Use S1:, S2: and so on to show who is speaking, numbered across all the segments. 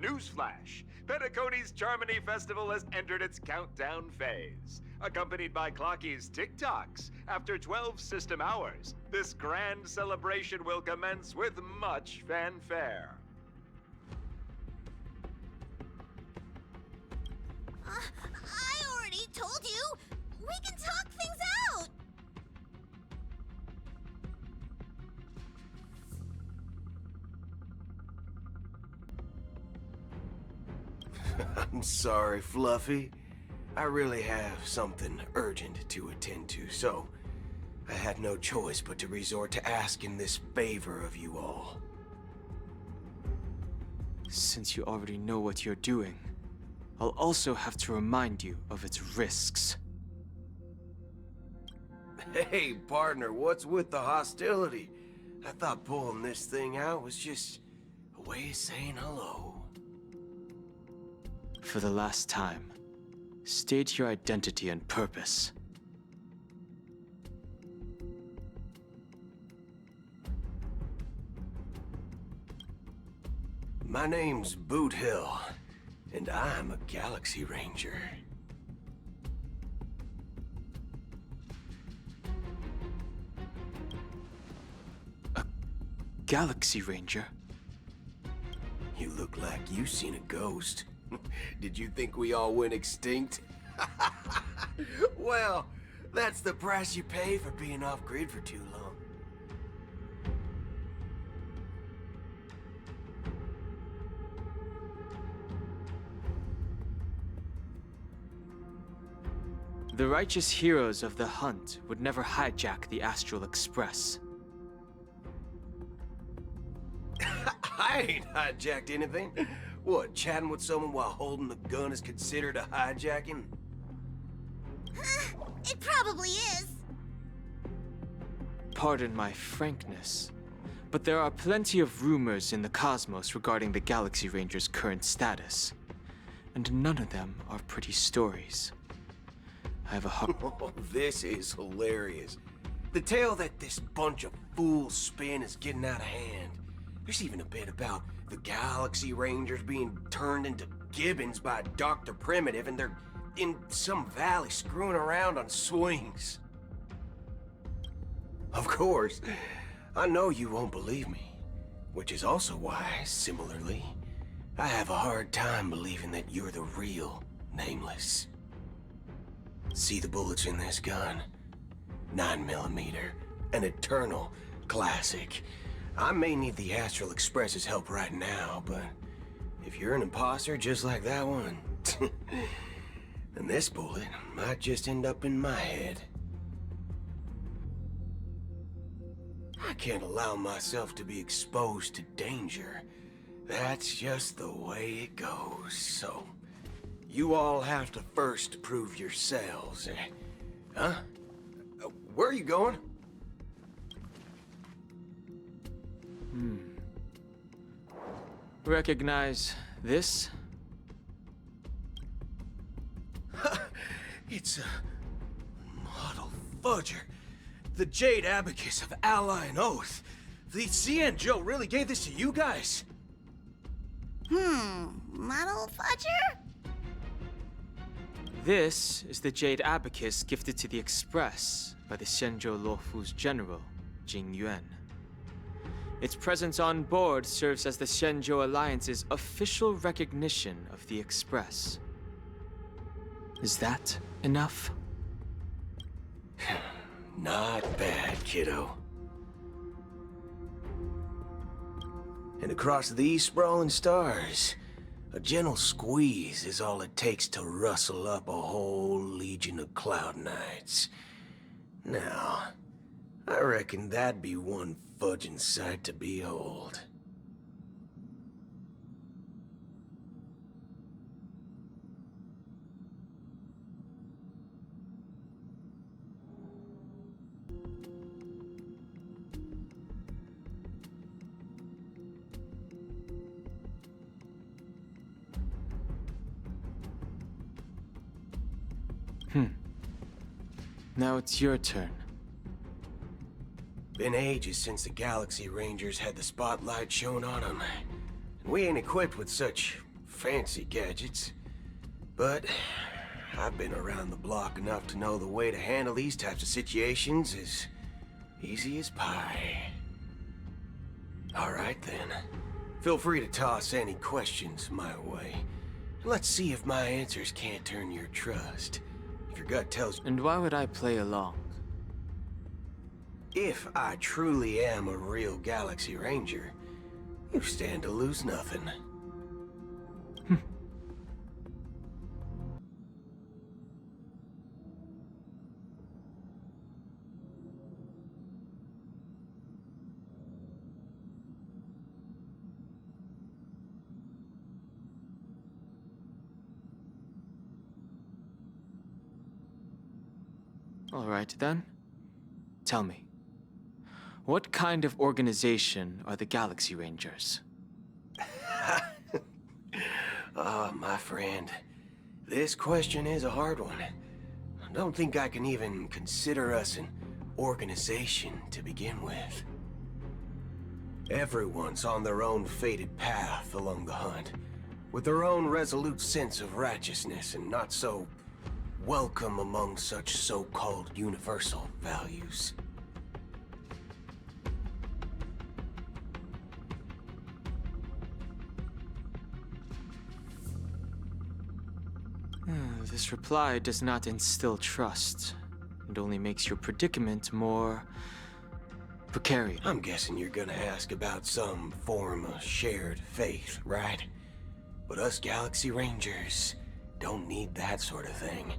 S1: Newsflash! Penaconia's Charmony Festival has entered its countdown phase. Accompanied by Clocky's TikToks, after 12 system hours, this grand celebration will commence with much fanfare.
S2: I already told you! We can talk things out!
S3: I'm sorry, Fluffy. I really have something urgent to attend to, so I had no choice but to resort to asking this favor of you all.
S4: Since you already know what you're doing, I'll also have to remind you of its risks.
S3: Hey, partner, what's with the hostility? I thought pulling this thing out was just a way of saying hello.
S4: For the last time, state your identity and purpose.
S3: My name's Boot Hill, and I'm a Galaxy Ranger.
S4: A Galaxy Ranger?
S3: You look like you've seen a ghost. Did you think we all went extinct? Well, that's the price you pay for being off-grid for too long.
S4: The righteous heroes of the hunt would never hijack the Astral Express.
S3: I ain't hijacked anything. What, chatting with someone while holding the gun is considered a hijacking?
S2: It probably is.
S4: Pardon my frankness, but there are plenty of rumors in the cosmos regarding the Galaxy Ranger's current status, and none of them are pretty stories. I have a
S3: Oh, this is hilarious. The tale that this bunch of fools spin is getting out of hand. There's even a bit about the Galaxy Rangers being turned into gibbons by Dr. Primitive, and they're in some valley screwing around on swings. Of course, I know you won't believe me, which is also why, similarly, I have a hard time believing that you're the real Nameless. See the bullets in this gun? 9mm, an eternal classic. I may need the Astral Express's help right now, but if you're an imposter just like that one, then this bullet might just end up in my head. I can't allow myself to be exposed to danger. That's just the way it goes, so you all have to first prove yourselves, Huh? Where are you going?
S4: Recognize this?
S3: It's a model fudger. The Jade Abacus of Ally and Oath. The CN Joe really gave this to you guys?
S2: Model fudger?
S4: This is the Jade Abacus gifted to the Express by the Xianzhou Luofu's general, Jing Yuan. Its presence on board serves as the Xianzhou Alliance's official recognition of the Express. Is that enough?
S3: Not bad, kiddo. And across these sprawling stars, a gentle squeeze is all it takes to rustle up a whole legion of Cloud Knights. Now, I reckon that'd be one fudging sight to behold.
S4: Now it's your turn.
S3: Been ages since the Galaxy Rangers had the spotlight shown on them. And we ain't equipped with such fancy gadgets. But I've been around the block enough to know the way to handle these types of situations is easy as pie. All right then. Feel free to toss any questions my way. Let's see if my answers can't turn your trust. If your gut tells me...
S4: And why would I play along?
S3: If I truly am a real Galaxy Ranger, you stand to lose nothing.
S4: All right then. Tell me, what kind of organization are the Galaxy Rangers?
S3: Oh, my friend. This question is a hard one. I don't think I can even consider us an organization to begin with. Everyone's on their own fated path along the hunt, with their own resolute sense of righteousness and not so welcome among such so-called universal values.
S4: This reply does not instill trust. It only makes your predicament more precarious.
S3: I'm guessing you're gonna ask about some form of shared faith, right? But us Galaxy Rangers don't need that sort of thing.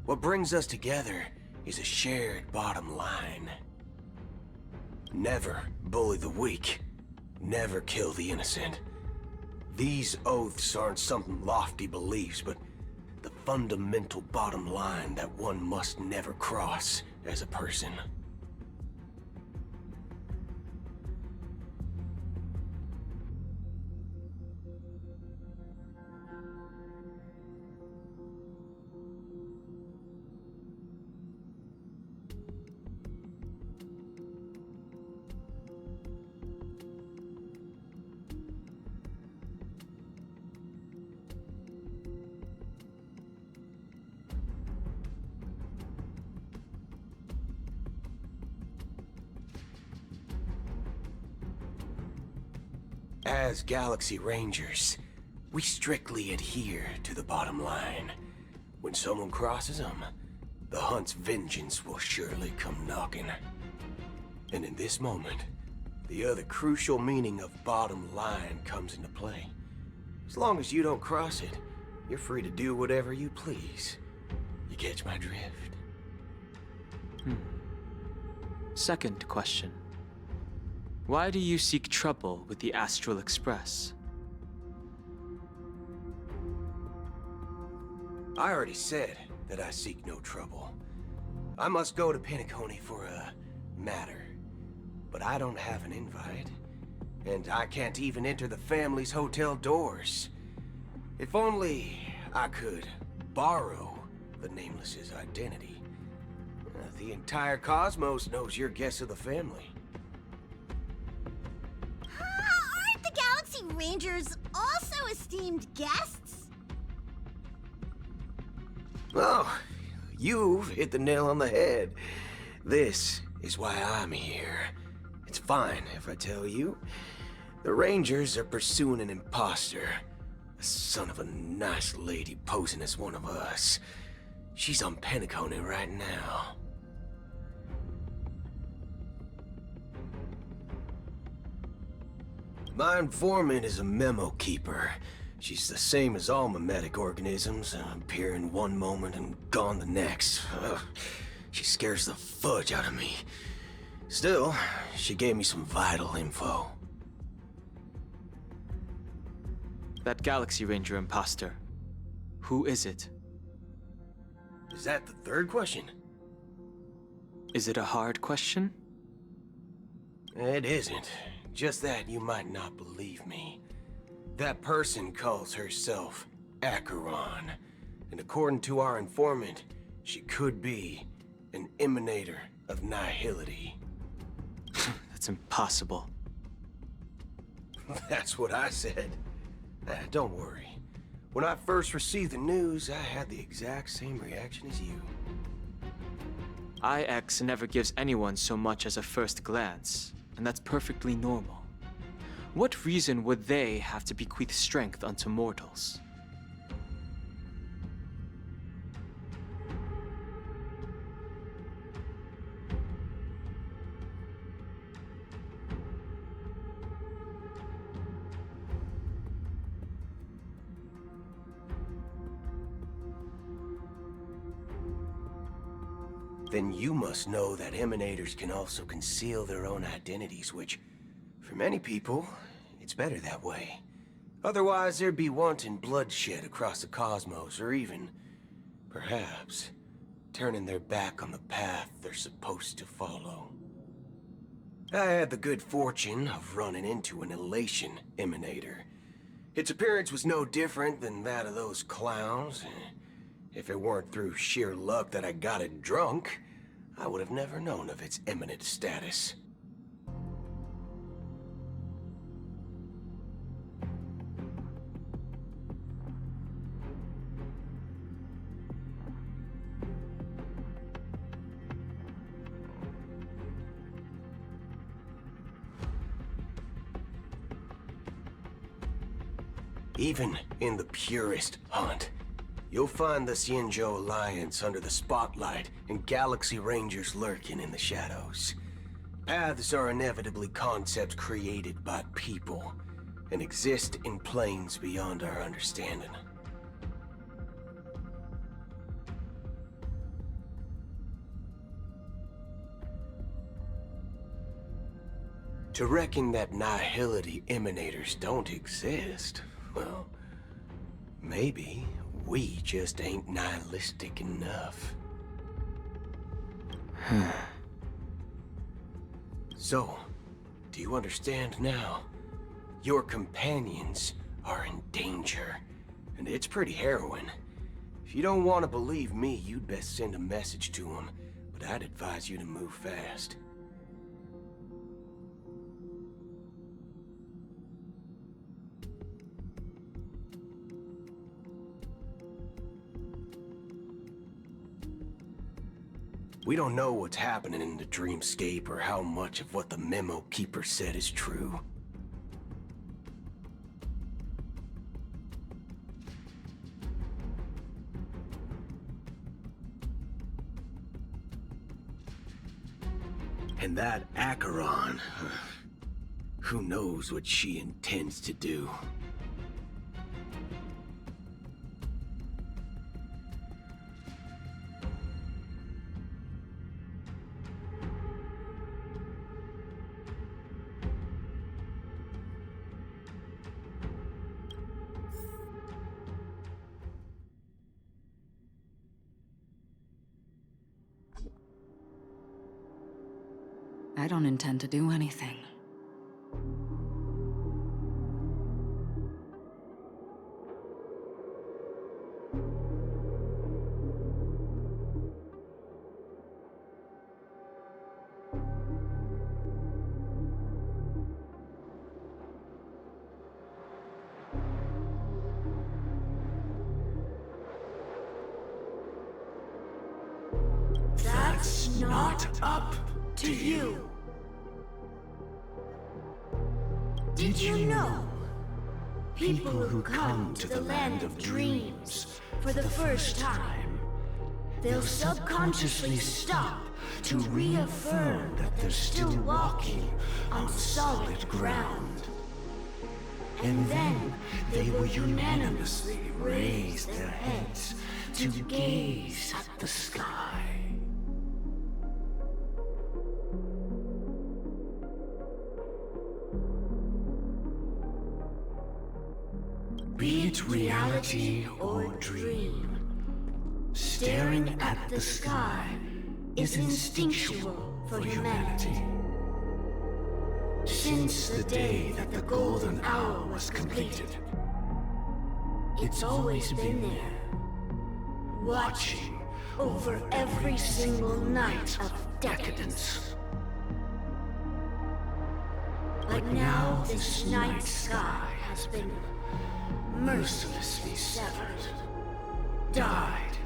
S3: What brings us together is a shared bottom line. Never bully the weak. Never kill the innocent. These oaths aren't some lofty beliefs, but the fundamental bottom line that one must never cross as a person. As Galaxy Rangers, we strictly adhere to the bottom line. When someone crosses them, the hunt's vengeance will surely come knocking. And in this moment, the other crucial meaning of bottom line comes into play. As long as you don't cross it, you're free to do whatever you please. You catch my drift?
S4: Second question. Why do you seek trouble with the Astral Express?
S3: I already said that I seek no trouble. I must go to Peniconia for a matter. But I don't have an invite. And I can't even enter the family's hotel doors. If only I could borrow the Nameless's identity. The entire cosmos knows you're guest of the family.
S2: Aren't the Galaxy Rangers also esteemed guests?
S3: Oh, you've hit the nail on the head. This is why I'm here. It's fine if I tell you. The Rangers are pursuing an imposter. A son of a nice lady posing as one of us. She's on Peniconia right now. My informant is a memo keeper. She's the same as all mimetic organisms, appearing one moment and gone the next. She scares the fudge out of me. Still, she gave me some vital info.
S4: That Galaxy Ranger imposter. Who is it?
S3: Is that the third question?
S4: Is it a hard question?
S3: It isn't. Just that you might not believe me. That person calls herself Acheron. And according to our informant, she could be an emanator of nihility.
S4: That's impossible.
S3: That's what I said. Don't worry. When I first received the news, I had the exact same reaction as you.
S4: IX never gives anyone so much as a first glance, and that's perfectly normal. What reason would they have to bequeath strength unto mortals?
S3: Then you must know that emanators can also conceal their own identities, which, for many people, it's better that way. Otherwise, there'd be wanton bloodshed across the cosmos, or even, perhaps, turning their back on the path they're supposed to follow. I had the good fortune of running into an elation emanator. Its appearance was no different than that of those clowns. If it weren't through sheer luck that I got it drunk, I would have never known of its eminent status. Even in the purest hunt, you'll find the Xianzhou Alliance under the spotlight and Galaxy Rangers lurking in the shadows. Paths are inevitably concepts created by people and exist in planes beyond our understanding. To reckon that nihility emanators don't exist, well, maybe we just ain't nihilistic enough. So, do you understand now? Your companions are in danger, and it's pretty harrowing. If you don't want to believe me, you'd best send a message to them, but I'd advise you to move fast. We don't know what's happening in the dreamscape or how much of what the memo keeper said is true. And that Acheron, who knows what she intends to do.
S5: I don't intend to do anything.
S6: That's not up to you. Did you know? People who come to the land of dreams for the first time, they'll subconsciously stop to reaffirm that they're still walking on solid ground. And then they will unanimously raise their heads to gaze at the sky. Be it reality or dream, staring at the sky is instinctual for humanity. Since the day that the golden hour was completed, it's always been there, watching over every single night of decadence. But now this night sky has been mercilessly severed, died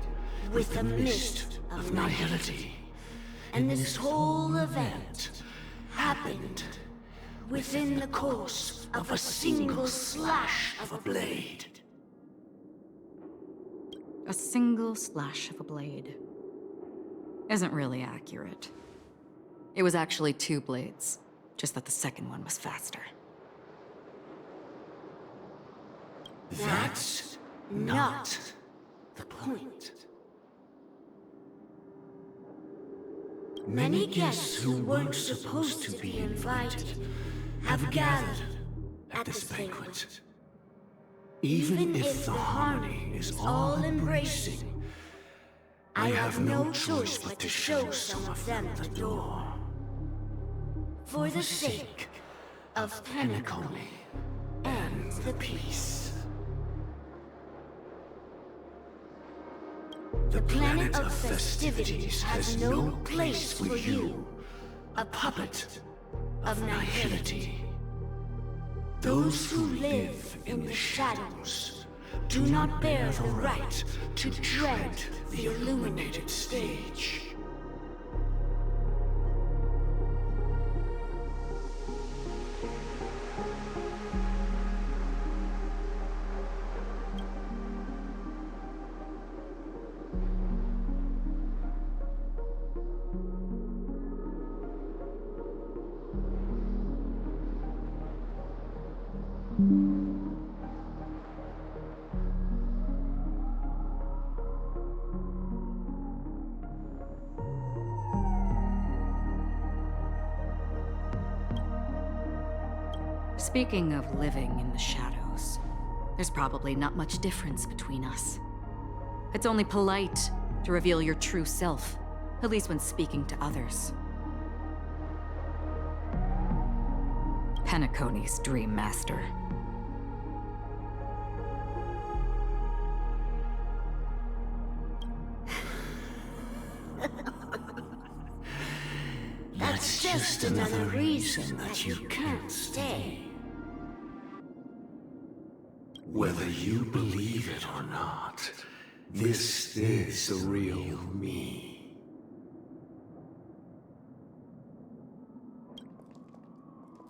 S6: with the mist of nihility. And this whole event happened within the course of a single slash of a blade.
S5: A single slash of a blade. Isn't really accurate. It was actually 2 blades, just that the second one was faster.
S6: That's not the point. Many guests who weren't supposed to be invited have gathered at this banquet. Even if the harmony is all-embracing, I have no choice but to show some of them the door. For the sake of Peniconia and the peace. The planet of festivities has no place for you, a puppet of nihility. Those who live in the shadows do not bear the right to tread the illuminated stage.
S5: Speaking of living in the shadows, there's probably not much difference between us. It's only polite to reveal your true self, at least when speaking to others. Penaconia's Dream Master.
S6: That's just another reason that you can't stay. Whether you believe it or not, this is the real me.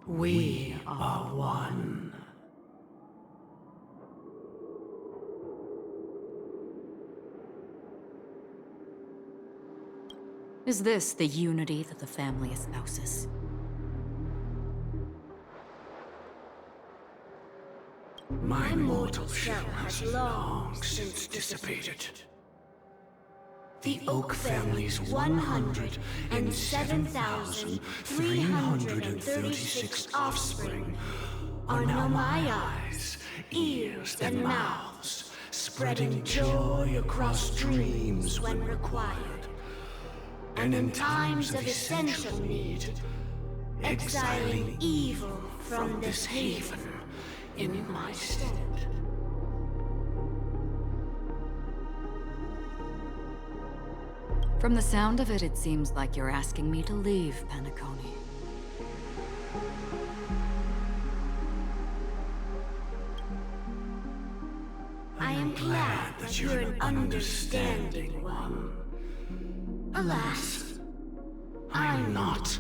S6: We are one.
S5: Is this the unity that the family espouses?
S6: My mortal shell has long since dissipated. The Oak family's 107,336 offspring are now my eyes, ears, and mouths, spreading joy across dreams when required, and in times of essential need, exiling evil from this haven in my stead.
S5: From the sound of it, it seems like you're asking me to leave Peniconia.
S6: I am glad that you're an understanding one. Alas, I'm not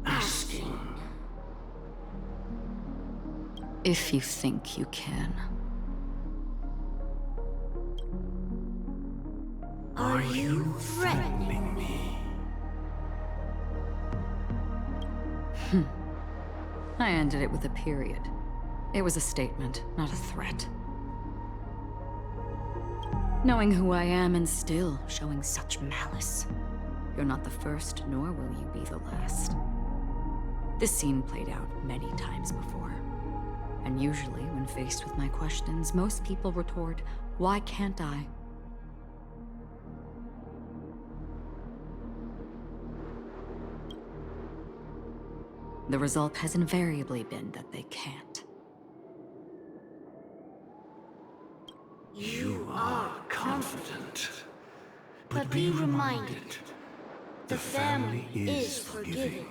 S6: asking.
S5: If you think you can.
S6: Are you threatening me?
S5: I ended it with a period. It was a statement, not a threat. Knowing who I am and still showing such malice. You're not the first, nor will you be the last. This scene played out many times before. And usually, when faced with my questions, most people retort, "Why can't I?" The result has invariably been that they can't.
S6: You are confident. But be reminded, the family is forgiving,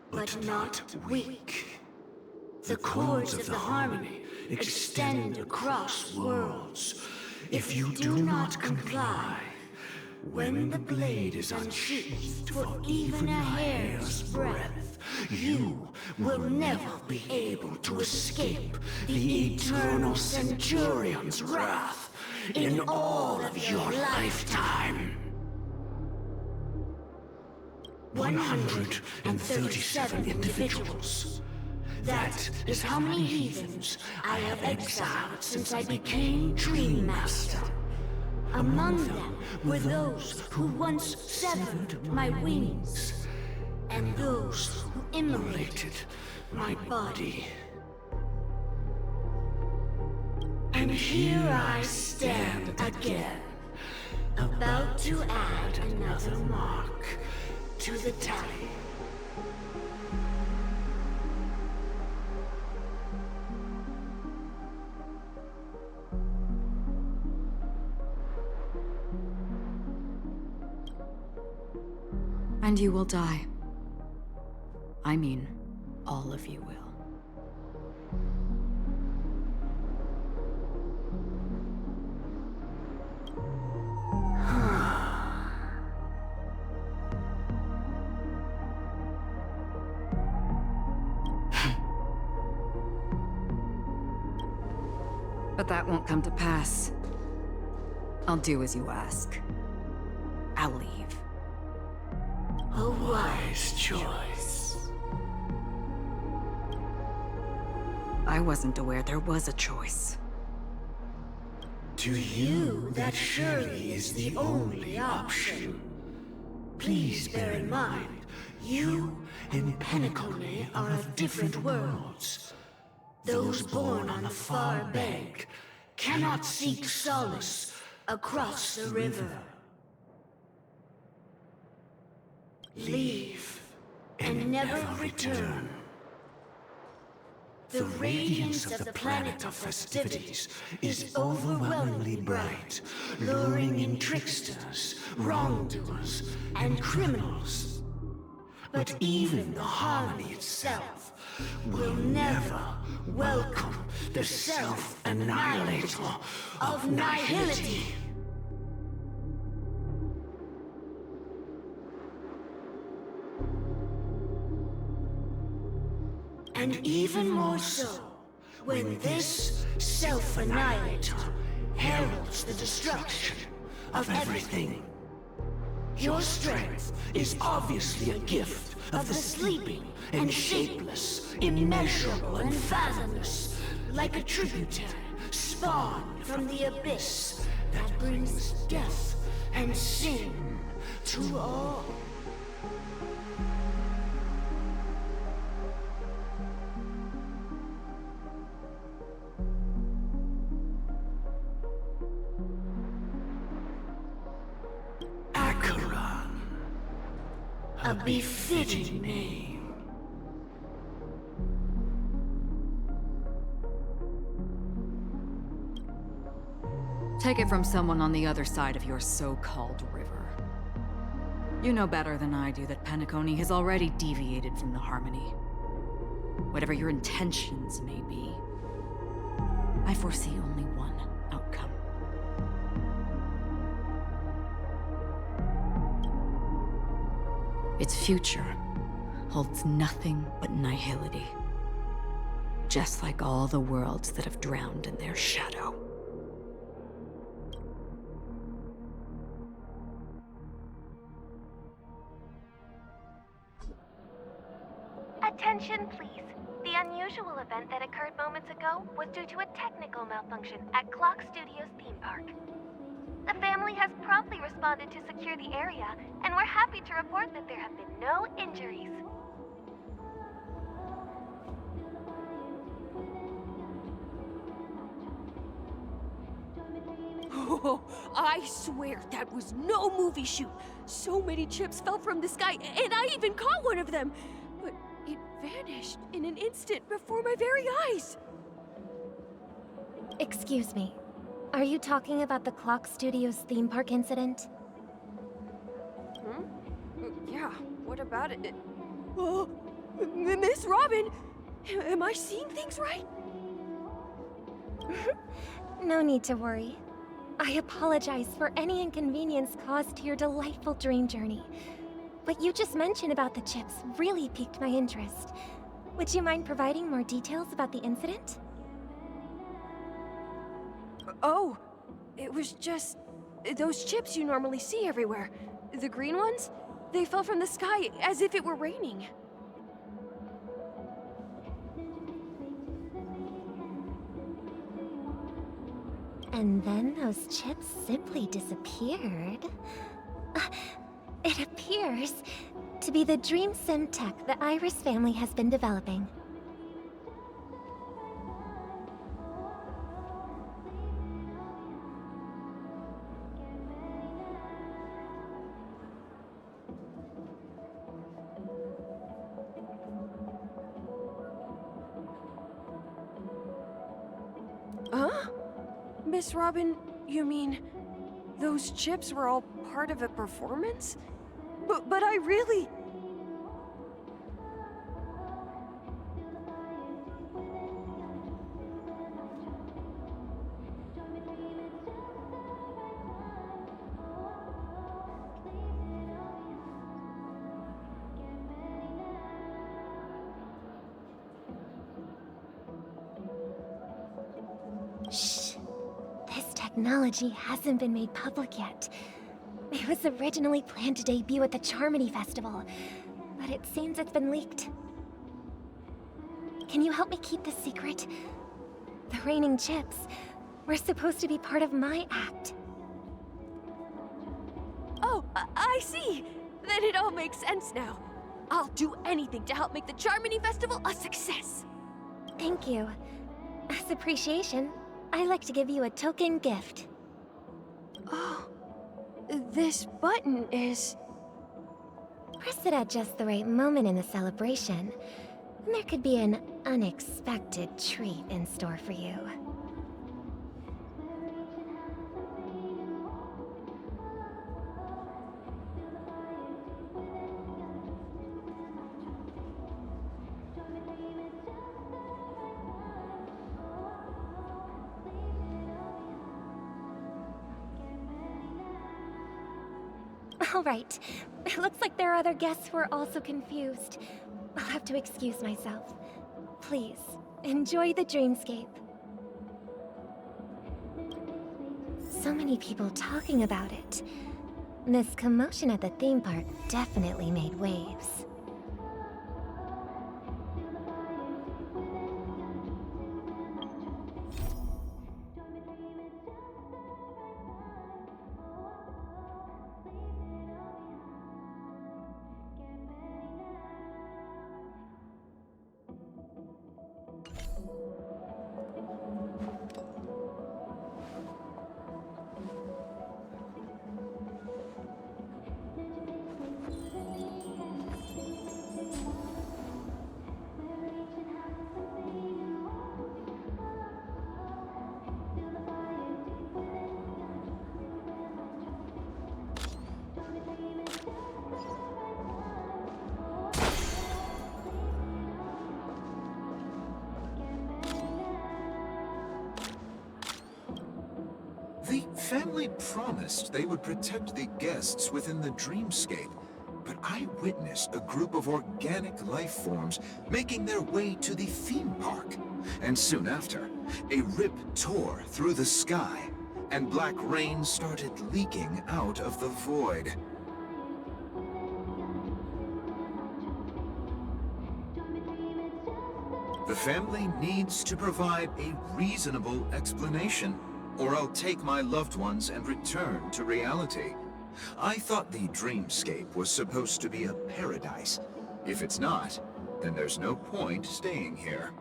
S6: but not weak. The chords of the harmony extend across worlds. If you do not comply, when the blade is unsheathed for even a hair's breadth, you will never be able to escape the eternal Centurion's wrath in all of your lifetime. 137 individuals. That is how many heathens I have exiled since I became Dream Master. Among them were those who once severed my wings, and those who immolated my body. And here I stand again, about to add another mark to the tally.
S5: And you will die. I mean, all of you will. But that won't come to pass. I'll do as you ask. I'll leave.
S6: A wise choice.
S5: I wasn't aware there was a choice.
S6: To you, that surely is the only option. Please bear in mind, you and Peniconia are of different worlds. Those born on the far bank cannot seek solace across the river. Leave and never return. The radiance of the planet of festivities is overwhelmingly bright, luring in tricksters, wrongdoers, and criminals. But even the harmony itself will never welcome the self-annihilator of nihility. And even more so, when this self-annihilator heralds the destruction of everything. Your strength is obviously a gift of the sleeping and shapeless, immeasurable and fathomless, like a tributary spawned from the abyss that brings death and sin to all. A befitting name.
S5: Take it from someone on the other side of your so-called river. You know better than I do that Peniconia has already deviated from the harmony. Whatever your intentions may be, I foresee only one outcome. Its future holds nothing but nihility. Just like all the worlds that have drowned in their shadow.
S7: Attention, please. The unusual event that occurred moments ago was due to a technical malfunction at Clock Studios theme park. The family has promptly responded to secure the area, and we're happy to report that there have been no injuries.
S8: Oh, I swear that was no movie shoot. So many chips fell from the sky, and I even caught one of them. But it vanished in an instant before my very eyes.
S7: Excuse me. Are you talking about the Clock Studios theme park incident?
S8: Yeah, what about it? Oh, Miss Robin! Am I seeing things right?
S7: No need to worry. I apologize for any inconvenience caused to your delightful dream journey. What you just mentioned about the chips really piqued my interest. Would you mind providing more details about the incident?
S8: Oh, it was just those chips you normally see everywhere. The green ones? They fell from the sky as if it were raining.
S7: And then those chips simply disappeared. It appears to be the Dream Sim tech the Iris family has been developing.
S8: Huh? Miss Robin, you mean those chips were all part of a performance? But I really...
S7: Shh. This technology hasn't been made public yet. It was originally planned to debut at the Charmony Festival, but it seems it's been leaked. Can you help me keep this secret? The raining chips were supposed to be part of my act.
S8: Oh, I see! Then it all makes sense now. I'll do anything to help make the Charmony Festival a success!
S7: Thank you. As appreciation, I'd like to give you a token gift.
S8: Oh, this button is...
S7: Press it at just the right moment in the celebration, and there could be an unexpected treat in store for you. All right. It looks like there are other guests who are also confused. I'll have to excuse myself. Please, enjoy the dreamscape. So many people talking about it. This commotion at the theme park definitely made waves.
S9: The family promised they would protect the guests within the dreamscape, but I witnessed a group of organic life forms making their way to the theme park. And soon after, a rip tore through the sky, and black rain started leaking out of the void. The family needs to provide a reasonable explanation, or I'll take my loved ones and return to reality. I thought the dreamscape was supposed to be a paradise. If it's not, then there's no point staying here.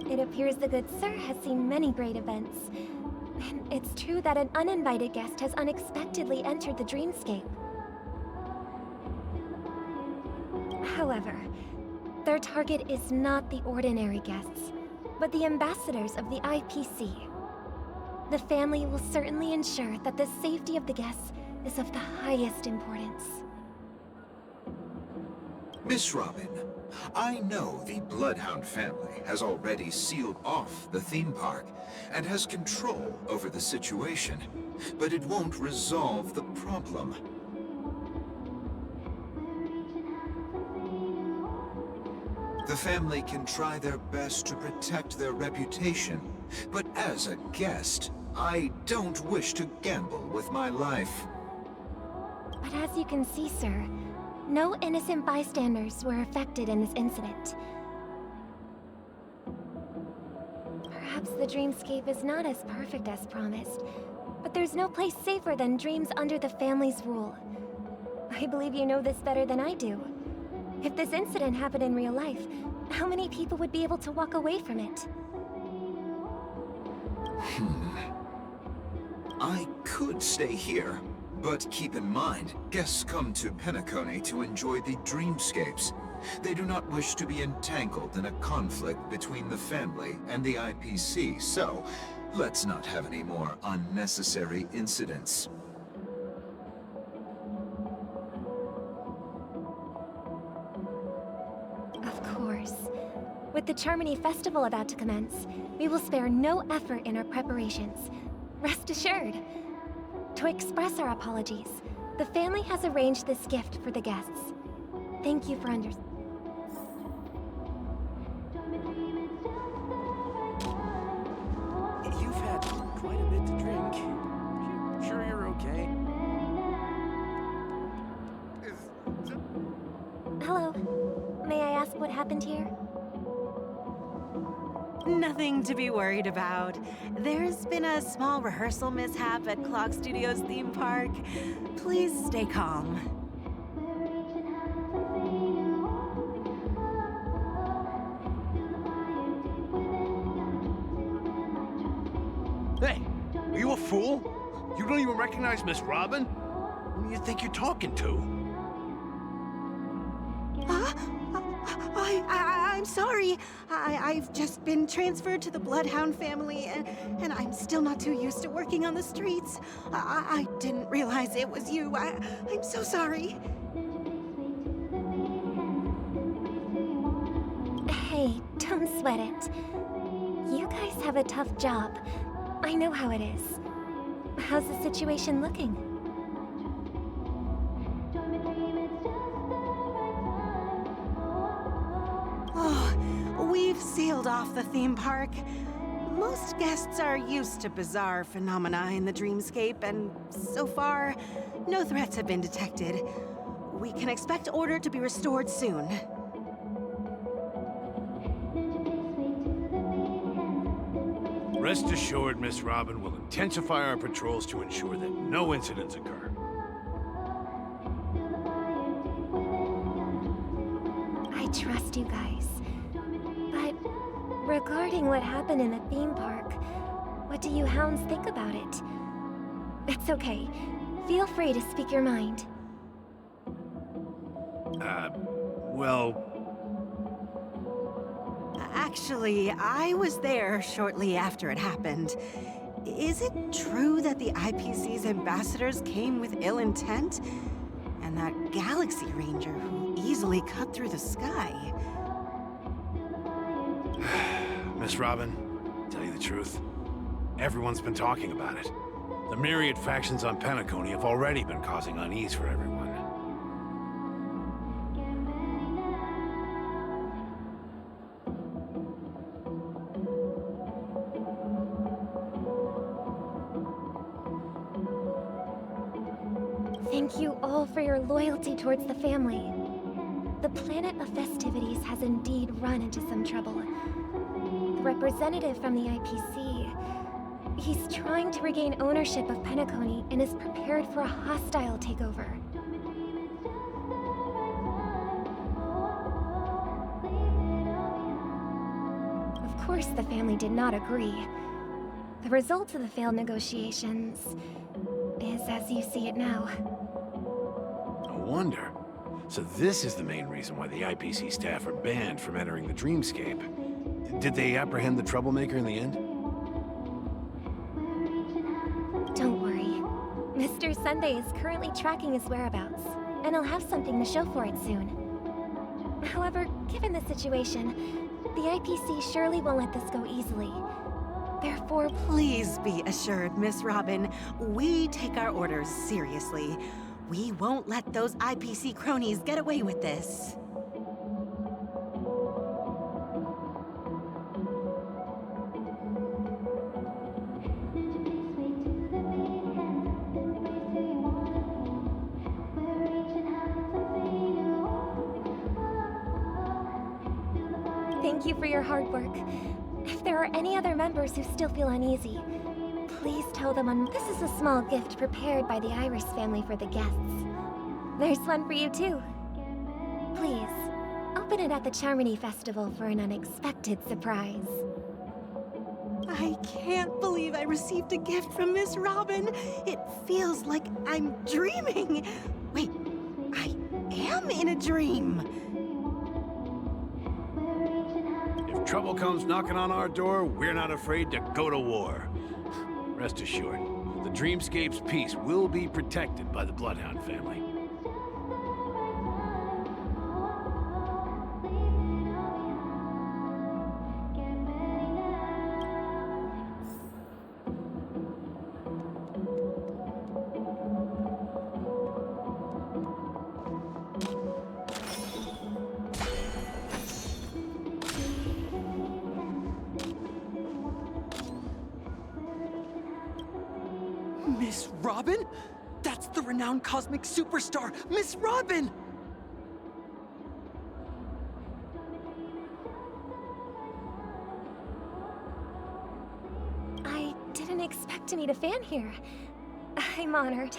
S7: It appears the good sir has seen many great events. And it's true that an uninvited guest has unexpectedly entered the dreamscape. However, their target is not the ordinary guests, but the ambassadors of the IPC. The family will certainly ensure that the safety of the guests is of the highest importance.
S9: Miss Robin, I know the Bloodhound family has already sealed off the theme park and has control over the situation, but it won't resolve the problem. The family can try their best to protect their reputation, but as a guest, I don't wish to gamble with my life.
S7: But as you can see, sir, no innocent bystanders were affected in this incident. Perhaps the dreamscape is not as perfect as promised, but there's no place safer than dreams under the family's rule. I believe you know this better than I do. If this incident happened in real life, how many people would be able to walk away from it?
S9: I could stay here, but keep in mind, guests come to Peniconia to enjoy the dreamscapes. They do not wish to be entangled in a conflict between the family and the IPC, so let's not have any more unnecessary incidents.
S7: Of course. With the Charmony Festival about to commence, we will spare no effort in our preparations. Rest assured. To express our apologies, the family has arranged this gift for the guests. Thank you for understanding.
S3: You've had quite a bit to drink. Sure you're okay?
S7: Hello. May I ask what happened here?
S10: Nothing to be worried about. There's been a small rehearsal mishap at Clock Studios theme park. Please stay calm.
S11: Hey, are you a fool? You don't even recognize Miss Robin? Who do you think you're talking to?
S10: I'm sorry. I've just been transferred to the Bloodhound family, and I'm still not too used to working on the streets. I didn't realize it was you. I'm so sorry.
S7: Hey, don't sweat it. You guys have a tough job. I know how it is. How's the situation looking?
S10: We've sealed off the theme park. Most guests are used to bizarre phenomena in the dreamscape, and so far, no threats have been detected. We can expect order to be restored soon.
S11: Rest assured, Miss Robin will intensify our patrols to ensure that no incidents occur.
S7: I trust you guys. But regarding what happened in the theme park, what do you hounds think about it? It's okay. Feel free to speak your mind.
S11: Well...
S10: Actually, I was there shortly after it happened. Is it true that the IPC's ambassadors came with ill intent? And that Galaxy Ranger who easily cut through the sky?
S11: Miss Robin, tell you the truth, everyone's been talking about it. The myriad factions on Peniconia have already been causing unease for everyone.
S7: Thank you all for your loyalty towards the family. The planet of festivities has indeed run into some trouble. The representative from the IPC, he's trying to regain ownership of Peniconia and is prepared for a hostile takeover. Of course, the family did not agree. The result of the failed negotiations is as you see it now.
S11: No wonder. So this is the main reason why the IPC staff are banned from entering the dreamscape. Did they apprehend the troublemaker in the end?
S7: Don't worry. Mr. Sunday is currently tracking his whereabouts, and he'll have something to show for it soon. However, given the situation, the IPC surely won't let this go easily. Therefore,
S10: Please be assured, Miss Robin, we take our orders seriously. We won't let those IPC cronies get away with this.
S7: thank you for your hard work. If there are any other members who still feel uneasy, please tell them this is a small gift prepared by the Iris family for the guests. There's one for you too. Please, open it at the Charmony Festival for an unexpected surprise.
S10: I can't believe I received a gift from Miss Robin. It feels like I'm dreaming. Wait, I am in a dream.
S11: If trouble comes knocking on our door, we're not afraid to go to war. Rest assured, the Dreamscape's peace will be protected by the Bloodhound family.
S12: Miss Robin? That's the renowned cosmic superstar, Miss Robin!
S7: I didn't expect to meet a fan here. I'm honored.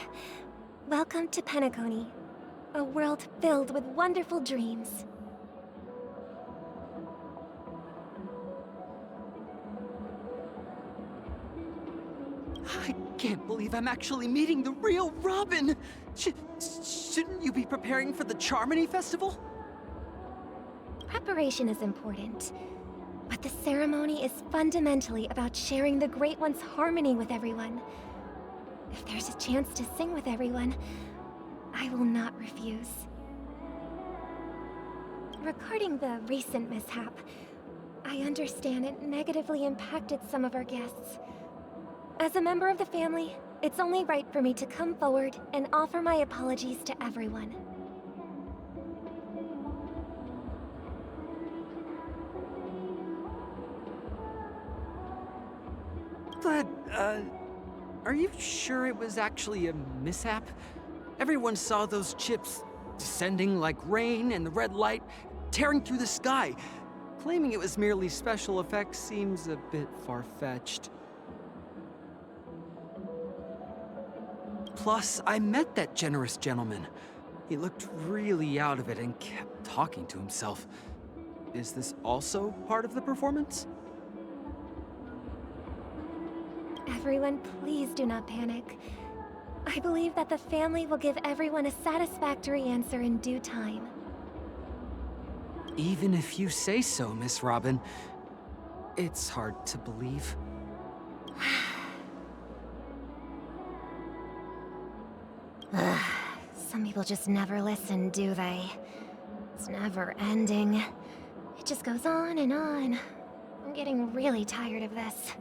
S7: Welcome to Peniconia, a world filled with wonderful dreams.
S12: I can't believe I'm actually meeting the real Robin! Shouldn't you be preparing for the Charmony Festival?
S7: Preparation is important, but the ceremony is fundamentally about sharing the Great One's harmony with everyone. If there's a chance to sing with everyone, I will not refuse. Regarding the recent mishap, I understand it negatively impacted some of our guests. As a member of the family, it's only right for me to come forward and offer my apologies to everyone.
S12: But, are you sure it was actually a mishap? Everyone saw those chips descending like rain and the red light tearing through the sky. Claiming it was merely special effects seems a bit far-fetched. Plus, I met that generous gentleman. He looked really out of it and kept talking to himself. Is this also part of the performance?
S7: Everyone, please do not panic. I believe that the family will give everyone a satisfactory answer in due time.
S12: Even if you say so, Miss Robin, it's hard to believe.
S7: Some people just never listen, do they? It's never ending. It just goes on and on. I'm getting really tired of this.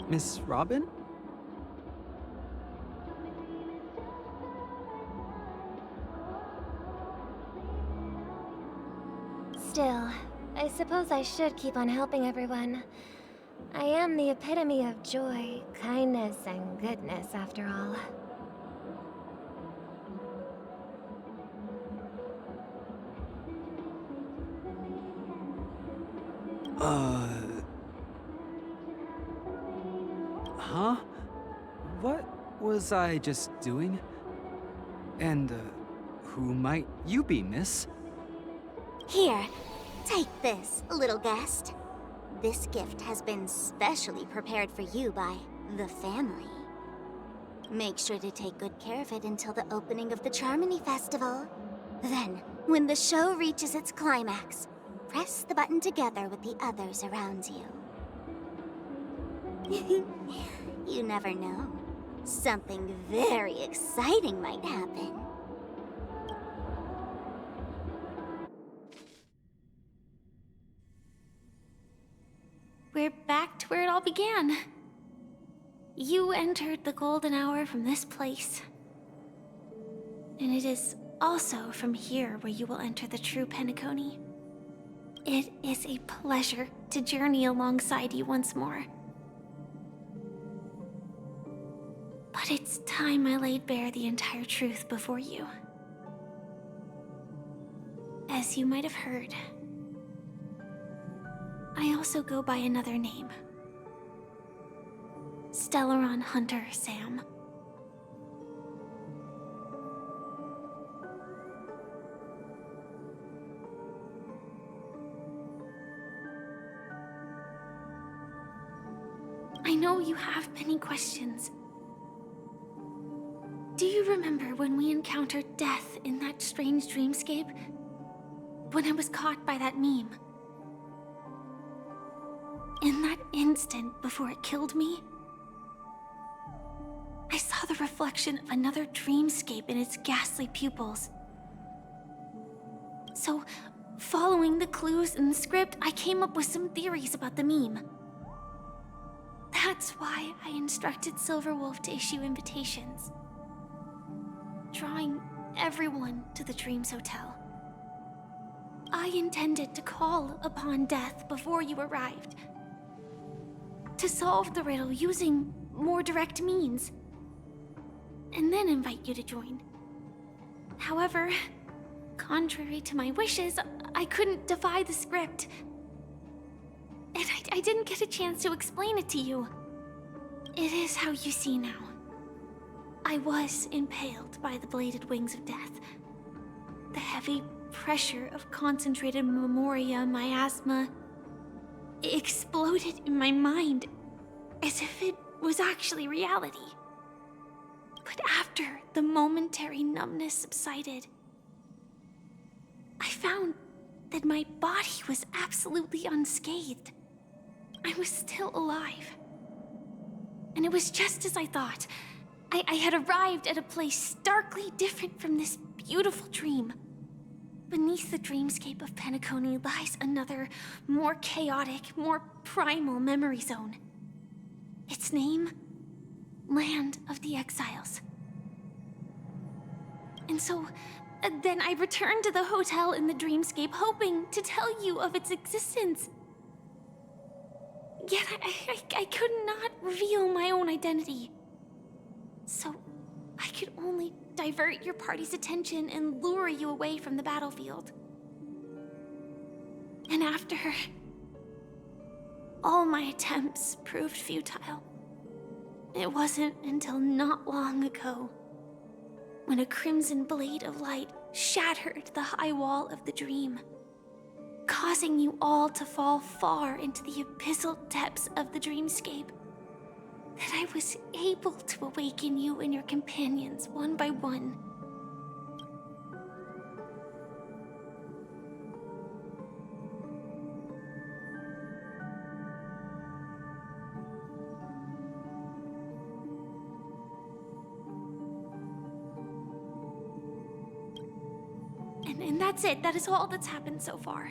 S12: Miss Robin?
S7: Still, I suppose I should keep on helping everyone. I am the epitome of joy, kindness, and goodness, after all.
S12: Huh? What was I just doing? And, who might you be, miss?
S2: Here, take this, little guest. This gift has been specially prepared for you by the family. Make sure to take good care of it until the opening of the Charmony Festival. Then, when the show reaches its climax, press the button together with the others around you. You never know. Something very exciting might happen.
S7: We're back to where it all began. You entered the golden hour from this place. And it is also from here where you will enter the true Peniconia. It is a pleasure to journey alongside you once more. But it's time I laid bare the entire truth before you. As you might have heard, I also go by another name. Stellaron Hunter Sam. I know you have many questions. Do you remember when we encountered death in that strange dreamscape? When I was caught by that meme? In that instant before it killed me, I saw the reflection of another dreamscape in its ghastly pupils. So, following the clues in the script, I came up with some theories about the meme. That's why I instructed Silverwolf to issue invitations, drawing everyone to the Dreams Hotel. I intended to call upon death before you arrived, to solve the riddle using more direct means, and then invite you to join. However, contrary to my wishes, I couldn't defy the script. And I didn't get a chance to explain it to you. It is how you see now. I was impaled by the bladed wings of death. The heavy pressure of concentrated memoria miasma exploded in my mind as if it was actually reality. But after the momentary numbness subsided, I found that my body was absolutely unscathed. I was still alive. And it was just as I thought. I had arrived at a place starkly different from this beautiful dream. Beneath the dreamscape of Peniconia lies another, more chaotic, more primal memory zone. Its name? Land of the Exiles. And so, then I returned to the hotel in the dreamscape, hoping to tell you of its existence. Yet I could not reveal my own identity. So, I could only divert your party's attention and lure you away from the battlefield. And after, all my attempts proved futile. It wasn't until not long ago when a crimson blade of light shattered the high wall of the dream, causing you all to fall far into the abyssal depths of the dreamscape, that I was able to awaken you and your companions one by one. And that's it. That is all that's happened so far.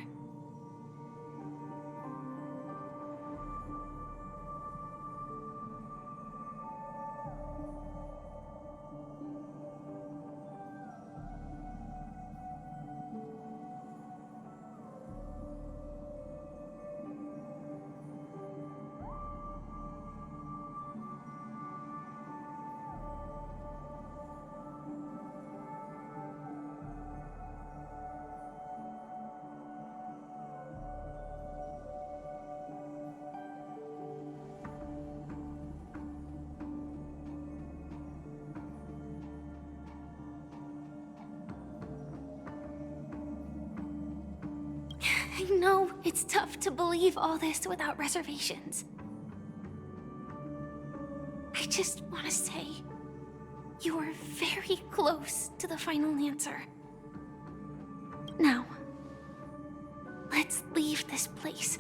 S7: I know it's tough to believe all this without reservations. I just want to say, you are very close to the final answer. Now, let's leave this place.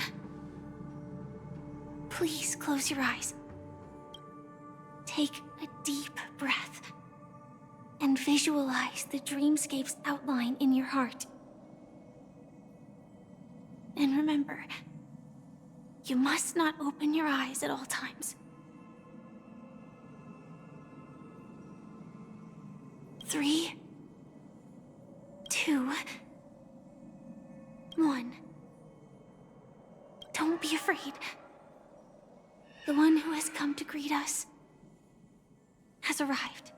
S7: Please close your eyes.
S2: Take a deep breath and visualize the dreamscape's outline in your heart. And remember, you must not open your eyes at all times. 3, 2, 1. Don't be afraid. The one who has come to greet us has arrived.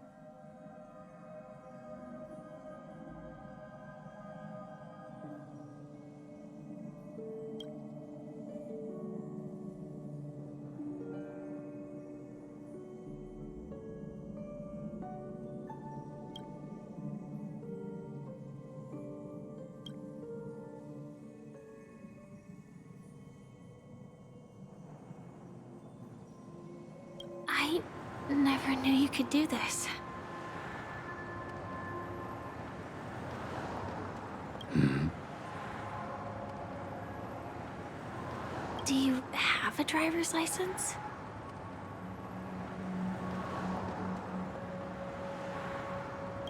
S2: I never knew you could do this. Do you have a driver's license?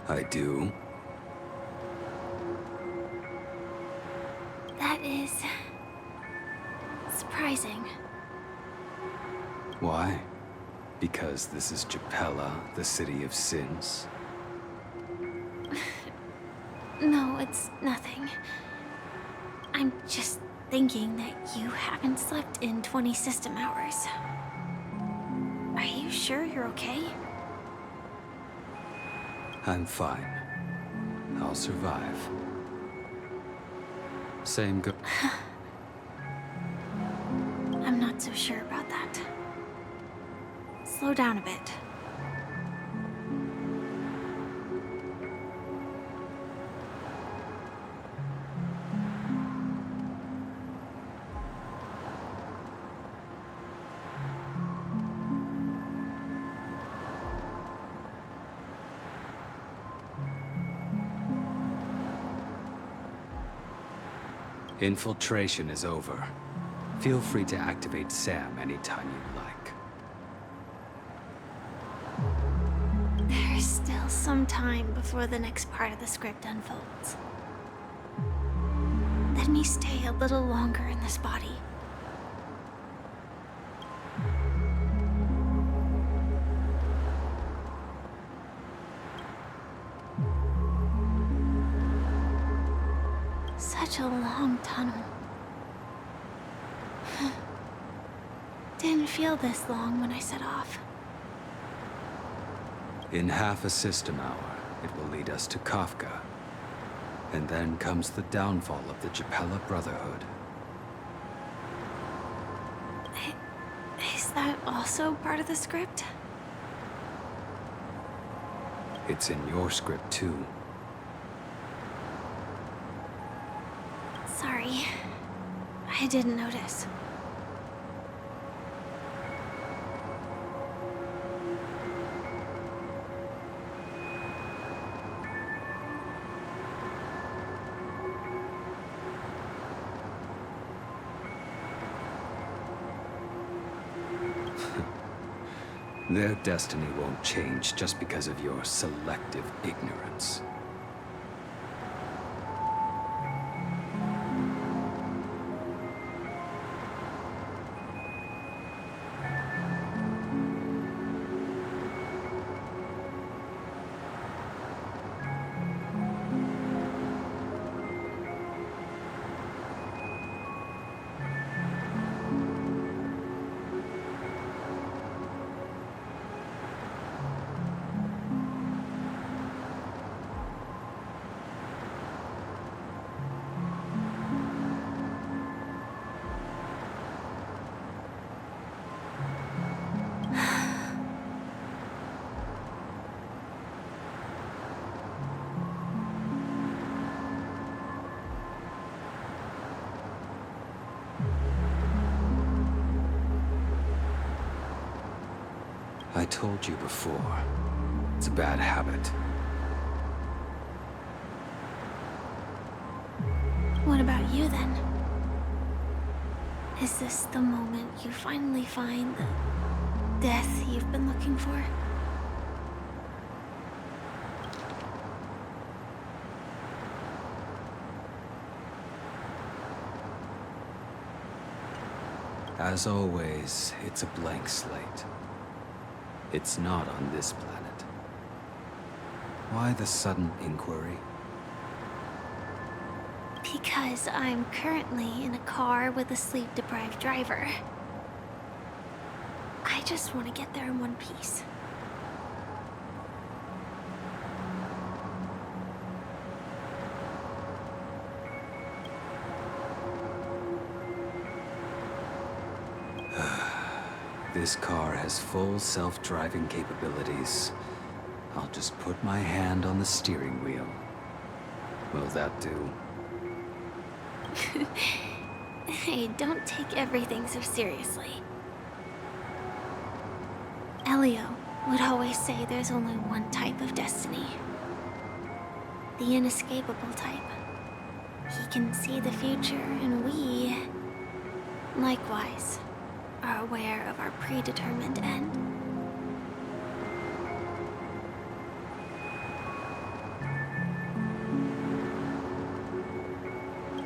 S6: I do.
S2: That is surprising.
S6: Why? Because this is Japella, the city of sins?
S2: No, it's nothing. I'm just thinking that you haven't slept in 20 system hours. Are you sure you're okay?
S6: I'm fine. I'll survive. Same go-
S2: I'm not so sure about that. Slow down a bit.
S6: Infiltration is over. Feel free to activate Sam anytime you'd like.
S2: There's still some time before the next part of the script unfolds. Let me stay a little longer in this body. Such a long tunnel. Didn't feel this long when I set off.
S6: In half a system hour, it will lead us to Kafka. And then comes the downfall of the Japella Brotherhood.
S2: Is that also part of the script?
S6: It's in your script too.
S2: Sorry. I didn't notice.
S6: Their destiny won't change just because of your selective ignorance. I told you before, it's a bad habit.
S2: What about you then? Is this the moment you finally find
S7: death you've been looking for?
S13: As always, it's a blank slate. It's not on this planet. Why the sudden inquiry?
S7: Because I'm currently in a car with a sleep-deprived driver. I just want to get there in one piece.
S13: This car has full self-driving capabilities. I'll just put my hand on the steering wheel. Will that do?
S7: Hey, don't take everything so seriously. Elio would always say there's only one type of destiny. The inescapable type. He can see the future, and we, likewise, are aware of our predetermined end.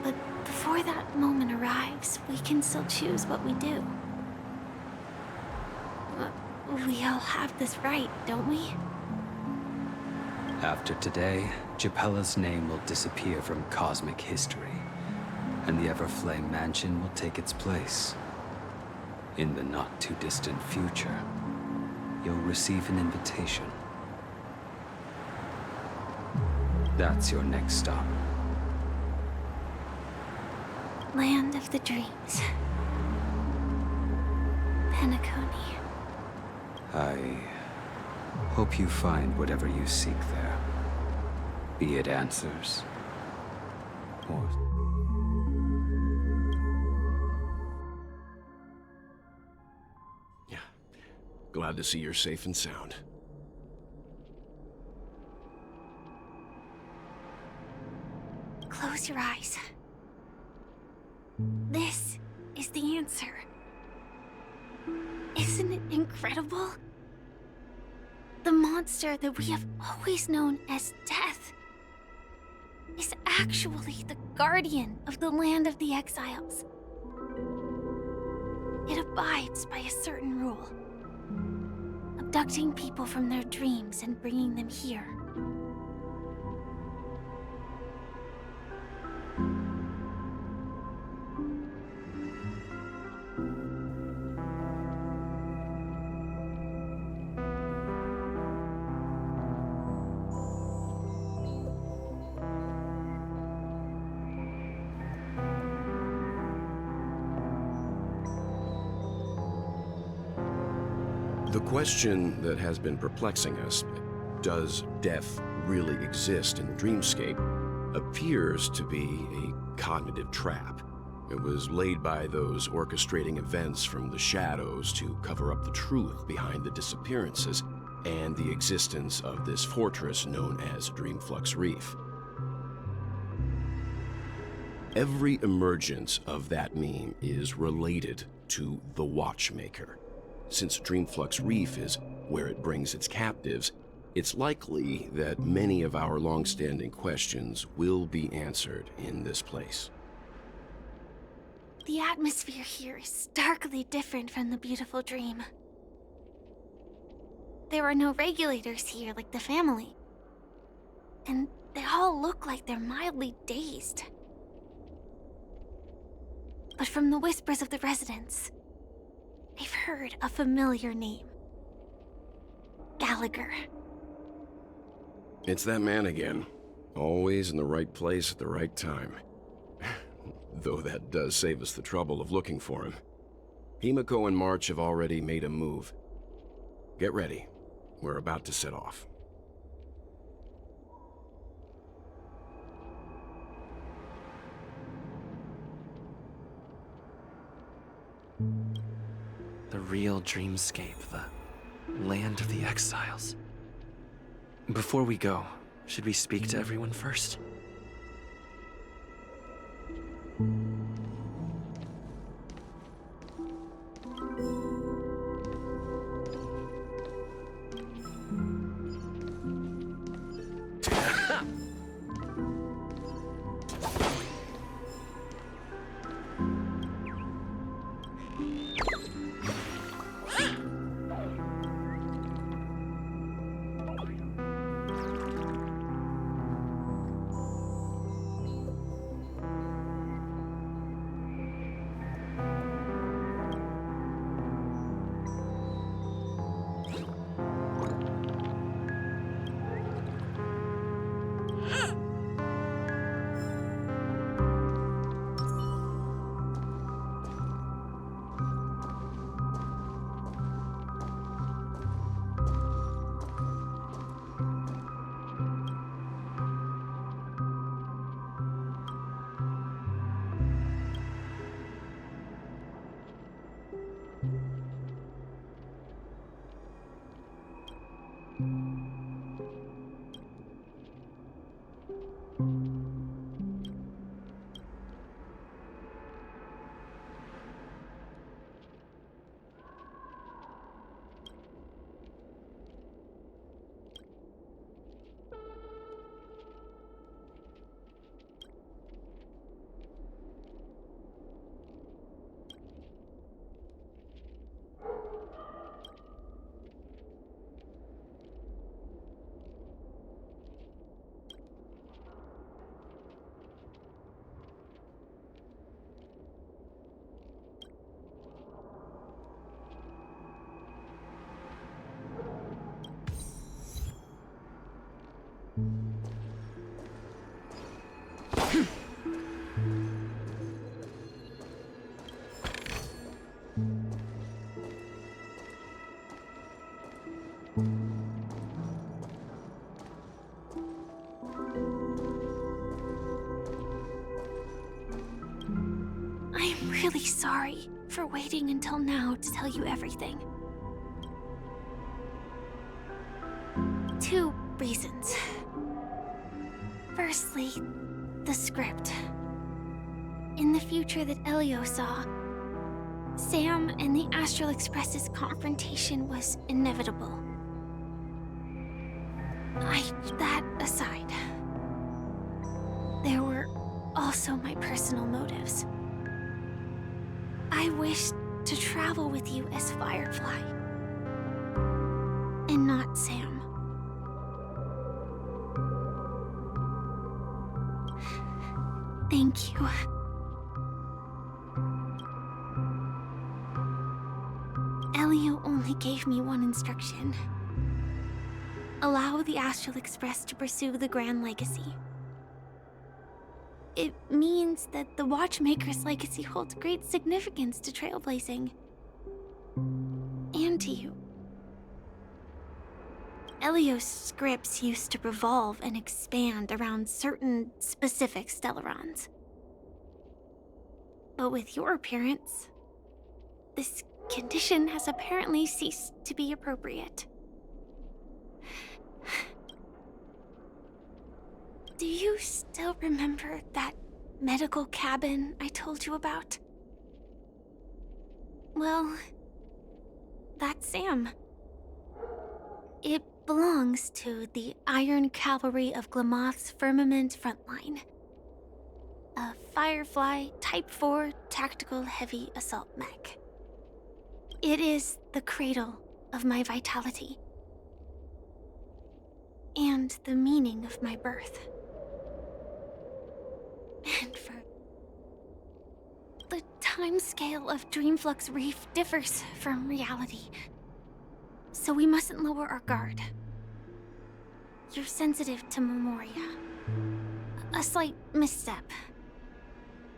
S7: But before that moment arrives, we can still choose what we do. We all have this right, don't we?
S13: After today, Japella's name will disappear from cosmic history, and the Everflame Mansion will take its place. In the not-too-distant future, you'll receive an invitation. That's your next stop.
S7: Land of the Dreams. Peniconia.
S13: I hope you find whatever you seek there. Be it answers, or...
S11: Yeah. Glad to see you're safe and sound.
S7: Close your eyes. This is the answer. Isn't it incredible? The monster that we have always known as Death is actually the guardian of the land of the exiles. It abides by a certain rule, abducting people from their dreams and bringing them here.
S14: The question that has been perplexing us, does death really exist in the dreamscape, appears to be a cognitive trap. It was laid by those orchestrating events from the shadows to cover up the truth behind the disappearances and the existence of this fortress known as Dreamflux Reef. Every emergence of that meme is related to the Watchmaker. Since Dreamflux Reef is where it brings its captives, it's likely that many of our long-standing questions will be answered in this place.
S7: The atmosphere here is starkly different from the beautiful dream. There are no regulators here like the family. And they all look like they're mildly dazed. But from the whispers of the residents, they've heard a familiar name. Gallagher.
S14: It's that man again. Always in the right place at the right time. Though that does save us the trouble of looking for him. Himiko and March have already made a move. Get ready. We're about to set off.
S15: The real dreamscape, the land of the exiles. Before we go, should we speak to everyone first?
S7: I'm really sorry for waiting until now to tell you everything. 2 reasons. Firstly, the script. In the future that Elio saw, Sam and the Astral Express's confrontation was inevitable. That aside, there were also my personal motives. I wished to travel with you as Firefly, and not Sam. Thank you. Elio only gave me one instruction. Allow the Astral Express to pursue the Grand Legacy. It means that the Watchmaker's legacy holds great significance to trailblazing. And to you. Elio's scripts used to revolve and expand around certain specific Stellarons. But with your appearance, this condition has apparently ceased to be appropriate. Do you still remember that medical cabin I told you about? Well, that's Sam. It belongs to the Iron Cavalry of Glamoth's Firmament Frontline. A Firefly Type 4 tactical heavy assault mech. It is the cradle of my vitality. And the meaning of my birth. And for... the timescale of Dreamflux Reef differs from reality. So we mustn't lower our guard. You're sensitive to Memoria. A slight misstep.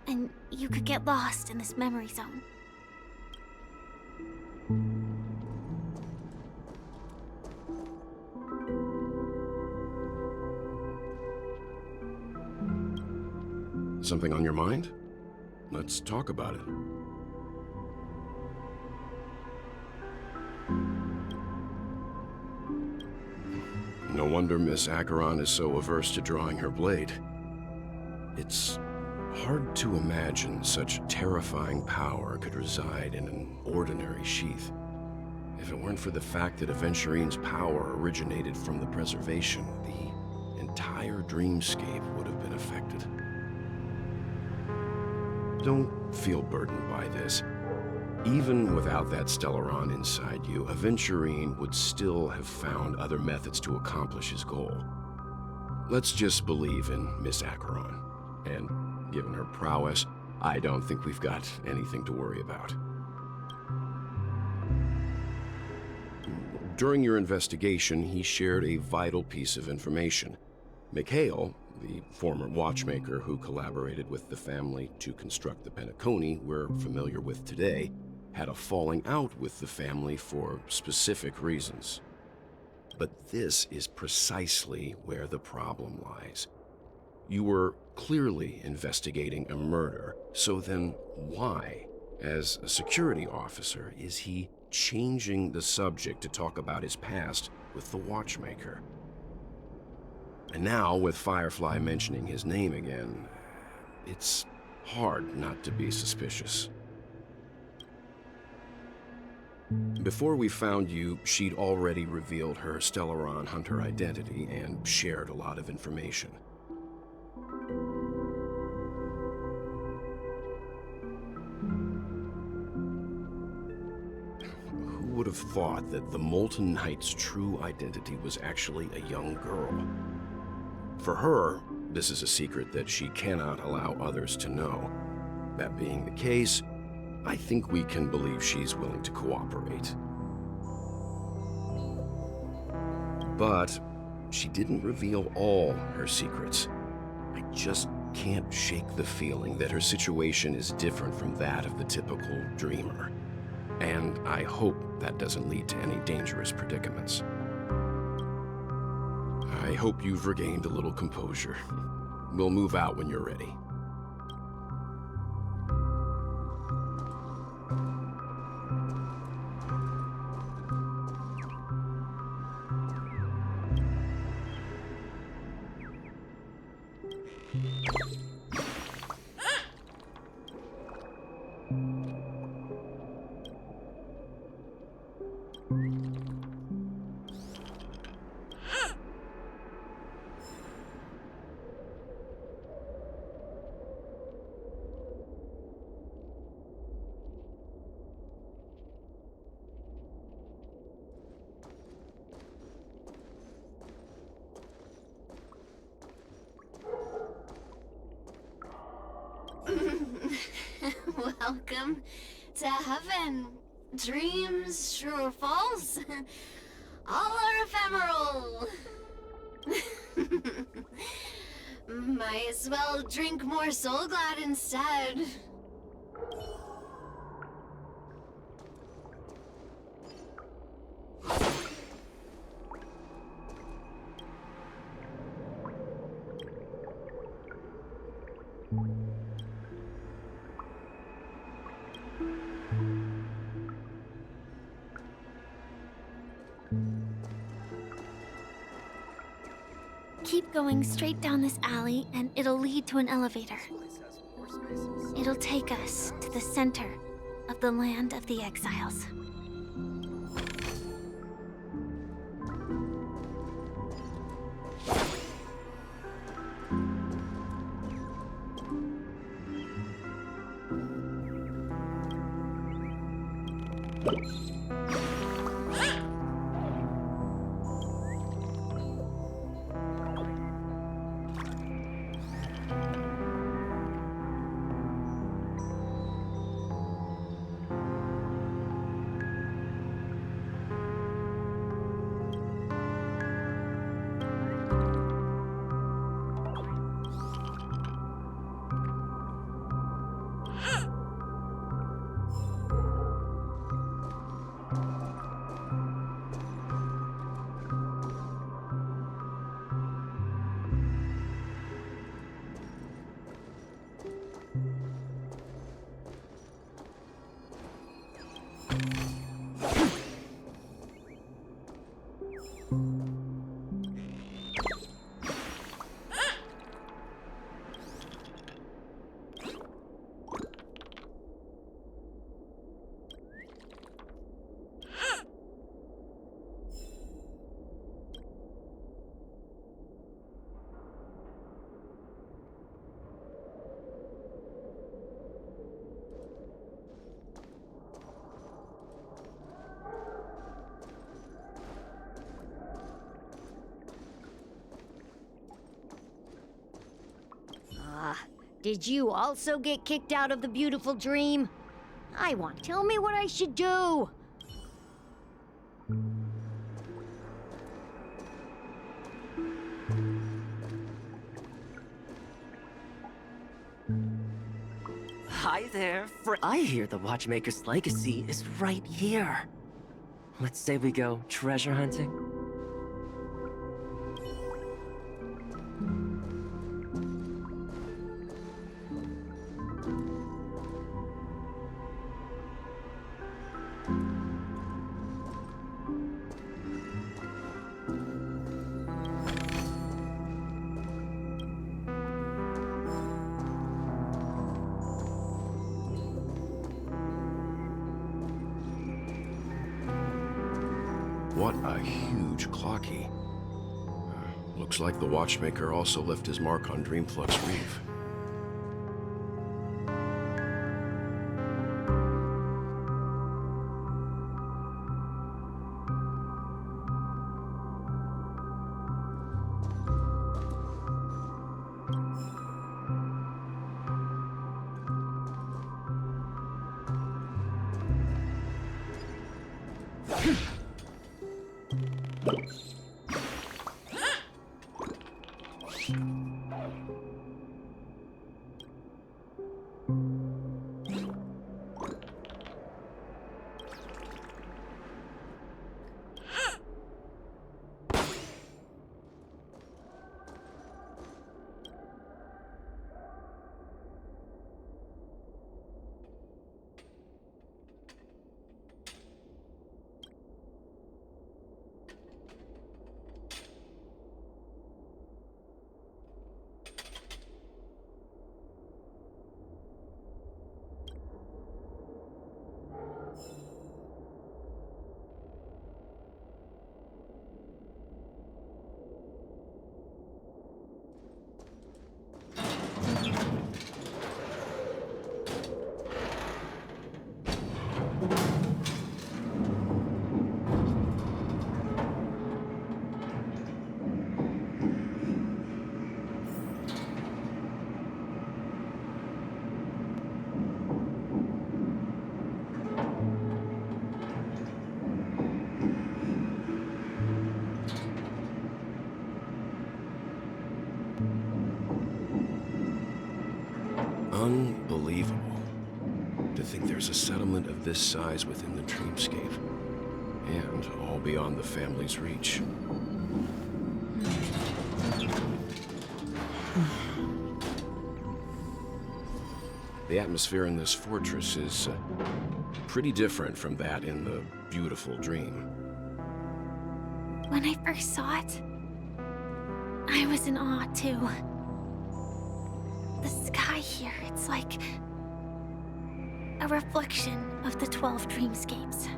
S7: And you could get lost in this memory zone.
S14: Something on your mind? Let's talk about it. No wonder Miss Acheron is so averse to drawing her blade. It's hard to imagine such terrifying power could reside in an ordinary sheath. If it weren't for the fact that Aventurine's power originated from the preservation, the entire dreamscape would have been affected. Don't feel burdened by this. Even without that Stellaron inside you, Aventurine would still have found other methods to accomplish his goal. Let's just believe in Miss Acheron. And given her prowess, I don't think we've got anything to worry about. During your investigation, he shared a vital piece of information. Mikhail, the former watchmaker who collaborated with the family to construct the Peniconia we're familiar with today, had a falling out with the family for specific reasons. But this is precisely where the problem lies. You were clearly investigating a murder, so then why, as a security officer, is he changing the subject to talk about his past with the watchmaker? And now, with Firefly mentioning his name again, it's hard not to be suspicious. Before we found you, she'd already revealed her Stellaron Hunter identity and shared a lot of information. Who would have thought that the Molten Knight's true identity was actually a young girl? For her, this is a secret that she cannot allow others to know. That being the case, I think we can believe she's willing to cooperate. But she didn't reveal all her secrets. I just can't shake the feeling that her situation is different from that of the typical dreamer. And I hope that doesn't lead to any dangerous predicaments. I hope you've regained a little composure. We'll move out when you're ready.
S2: Welcome to heaven. Dreams, true or false, all are ephemeral. Might as well drink more Soul Glad instead. Keep going straight down this alley, and it'll lead to an elevator. It'll take us to the center of the land of the exiles.
S16: Did you also get kicked out of the beautiful dream? Tell me what I should do.
S17: Hi there, I hear the Watchmaker's legacy is right here. Let's say we go treasure hunting.
S14: What a huge clocky. Looks like the Watchmaker also left his mark on Dreamflux Reef. Unbelievable. To think there's a settlement of this size within the dreamscape. And all beyond the family's reach. The atmosphere in this fortress is pretty different from that in the beautiful dream.
S7: When I first saw it, I was in awe too. The sky here, it's like a reflection of the 12 dreamscapes.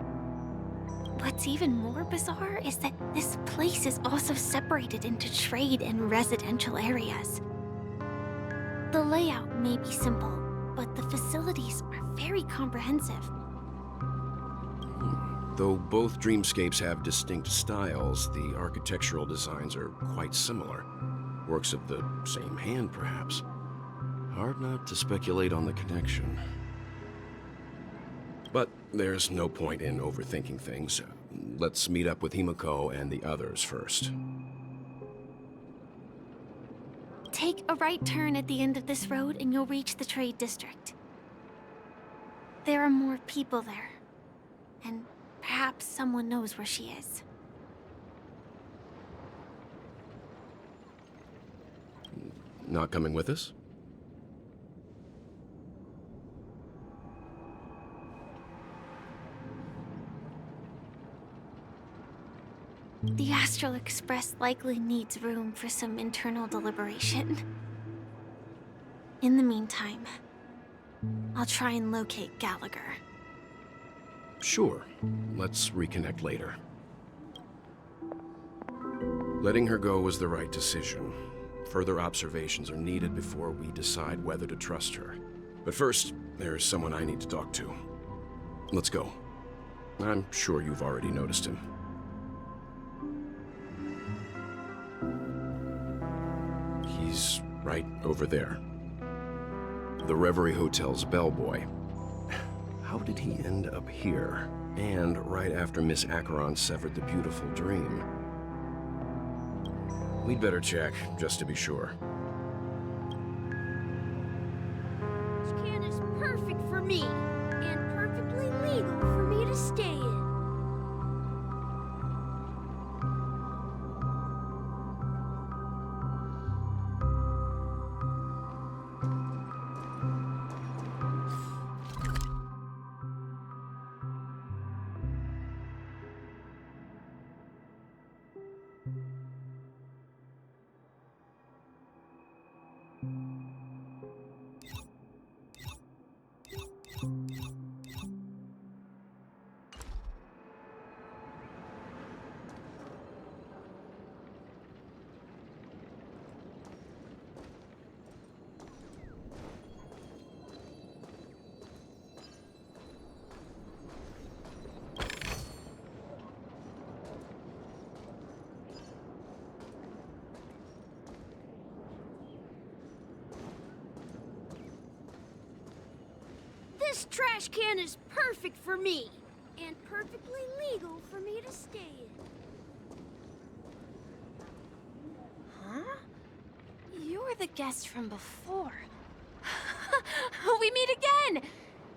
S7: What's even more bizarre is that this place is also separated into trade and residential areas. The layout may be simple, but the facilities are very comprehensive.
S14: Though both dreamscapes have distinct styles, the architectural designs are quite similar. Works of the same hand, perhaps. Hard not to speculate on the connection. But there's no point in overthinking things. Let's meet up with Himiko and the others first.
S7: Take a right turn at the end of this road and you'll reach the trade district. There are more people there. And perhaps someone knows where she is.
S14: Not coming with us?
S7: The Astral Express likely needs room for some internal deliberation. In the meantime, I'll try and locate Gallagher.
S14: Sure. Let's reconnect later. Letting her go was the right decision. Further observations are needed before we decide whether to trust her. But first, there's someone I need to talk to. Let's go. I'm sure you've already noticed him. He's right over there. The Reverie Hotel's bellboy. How did he end up here? And right after Miss Acheron severed the beautiful dream. We'd better check, just to be sure.
S16: This can is perfect.
S18: This trash can is perfect for me. And perfectly legal for me to stay in.
S8: Huh? You're the guest from before. We meet again!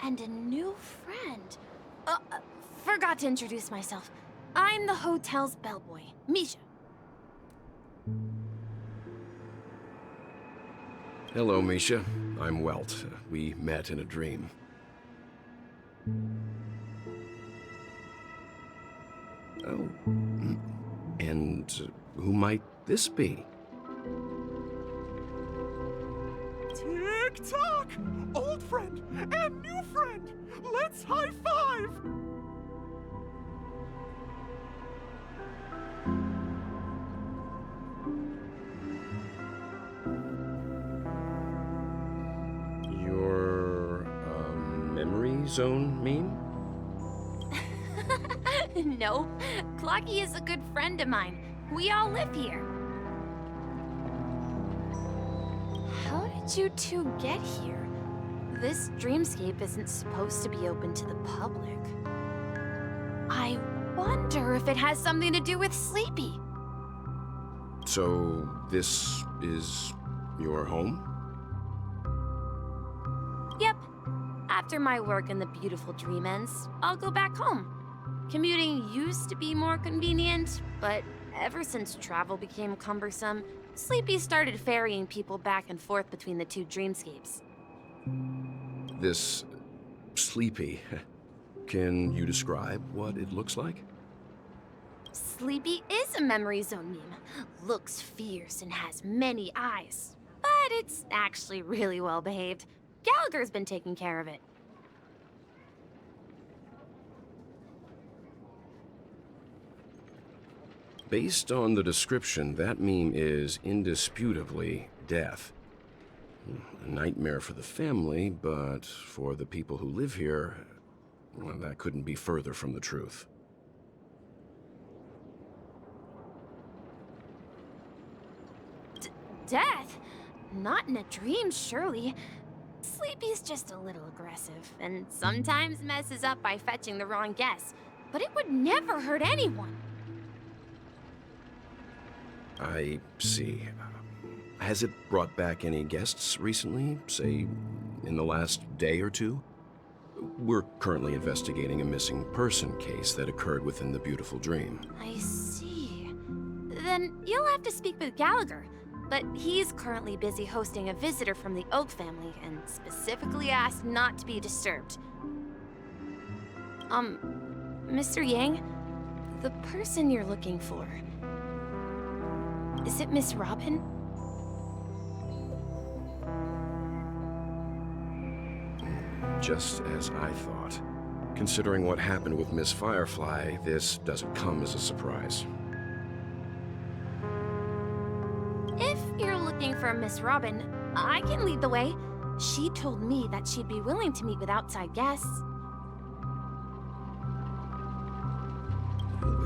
S8: And a new friend. Forgot to introduce myself. I'm the hotel's bellboy, Misha.
S14: Hello, Misha. I'm Welt. We met in a dream. Oh. And who might this be?
S19: Tick-tock! Old friend and new friend! Let's high-five!
S14: Your, memory zone meme?
S8: No, Clocky is a good friend of mine. We all live here. How did you two get here? This dreamscape isn't supposed to be open to the public. I wonder if it has something to do with Sleepy.
S14: So, this is your home?
S8: Yep. After my work in the beautiful dream ends, I'll go back home. Commuting used to be more convenient, but ever since travel became cumbersome, Sleepy started ferrying people back and forth between the two dreamscapes.
S14: This Sleepy. Can you describe what it looks like?
S8: Sleepy is a memory zone meme. Looks fierce and has many eyes. But it's actually really well behaved. Gallagher's been taking care of it.
S14: Based on the description, that meme is indisputably death. A nightmare for the family, but for the people who live here, well, that couldn't be further from the truth.
S8: Death? Not in a dream, surely. Sleepy's just a little aggressive, and sometimes messes up by fetching the wrong guess. But it would never hurt anyone.
S14: I see. Has it brought back any guests recently? Say, in the last day or two? We're currently investigating a missing person case that occurred within the beautiful dream.
S8: I see. Then you'll have to speak with Gallagher. But he's currently busy hosting a visitor from the Oak family and specifically asked not to be disturbed. Mr. Yang, the person you're looking for, is it Miss Robin?
S14: Just as I thought. Considering what happened with Miss Firefly, this doesn't come as a surprise.
S8: If you're looking for Miss Robin, I can lead the way. She told me that she'd be willing to meet with outside guests.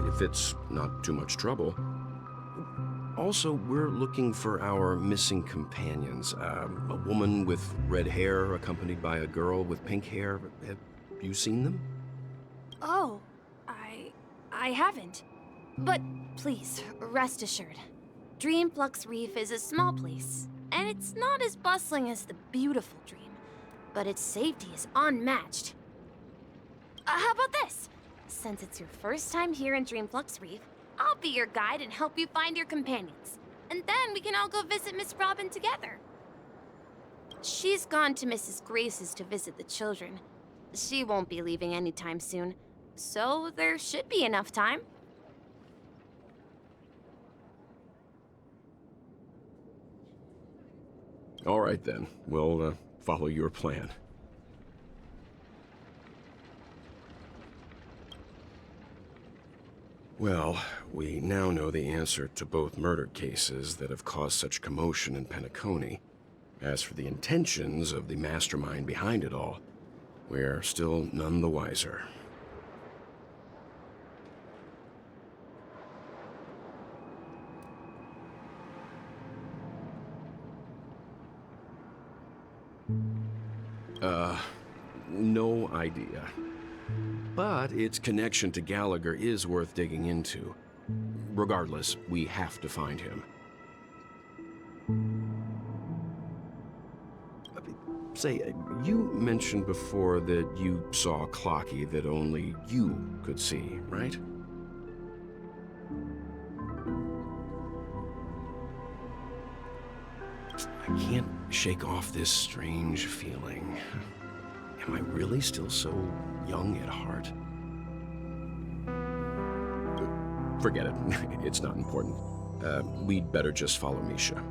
S14: If it's not too much trouble. Also, we're looking for our missing companions. A woman with red hair accompanied by a girl with pink hair. Have you seen them?
S8: Oh, I haven't. But please, rest assured. Dreamflux Reef is a small place, and it's not as bustling as the beautiful dream, but its safety is unmatched. How about this? Since it's your first time here in Dreamflux Reef, I'll be your guide and help you find your companions. And then we can all go visit Miss Robin together. She's gone to Mrs. Grace's to visit the children. She won't be leaving anytime soon, so there should be enough time.
S14: All right, then. We'll follow your plan. Well, we now know the answer to both murder cases that have caused such commotion in Peniconia. As for the intentions of the mastermind behind it all, we're still none the wiser. no idea. But its connection to Gallagher is worth digging into. Regardless, we have to find him. Say, you mentioned before that you saw Clocky that only you could see, right? I can't shake off this strange feeling. Am I really still so young at heart? Forget it. It's not important. We'd better just follow Misha.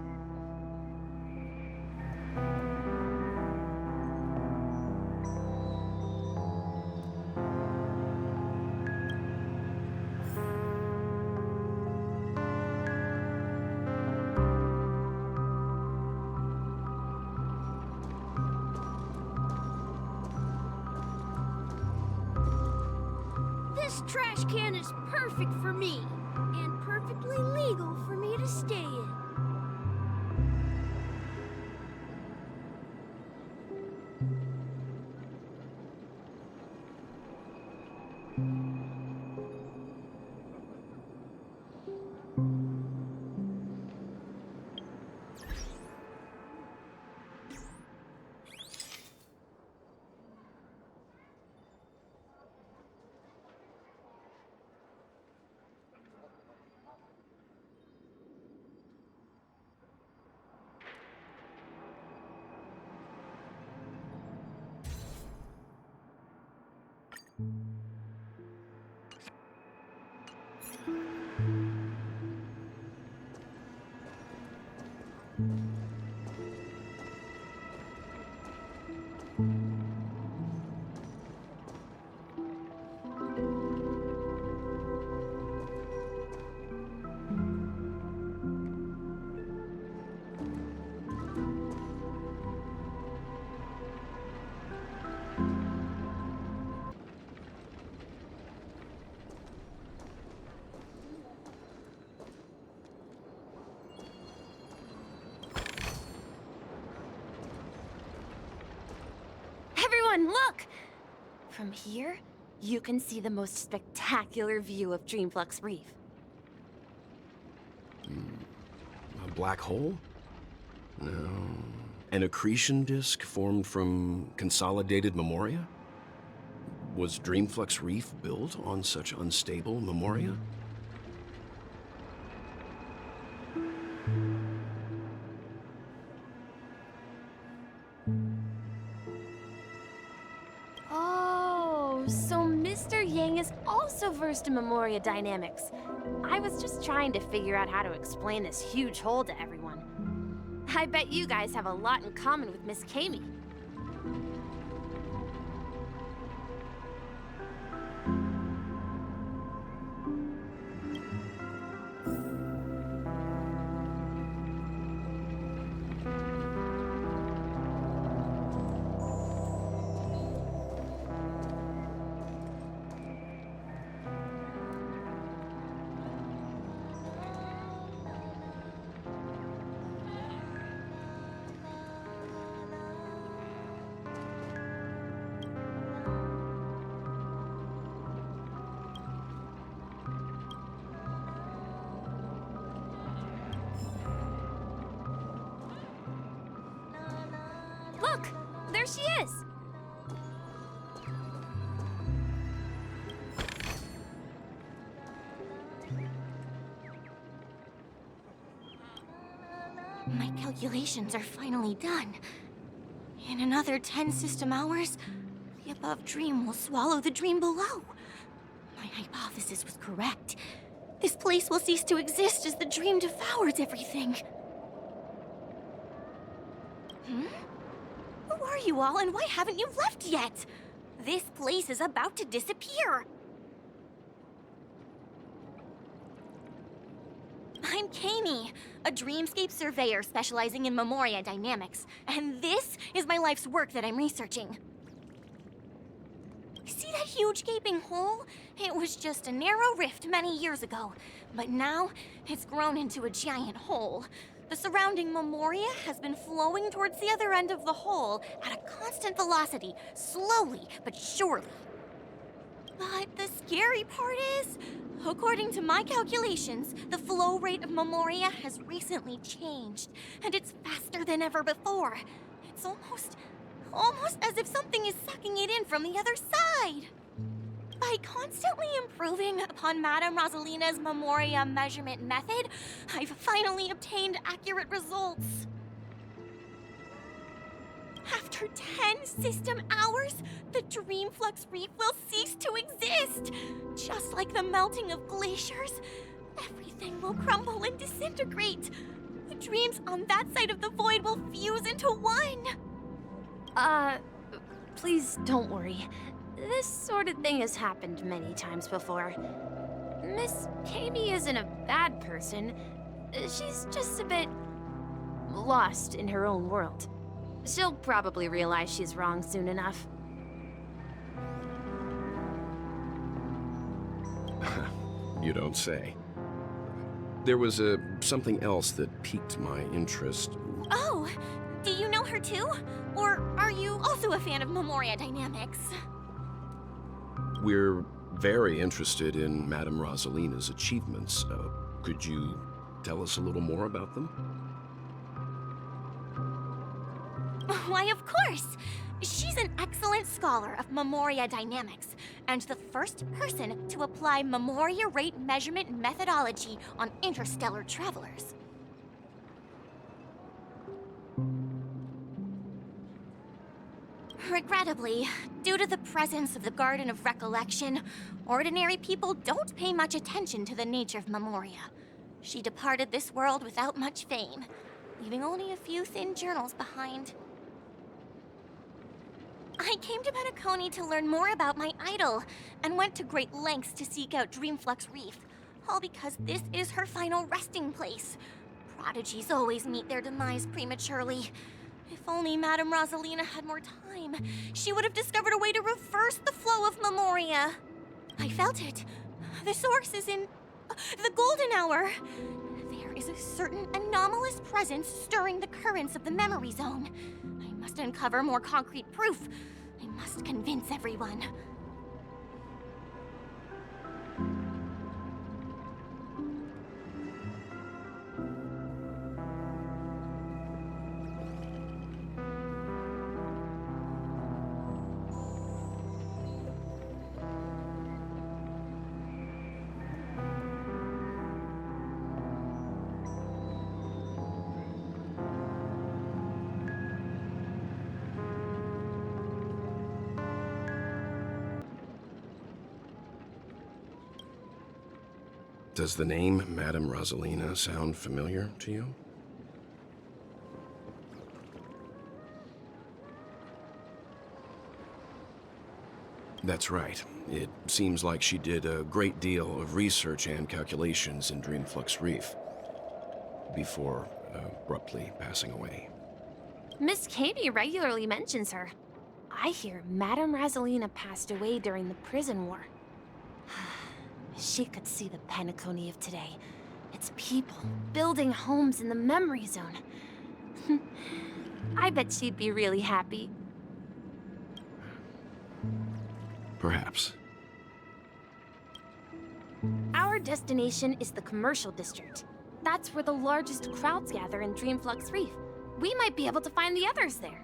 S18: This trash can is perfect for me, and perfectly legal for me to stay in.
S7: Everyone, look! From here, you can see the most spectacular view of Dreamflux Reef.
S14: A black hole? No. An accretion disk formed from consolidated memoria? Was Dreamflux Reef built on such unstable memoria?
S7: Oh, so Mr. Yang is also versed in memoria dynamics. I was just trying to figure out how to explain this huge hole to everyone. I bet you guys have a lot in common with Miss Kami. Look! There she is! My calculations are finally done. In another 10 system hours, the above dream will swallow the dream below. My hypothesis was correct. This place will cease to exist as the dream devours everything. Who are you all, and why haven't you left yet? This place is about to disappear. I'm Kami, a dreamscape surveyor specializing in memoria dynamics, and this is my life's work that I'm researching. See that huge gaping hole? It was just a narrow rift many years ago. But now, it's grown into a giant hole. The surrounding memoria has been flowing towards the other end of the hole at a constant velocity, slowly but surely. But the scary part is, according to my calculations, the flow rate of memoria has recently changed, and it's faster than ever before. It's almost as if something is sucking it in from the other side. By constantly improving upon Madame Rosalina's memoria measurement method, I've finally obtained accurate results. After 10 system hours, the Dreamflux Reef will cease to exist. Just like the melting of glaciers, everything will crumble and disintegrate. The dreams on that side of the void will fuse into one.
S20: Please don't worry. This sort of thing has happened many times before. Miss Katie isn't a bad person. She's just a bit lost in her own world. She'll probably realize she's wrong soon enough.
S14: You don't say. There was something else that piqued my interest.
S7: Oh, do you know her too? Or are you also a fan of Memoria Dynamics?
S14: We're very interested in Madame Rosalina's achievements. Could you tell us a little more about them?
S7: Why, of course! She's an excellent scholar of Memoria Dynamics, and the first person to apply Memoria rate measurement methodology on interstellar travelers. Regrettably, due to the presence of the Garden of Recollection, ordinary people don't pay much attention to the nature of Memoria. She departed this world without much fame, leaving only a few thin journals behind. I came to Pentaconia to learn more about my idol, and went to great lengths to seek out Dreamflux Reef, all because this is her final resting place. Prodigies always meet their demise prematurely. If only Madame Rosalina had more time, she would have discovered a way to reverse the flow of Memoria. I felt it. The source is in the golden hour. There is a certain anomalous presence stirring the currents of the memory zone. I must uncover more concrete proof. I must convince everyone.
S14: Does the name Madame Rosalina sound familiar to you? That's right. It seems like she did a great deal of research and calculations in Dreamflux Reef before abruptly passing away.
S20: Miss Katie regularly mentions her. I hear Madame Rosalina passed away during the prison war. She could see the Pentaconia of today. Its people building homes in the memory zone. I bet she'd be really happy.
S14: Perhaps.
S20: Our destination is the commercial district. That's where the largest crowds gather in Dreamflux Reef. We might be able to find the others there.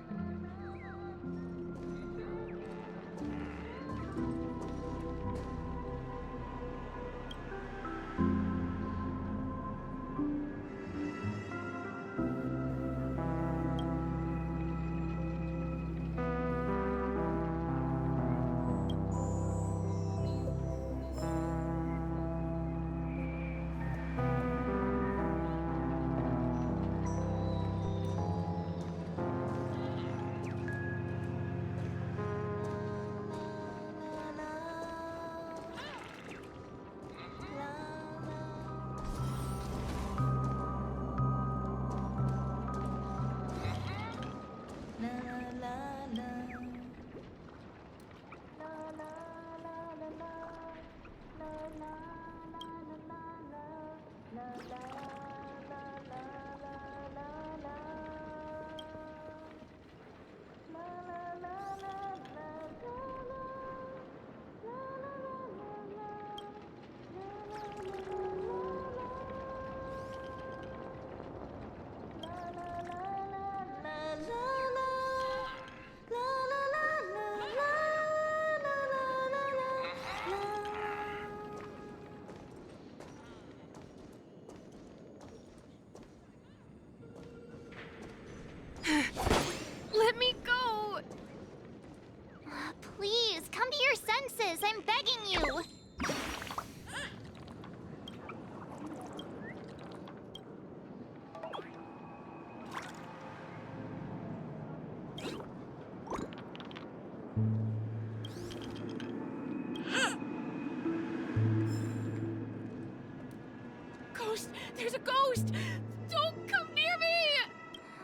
S8: ghost! There's a ghost! Don't come near me!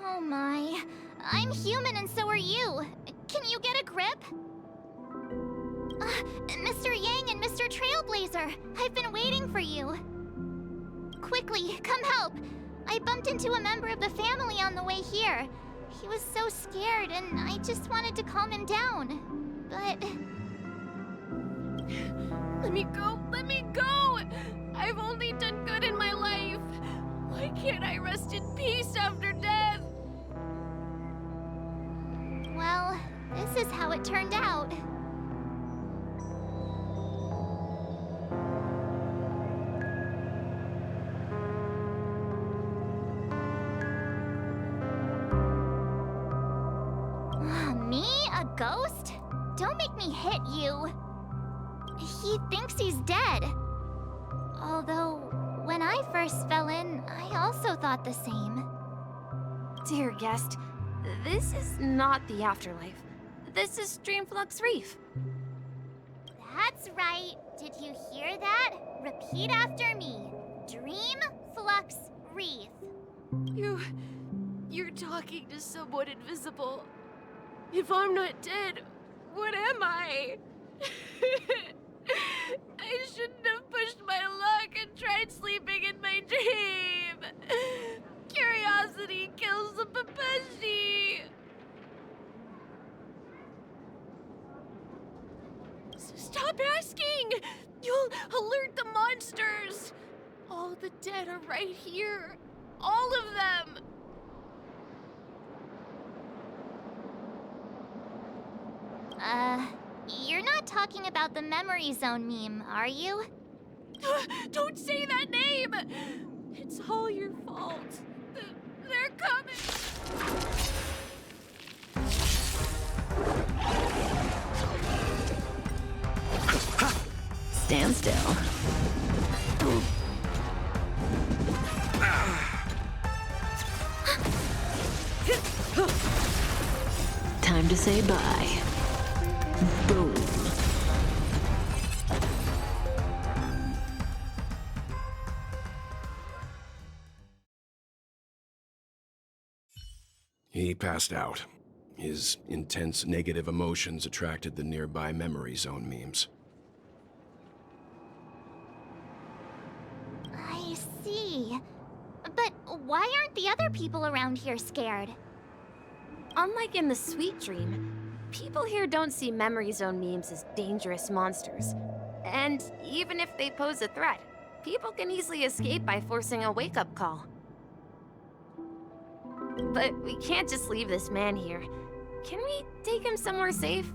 S2: Oh my. I'm human and so are you. Can you get a grip? Mr. Yang and Mr. Trailblazer, I've been waiting for you. Quickly, come help. I bumped into a member of the family on the way here. He was so scared and I just wanted to calm him down. But...
S8: Let me go! Let me go! I've only done good in my life. Why can't I rest in peace after death?
S2: Well, this is how it turned out. Me? A ghost? Don't make me hit you. He thinks he's dead. Although, when I first fell in, I also thought the same.
S20: Dear guest, this is not the afterlife. This is Dreamflux Reef.
S2: That's right. Did you hear that? Repeat after me. Dream Flux Reef.
S8: You're talking to someone invisible. If I'm not dead, what am I? I shouldn't have pushed my luck and tried sleeping in my dream. Curiosity kills the Papeshi. Stop asking! You'll alert the monsters! All the dead are right here. All of them!
S2: You're not talking about the Memory Zone meme, are you?
S8: Don't say that name! It's all your fault. They're coming!
S17: Stand still. Time to say bye. Boom.
S14: He passed out. His intense negative emotions attracted the nearby Memory Zone memes.
S2: I see. But why aren't the other people around here scared?
S20: Unlike in the Sweet Dream, people here don't see Memory Zone memes as dangerous monsters. And even if they pose a threat, people can easily escape by forcing a wake-up call. But we can't just leave this man here. Can we take him somewhere safe?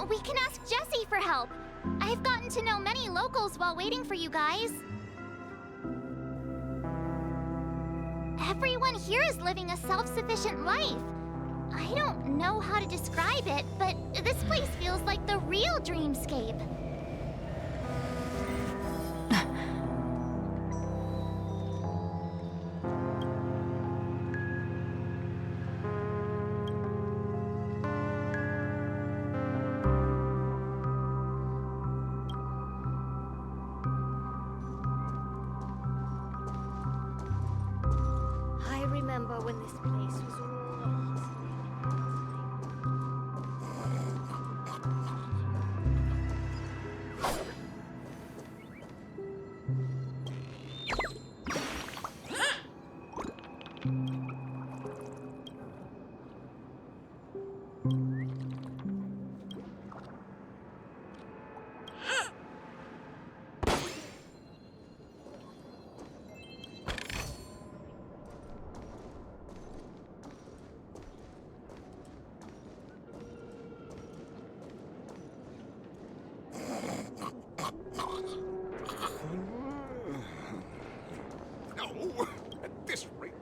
S2: We can ask Jessie for help. I've gotten to know many locals while waiting for you guys. Everyone here is living a self-sufficient life. I don't know how to describe it, but this place feels like the real dreamscape.
S18: I remember when this place was all
S19: No, at this rate.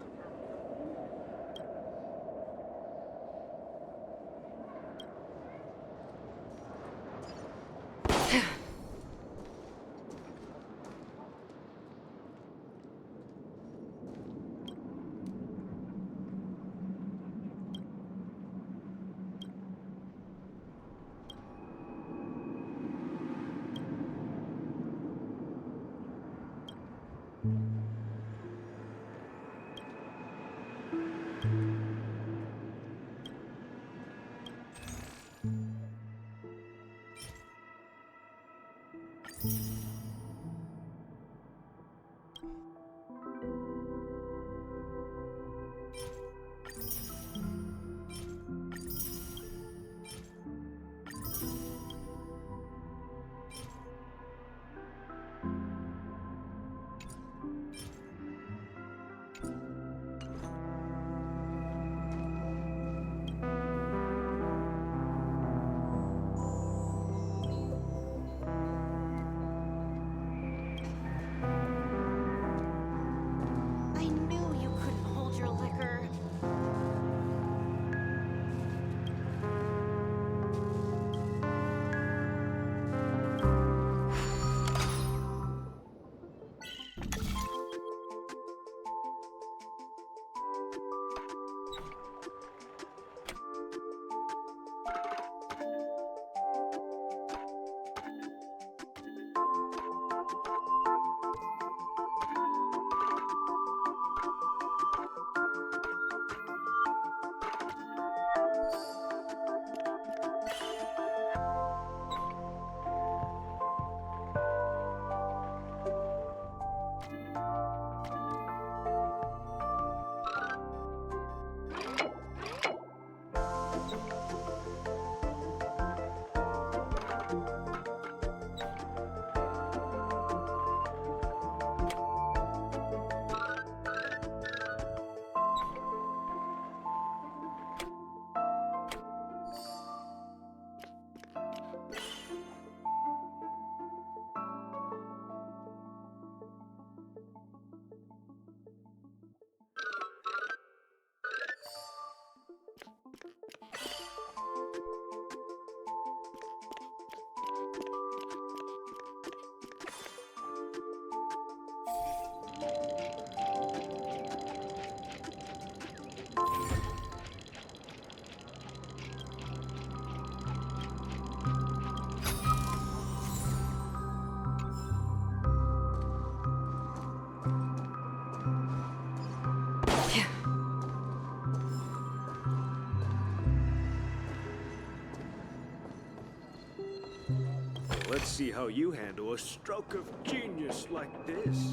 S21: Let's see how you handle a stroke of genius like this.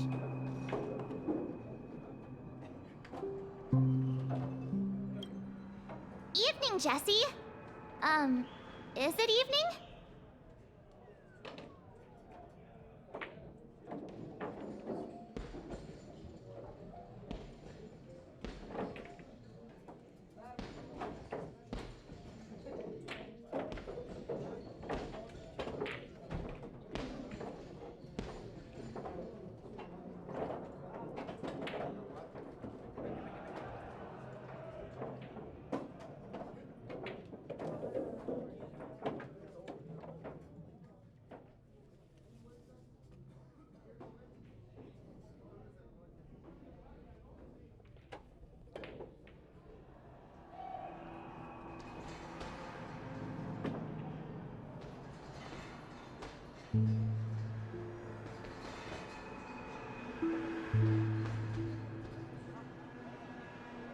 S2: Evening, Jesse. Is it evening?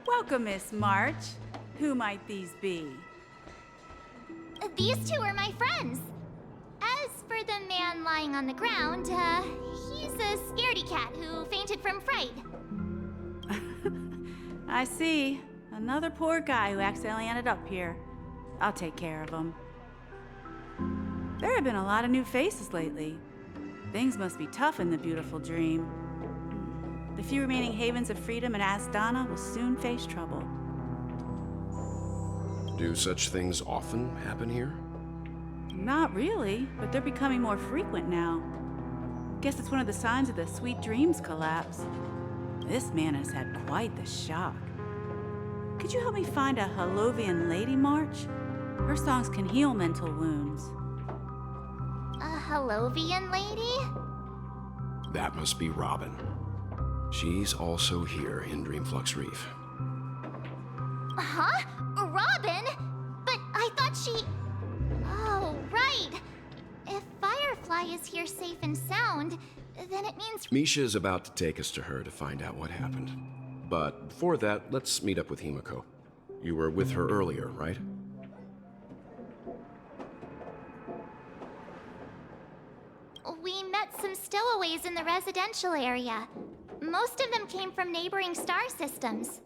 S22: Welcome, Miss March. Who might these be?
S2: These two are my friends. As for the man lying on the ground, he's a scaredy cat who fainted from fright.
S22: I see. Another poor guy who accidentally ended up here. I'll take care of him. There have been a lot of new faces lately. Things must be tough in the beautiful dream. The few remaining havens of freedom in Asdana will soon face trouble.
S14: Do such things often happen here?
S22: Not really, but they're becoming more frequent now. Guess it's one of the signs of the Sweet Dreams collapse. This man has had quite the shock. Could you help me find a Halovian lady, March? Her songs can heal mental wounds.
S2: A Halovian lady?
S14: That must be Robin. She's also here in Dreamflux Reef.
S2: Huh? Robin? But I thought she... Oh, right. If Firefly is here safe and sound, then it means...
S14: Misha's about to take us to her to find out what happened. But before that, let's meet up with Himiko. You were with her earlier, right?
S2: We met some stowaways in the residential area. Most of them came from neighboring star systems.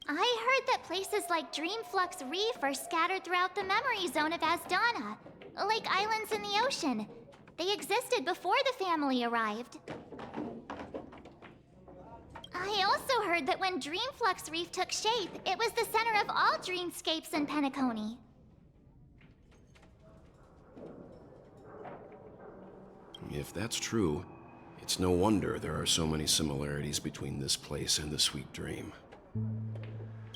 S2: I heard that places like Dreamflux Reef are scattered throughout the memory zone of Asdana, like islands in the ocean. They existed before the family arrived. I also heard that when Dreamflux Reef took shape, it was the center of all dreamscapes in Pentaconia.
S14: If that's true, it's no wonder there are so many similarities between this place and the Sweet Dream.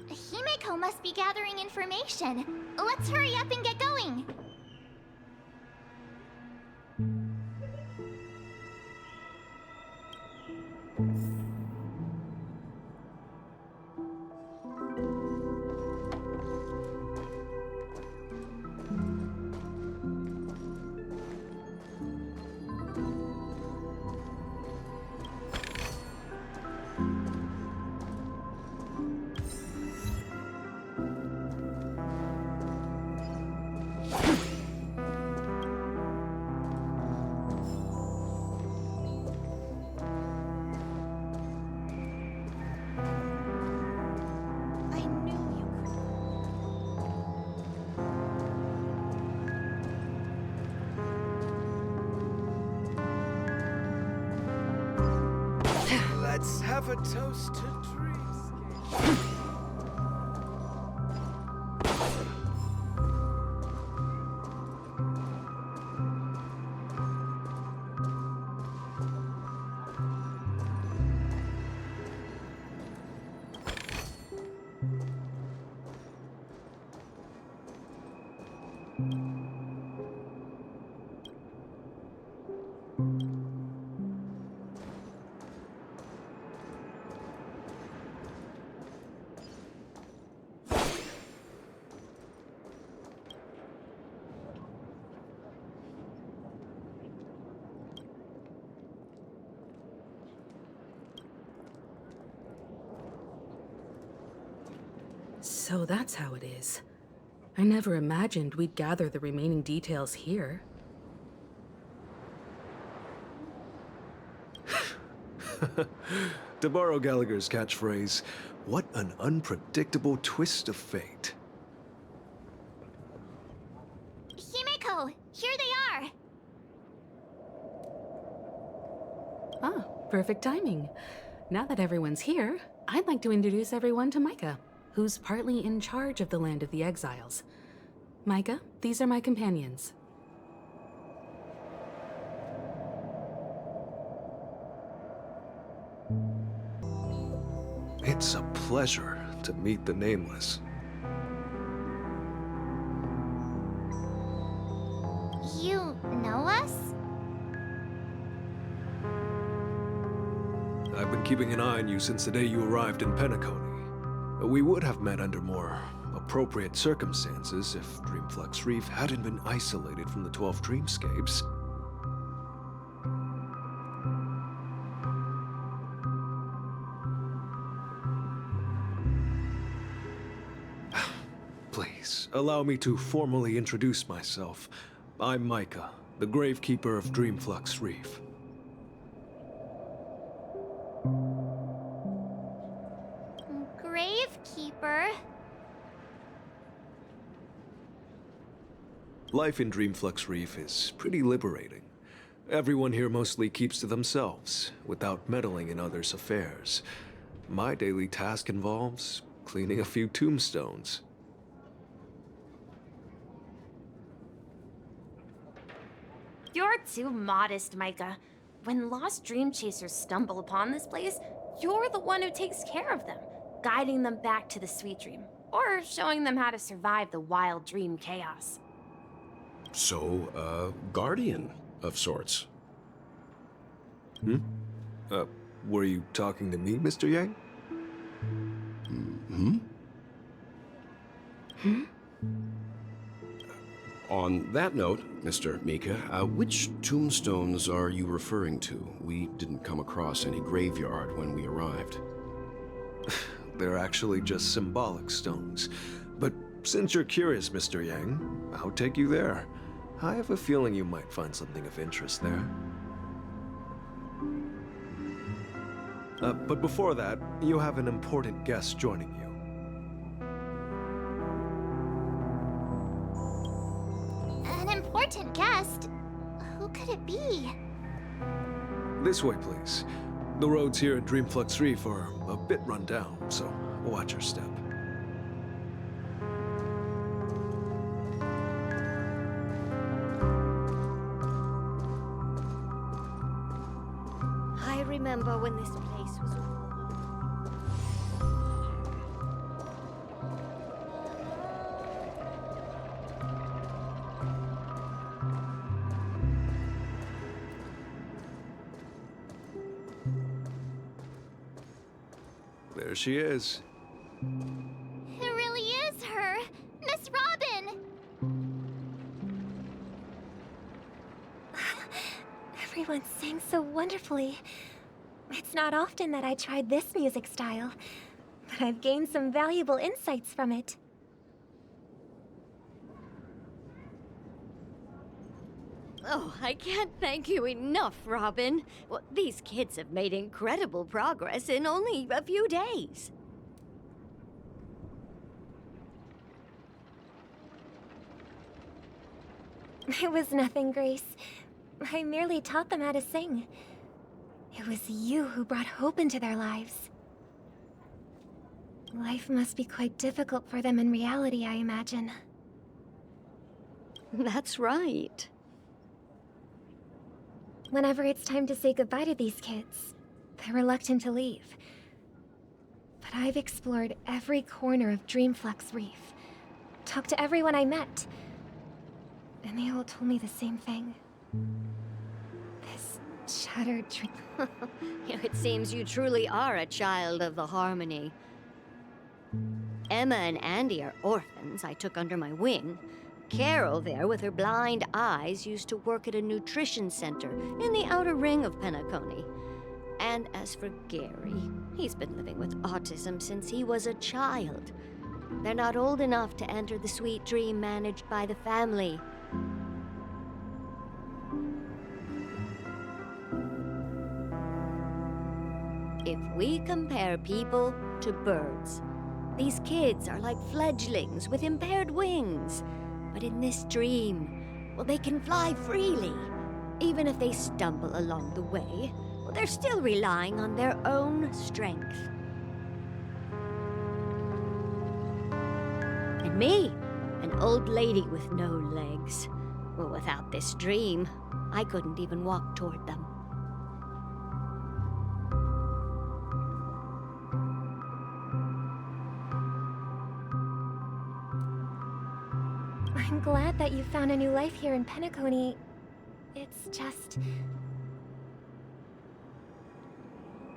S2: Himiko must be gathering information. Let's hurry up and get going.
S6: Let's have a toast to dreamscape.
S23: So that's how it is. I never imagined we'd gather the remaining details here.
S1: To borrow Gallagher's catchphrase, what an unpredictable twist of fate.
S2: Himeko, here they are.
S5: Ah, perfect timing. Now that everyone's here, I'd like to introduce everyone to Micah, who's partly in charge of the land of the exiles. Micah, these are my companions.
S1: It's a pleasure to meet the Nameless.
S2: You know us?
S1: I've been keeping an eye on you since the day you arrived in Peniconia. We would have met under more appropriate circumstances if Dreamflux Reef hadn't been isolated from the 12 dreamscapes. Please, allow me to formally introduce myself. I'm Micah, the Gravekeeper of Dreamflux Reef.
S2: Gravekeeper?
S1: Life in Dreamflux Reef is pretty liberating. Everyone here mostly keeps to themselves, without meddling in others' affairs. My daily task involves cleaning a few tombstones.
S20: You're too modest, Micah. When lost dream chasers stumble upon this place, you're the one who takes care of them, guiding them back to the sweet dream, or showing them how to survive the wild dream chaos.
S14: So, guardian of sorts.
S1: Were you talking to me, Mr. Yang?
S14: On that note, Mr. Mika, which tombstones are you referring to? We didn't come across any graveyard when we arrived.
S1: They're actually just symbolic stones. But since you're curious, Mr. Yang, I'll take you there. I have a feeling you might find something of interest there. But before that, you have an important guest joining you.
S2: An important guest? Who could it be?
S1: This way, please. The roads here at Dreamflux Reef are a bit run down, so watch your step.
S16: I remember when this place was all...
S1: There she is.
S2: It really is her! Miss Robin!
S7: Everyone sang so wonderfully. It's not often that I tried this music style, but I've gained some valuable insights from it.
S16: Oh, I can't thank you enough, Robin. Well, these kids have made incredible progress in only a few days.
S7: It was nothing, Grace. I merely taught them how to sing. It was you who brought hope into their lives. Life must be quite difficult for them in reality, I imagine.
S16: That's right.
S7: Whenever it's time to say goodbye to these kids, they're reluctant to leave. But I've explored every corner of Dreamflux Reef, talked to everyone I met, and they all told me the same thing. This shattered dream...
S16: It seems you truly are a child of the Harmony. Emma and Andy are orphans I took under my wing. Carol there, with her blind eyes, used to work at a nutrition center in the outer ring of Peniconia. And as for Gary, he's been living with autism since he was a child. They're not old enough to enter the sweet dream managed by the family. If we compare people to birds, these kids are like fledglings with impaired wings. But in this dream, well, they can fly freely. Even if they stumble along the way, well, they're still relying on their own strength. And me, an old lady with no legs. Well, without this dream, I couldn't even walk toward them.
S7: I'm glad that you found a new life here in Peniconia. It's just...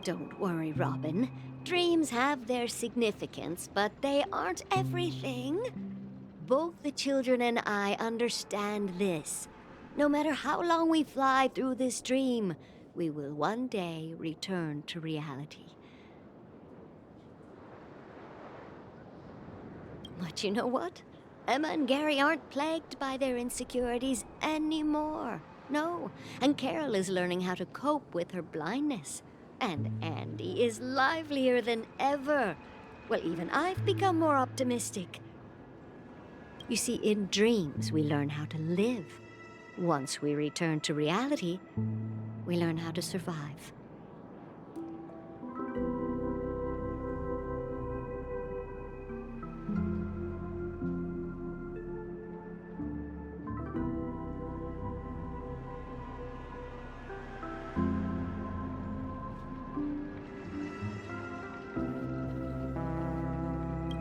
S16: Don't worry, Robin. Dreams have their significance, but they aren't everything. Both the children and I understand this. No matter how long we fly through this dream, we will one day return to reality. But you know what? Emma and Gary aren't plagued by their insecurities anymore. No, and Carol is learning how to cope with her blindness. And Andy is livelier than ever. Well, even I've become more optimistic. You see, in dreams, we learn how to live. Once we return to reality, we learn how to survive.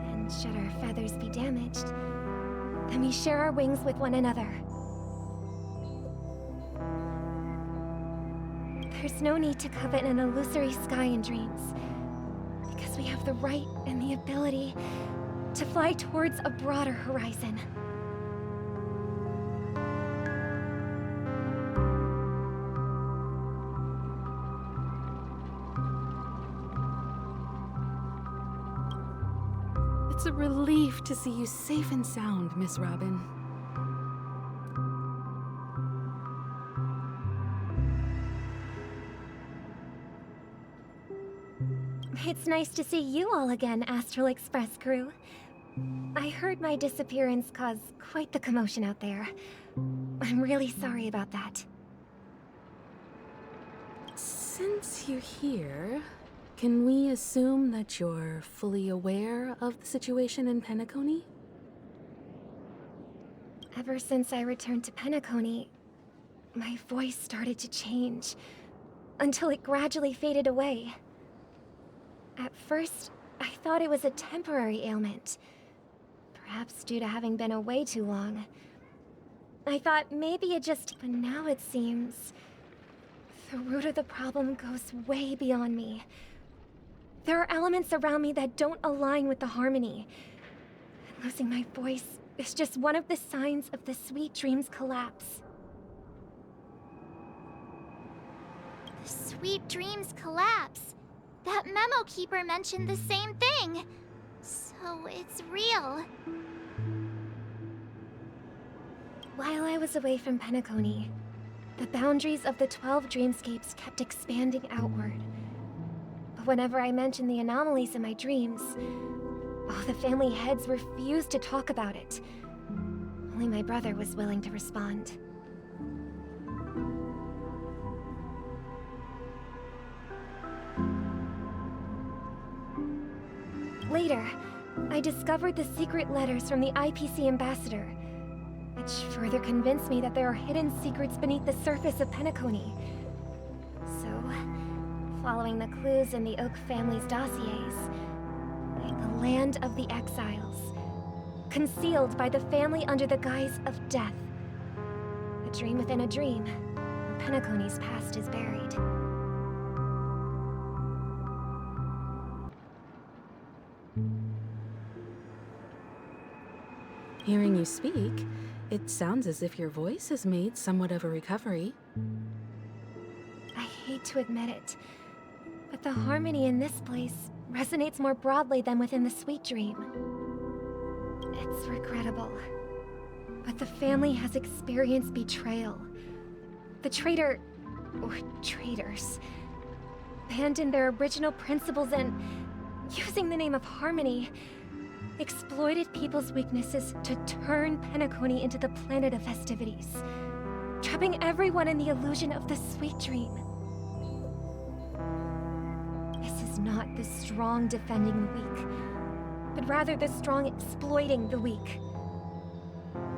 S7: And should our feathers be damaged, then we share our wings with one another. There's no need to covet an illusory sky in dreams, because we have the right and the ability to fly towards a broader horizon.
S4: It's a relief to see you safe and sound, Miss Robin.
S7: It's nice to see you all again, Astral Express crew. I heard my disappearance caused quite the commotion out there. I'm really sorry about that.
S4: Since you're here, can we assume that you're fully aware of the situation in Peniconia?
S7: Ever since I returned to Peniconia, my voice started to change, until it gradually faded away. At first, I thought it was a temporary ailment, perhaps due to having been away too long. I thought maybe it just... But now it seems the root of the problem goes way beyond me. There are elements around me that don't align with the harmony. And losing my voice is just one of the signs of the sweet dream's collapse.
S2: The sweet dream's collapse. That memo keeper mentioned the same thing. So it's real.
S7: While I was away from Peniconia, the boundaries of the 12 dreamscapes kept expanding outward. But whenever I mentioned the anomalies in my dreams, all the family heads refused to talk about it. Only my brother was willing to respond. Later, I discovered the secret letters from the IPC ambassador, which further convinced me that there are hidden secrets beneath the surface of Peniconia. So, following the clues in the Oak family's dossiers, the land of the exiles, concealed by the family under the guise of death. A dream within a dream, where Peniconia's past is buried.
S4: Hearing you speak, it sounds as if your voice has made somewhat of a recovery.
S7: I hate to admit it, but the harmony in this place resonates more broadly than within the sweet dream. It's regrettable, but the family has experienced betrayal. The traitor, or traitors,
S3: abandoned their original principles and, using the name of harmony, exploited people's weaknesses to turn Peniconia into the planet of festivities, trapping everyone in the illusion of the sweet dream. This is not the strong defending the weak, but rather the strong exploiting the weak.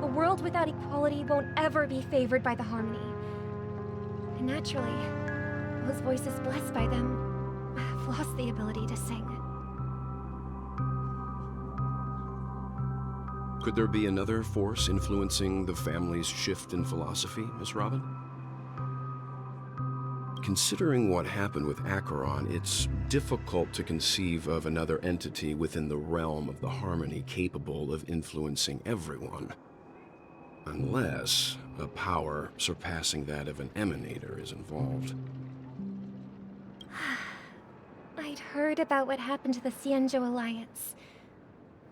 S3: A world without equality won't ever be favored by the harmony. And naturally, those voices blessed by them have lost the ability to sing.
S14: Could there be another force influencing the family's shift in philosophy, Miss Robin? Considering what happened with Acheron, it's difficult to conceive of another entity within the realm of the harmony capable of influencing everyone. Unless a power surpassing that of an emanator is involved.
S3: I'd heard about what happened to the Xianzhou Alliance.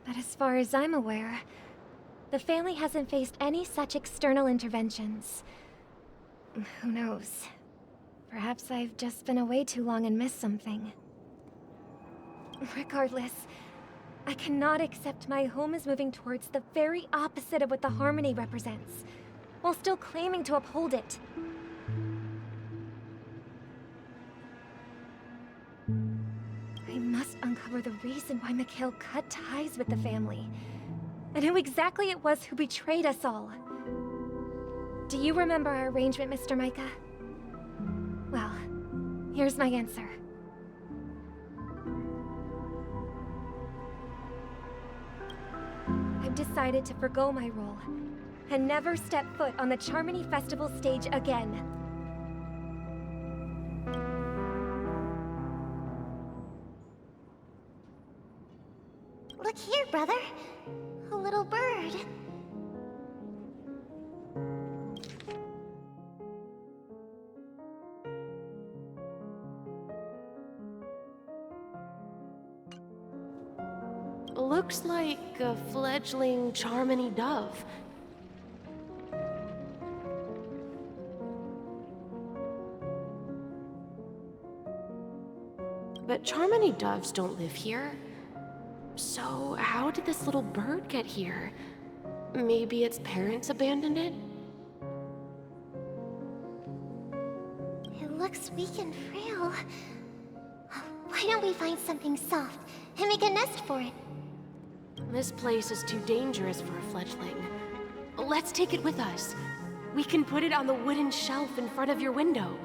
S3: But as far as I'm aware, the family hasn't faced any such external interventions. Who knows? Perhaps I've just been away too long and missed something. Regardless, I cannot accept my home is moving towards the very opposite of what the harmony represents, while still claiming to uphold it. I must uncover the reason why Mikhail cut ties with the family, and who exactly it was who betrayed us all. Do you remember our arrangement, Mr. Micah? Well, here's my answer. I've decided to forgo my role, and never step foot on the Charmony Festival stage again.
S2: Look here, brother. A little bird.
S9: Looks like a fledgling Charmony dove. But Charmony doves don't live here. So how did this little bird get here? Maybe its parents abandoned it?
S2: It looks weak and frail. Why don't we find something soft and make a nest for it?
S9: This place is too dangerous for a fledgling. Let's take it with us. We can put it on the wooden shelf in front of your window.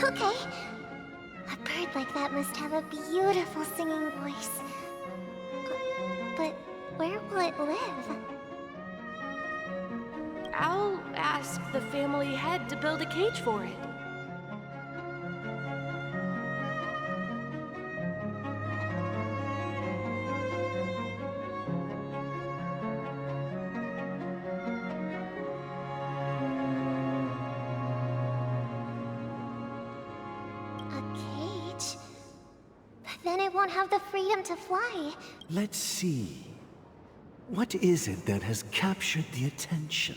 S2: Okay. A bird like that must have a beautiful singing voice. But where will it live?
S9: I'll ask the family head to build a cage for it.
S2: A cage? But then it won't have the freedom to fly.
S6: Let's see. What is it that has captured the attention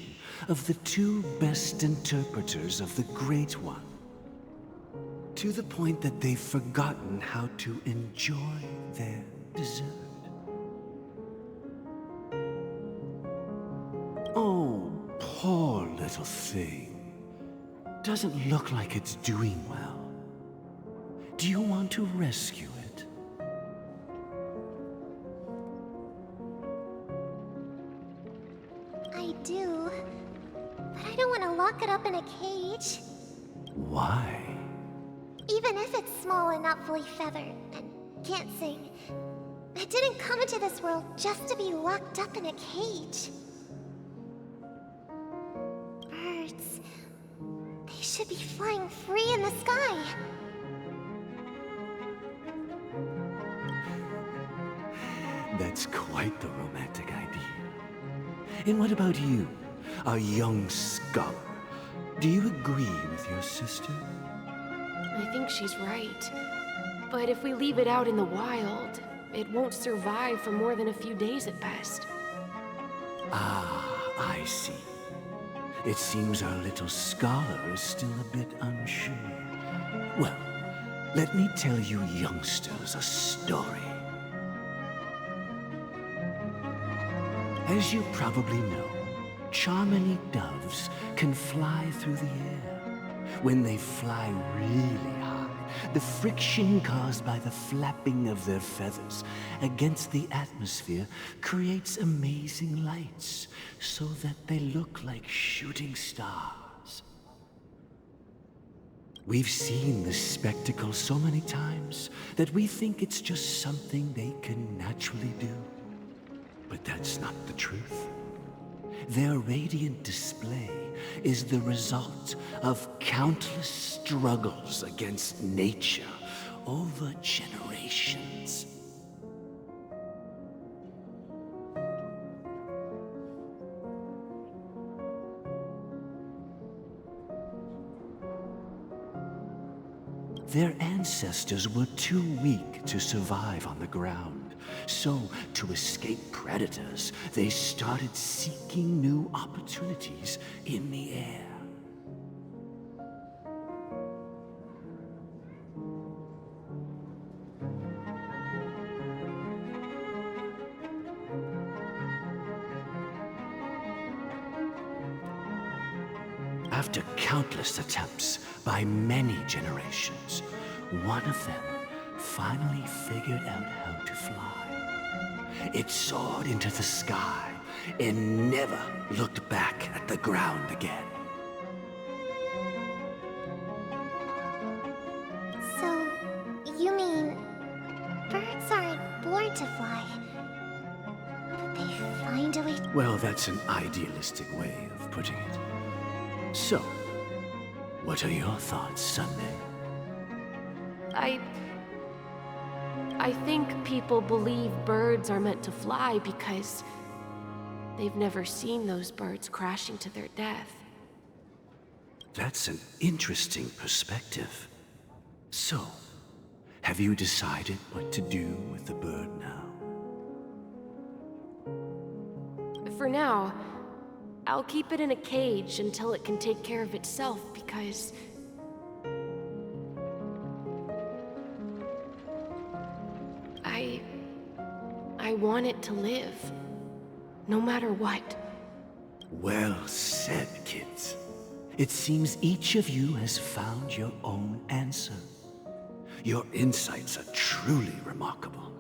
S6: of the two best interpreters of the Great One? To the point that they've forgotten how to enjoy their dessert. Oh, poor little thing. Doesn't look like it's doing well. Do you want to rescue it?
S2: I do. But I don't want to lock it up in a cage.
S6: Why?
S2: Even if it's small and not fully feathered, and can't sing. It didn't come into this world just to be locked up in a cage. Birds. They should be flying free in the sky.
S6: That's quite the romantic idea. And what about you, a young scholar? Do you agree with your sister?
S9: I think she's right. But if we leave it out in the wild, it won't survive for more than a few days at best.
S6: Ah, I see. It seems our little scholar is still a bit unsure. Well, let me tell you youngsters a story. As you probably know, Charmony doves can fly through the air. When they fly really high, the friction caused by the flapping of their feathers against the atmosphere creates amazing lights, so that they look like shooting stars. We've seen this spectacle so many times that we think it's just something they can naturally do. But that's not the truth. Their radiant display is the result of countless struggles against nature over generations. Their ancestors were too weak to survive on the ground. So, to escape predators, they started seeking new opportunities in the air. After countless attempts by many generations, one of them finally figured out how to fly. It soared into the sky and never looked back at the ground again.
S2: So, you mean birds aren't born to fly, but they find a way to...
S6: Well, that's an idealistic way of putting it. So, what are your thoughts, Sunday?
S9: I think people believe birds are meant to fly because they've never seen those birds crashing to their death.
S6: That's an interesting perspective. So, have you decided what to do with the bird now?
S9: For now, I'll keep it in a cage until it can take care of itself because... I want it to live, no matter what.
S6: Well said, kids. It seems each of you has found your own answer. Your insights are truly remarkable.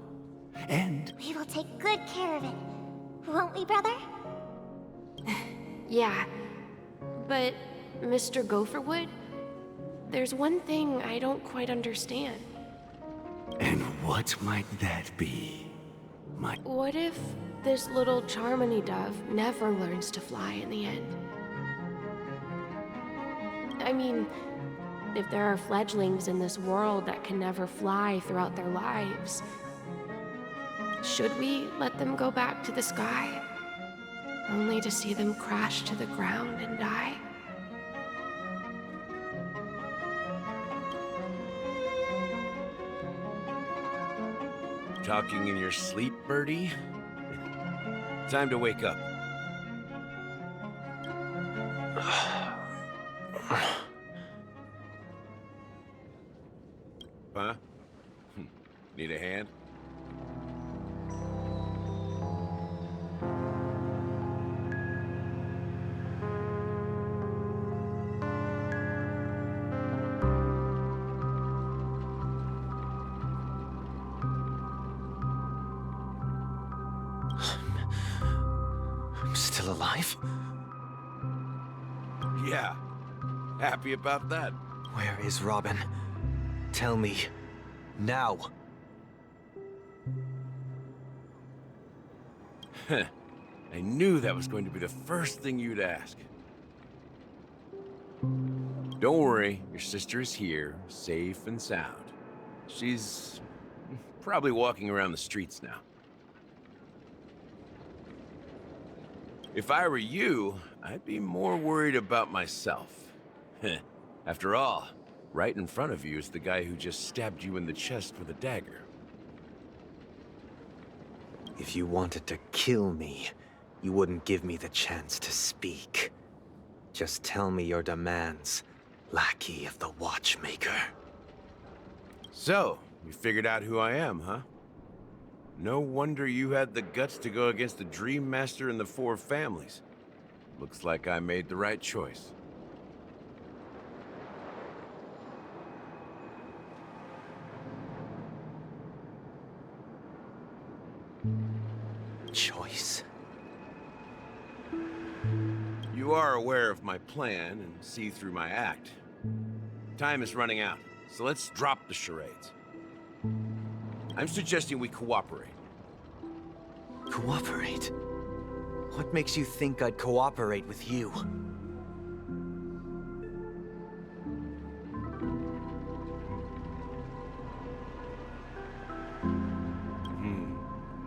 S6: And...
S2: We will take good care of it, won't we, brother?
S9: Yeah, but Mr. Gopherwood, there's one thing I don't quite understand.
S6: And what might that be?
S9: What if this little Charmony dove never learns to fly in the end? I mean, if there are fledglings in this world that can never fly throughout their lives, should we let them go back to the sky, only to see them crash to the ground and die?
S11: Talking in your sleep, birdie? Time to wake up. Huh? Need a hand?
S15: Still alive?
S11: Yeah. Happy about that.
S15: Where is Robin? Tell me. Now.
S11: I knew that was going to be the first thing you'd ask. Don't worry, your sister is here, safe and sound. She's probably walking around the streets now. If I were you, I'd be more worried about myself. After all, right in front of you is the guy who just stabbed you in the chest with a dagger.
S10: If you wanted to kill me, you wouldn't give me the chance to speak. Just tell me your demands, lackey of the Watchmaker.
S11: So, you figured out who I am, huh? No wonder you had the guts to go against the Dream Master and the Four Families. Looks like I made the right choice.
S10: Choice?
S11: You are aware of my plan and see through my act. Time is running out, so let's drop the charades. I'm suggesting we cooperate.
S10: Cooperate? What makes you think I'd cooperate with you?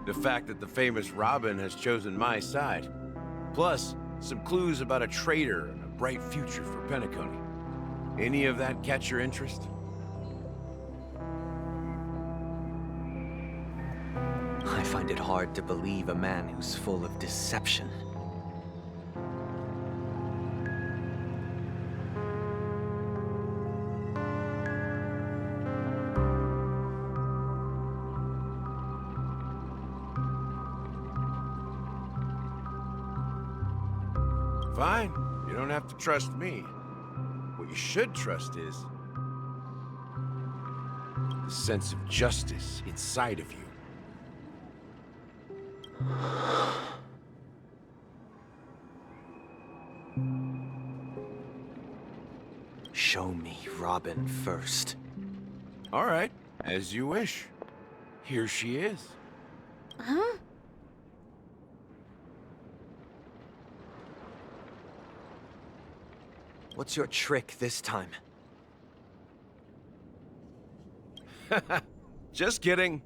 S11: The fact that the famous Robin has chosen my side. Plus, some clues about a traitor and a bright future for Peniconia. Any of that catch your interest?
S10: I find it hard to believe a man who's full of deception.
S11: Fine. You don't have to trust me. What you should trust is the sense of justice inside of you.
S10: Show me Robin first.
S11: All right, as you wish. Here she is.
S20: Huh?
S10: What's your trick this time?
S11: Just kidding.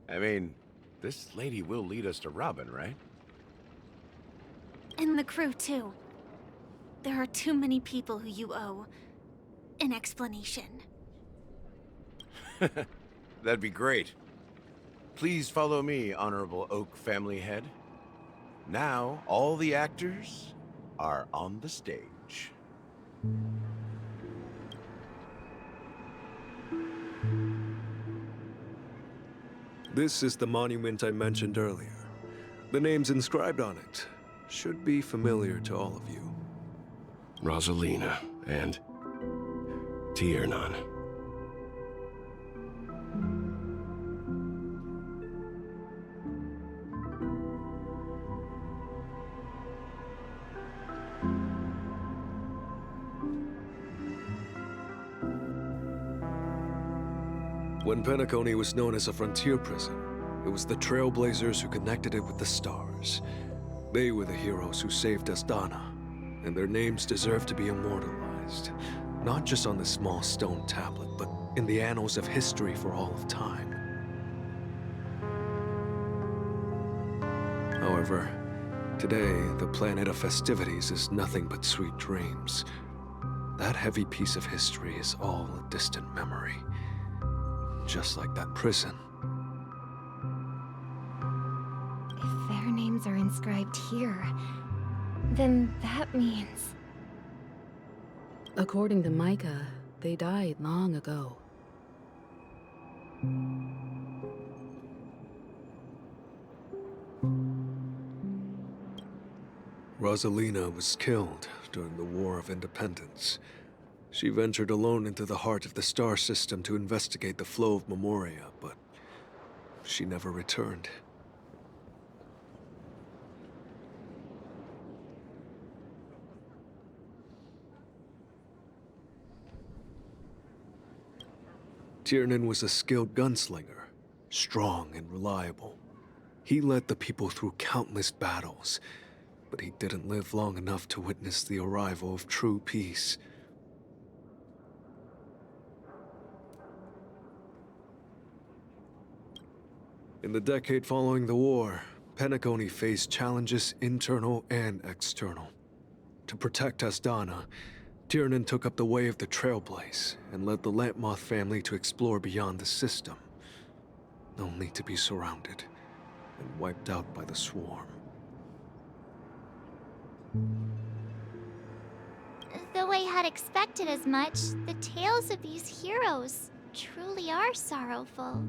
S11: I mean, this lady will lead us to Robin, right?
S18: And the crew, too. There are too many people who you owe an explanation.
S11: That'd be great. Please follow me, Honorable Oak Family Head. Now, all the actors are on the stage.
S1: This is the monument I mentioned earlier. The names inscribed on it should be familiar to all of you.
S14: Rosalina and Tiernan.
S1: When Peniconia was known as a frontier prison, it was the Trailblazers who connected it with the stars. They were the heroes who saved Asdana, and their names deserve to be immortalized, not just on this small stone tablet, but in the annals of history for all of time. However, today, the planet of festivities is nothing but sweet dreams. That heavy piece of history is all a distant memory. Just like that prison.
S3: If their names are inscribed here, then that means...
S4: According to Micah, they died long ago.
S1: Rosalina was killed during the War of Independence. She ventured alone into the heart of the star system to investigate the flow of Memoria, but she never returned. Tiernan was a skilled gunslinger, strong and reliable. He led the people through countless battles, but he didn't live long enough to witness the arrival of true peace. In the decade following the war, Peniconia faced challenges internal and external. To protect Asdana, Tiernan took up the way of the Trailblaze and led the Lampmoth family to explore beyond the system, only to be surrounded. and wiped out by the swarm.
S2: Though I had expected as much, the tales of these heroes truly are sorrowful.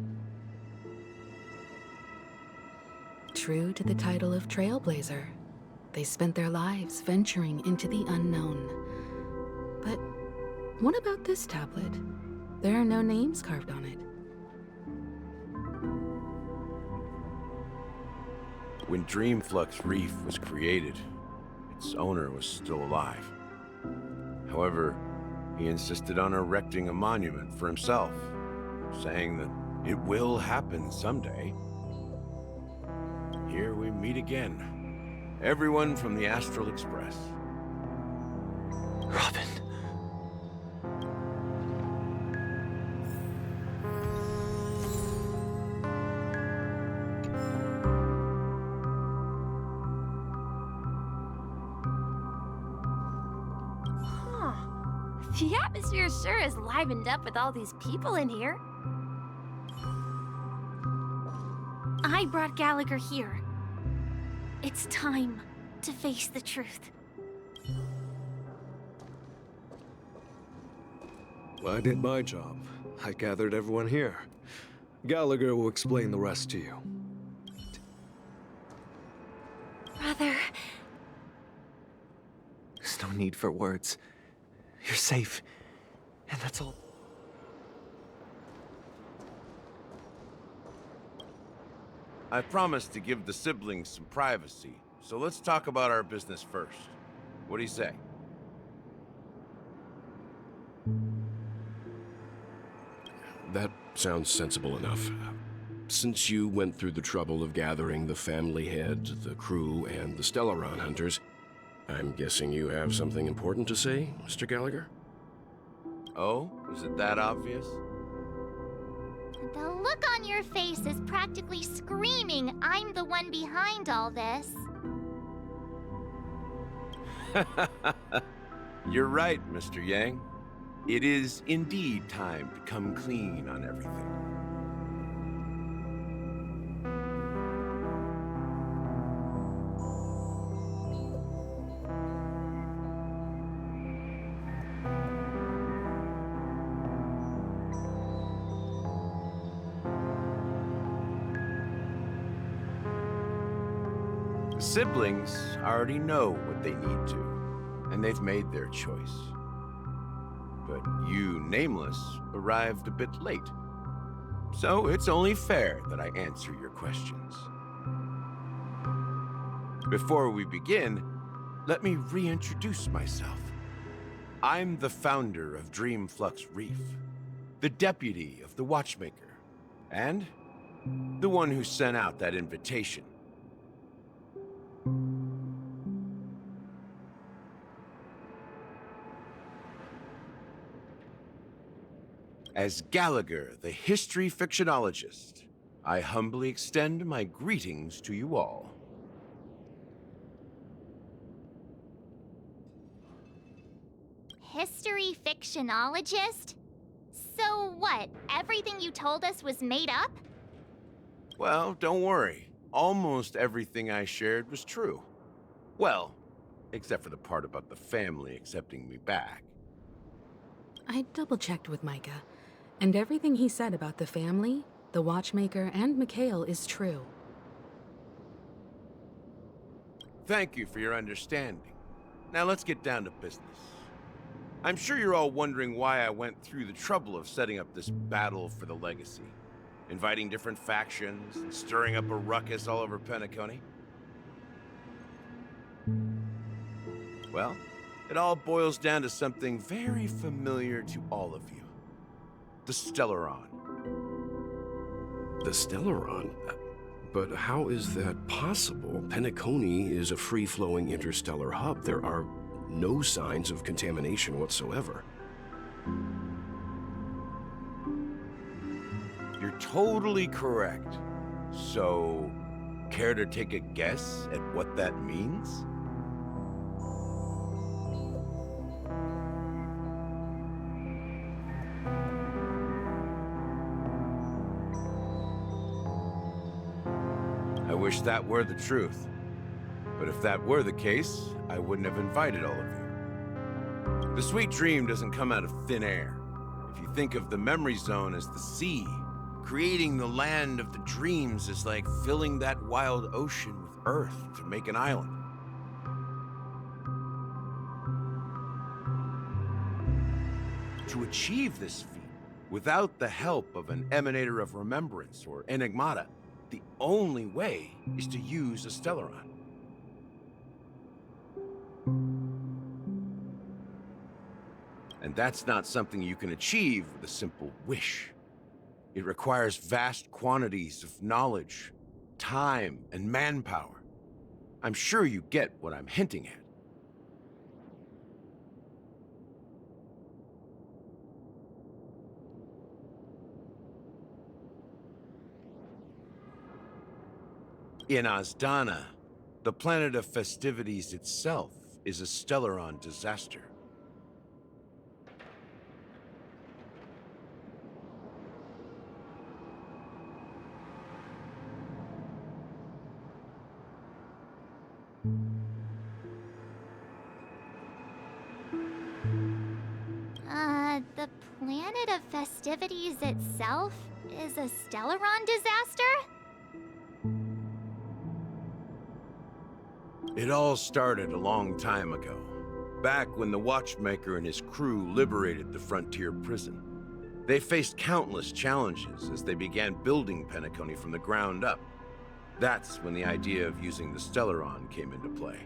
S4: True to the title of Trailblazer, they spent their lives venturing into the unknown. But what about this tablet? There are no names carved on it.
S11: When Dreamflux Reef was created, its owner was still alive. However, he insisted on erecting a monument for himself, saying that it will happen someday. Here we meet again. Everyone from the Astral Express.
S15: Robin.
S20: The atmosphere sure is livened up with all these people in here. I brought Gallagher here. It's time to face the truth.
S1: I did my job. I gathered everyone here. Gallagher will explain the rest to you.
S20: Brother.
S15: There's no need for words. You're safe, and that's all.
S11: I promised to give the siblings some privacy, so let's talk about our business first. What do you say?
S14: That sounds sensible enough. Since you went through the trouble of gathering the family head, the crew, and the Stellaron hunters, I'm guessing you have something important to say, Mr. Gallagher?
S11: Oh, is it that obvious?
S2: The look on your face is practically screaming, I'm the one behind all this.
S11: You're right, Mr. Yang. It is indeed time to come clean on everything. Siblings already know what they need to, and they've made their choice. But you, Nameless, arrived a bit late. So it's only fair that I answer your questions. Before we begin, let me reintroduce myself. I'm the founder of Dreamflux Reef, the deputy of the Watchmaker, and the one who sent out that invitation. As Gallagher, the history fictionologist, I humbly extend my greetings to you all.
S2: History fictionologist? So what, everything you told us was made up?
S11: Well, don't worry. Almost everything I shared was true. Well, except for the part about the family accepting me back.
S4: I double-checked with Micah, and everything he said about the family, the Watchmaker, and Mikhail is true.
S11: Thank you for your understanding. Now let's get down to business. I'm sure you're all wondering why I went through the trouble of setting up this battle for the legacy, inviting different factions, and stirring up a ruckus all over Peniconia. Well, it all boils down to something very familiar to all of you. The Stellaron.
S14: The Stellaron? But how is that possible? Peniconia is a free-flowing interstellar hub. There are no signs of contamination whatsoever.
S11: You're totally correct. So, care to take a guess at what that means? I wish that were the truth. But if that were the case, I wouldn't have invited all of you. The sweet dream doesn't come out of thin air. If you think of the memory zone as the sea, creating the land of the dreams is like filling that wild ocean with earth to make an island. To achieve this feat, without the help of an emanator of remembrance or enigmata, the only way is to use a Stellaron. And that's not something you can achieve with a simple wish. It requires vast quantities of knowledge, time, and manpower. I'm sure you get what I'm hinting at. In Azdana, the planet of festivities itself is a Stellaron disaster.
S2: The planet of festivities itself is a Stellaron disaster?
S11: It all started a long time ago, back when the Watchmaker and his crew liberated the frontier prison. They faced countless challenges as they began building Peniconia from the ground up. That's when the idea of using the Stellaron came into play.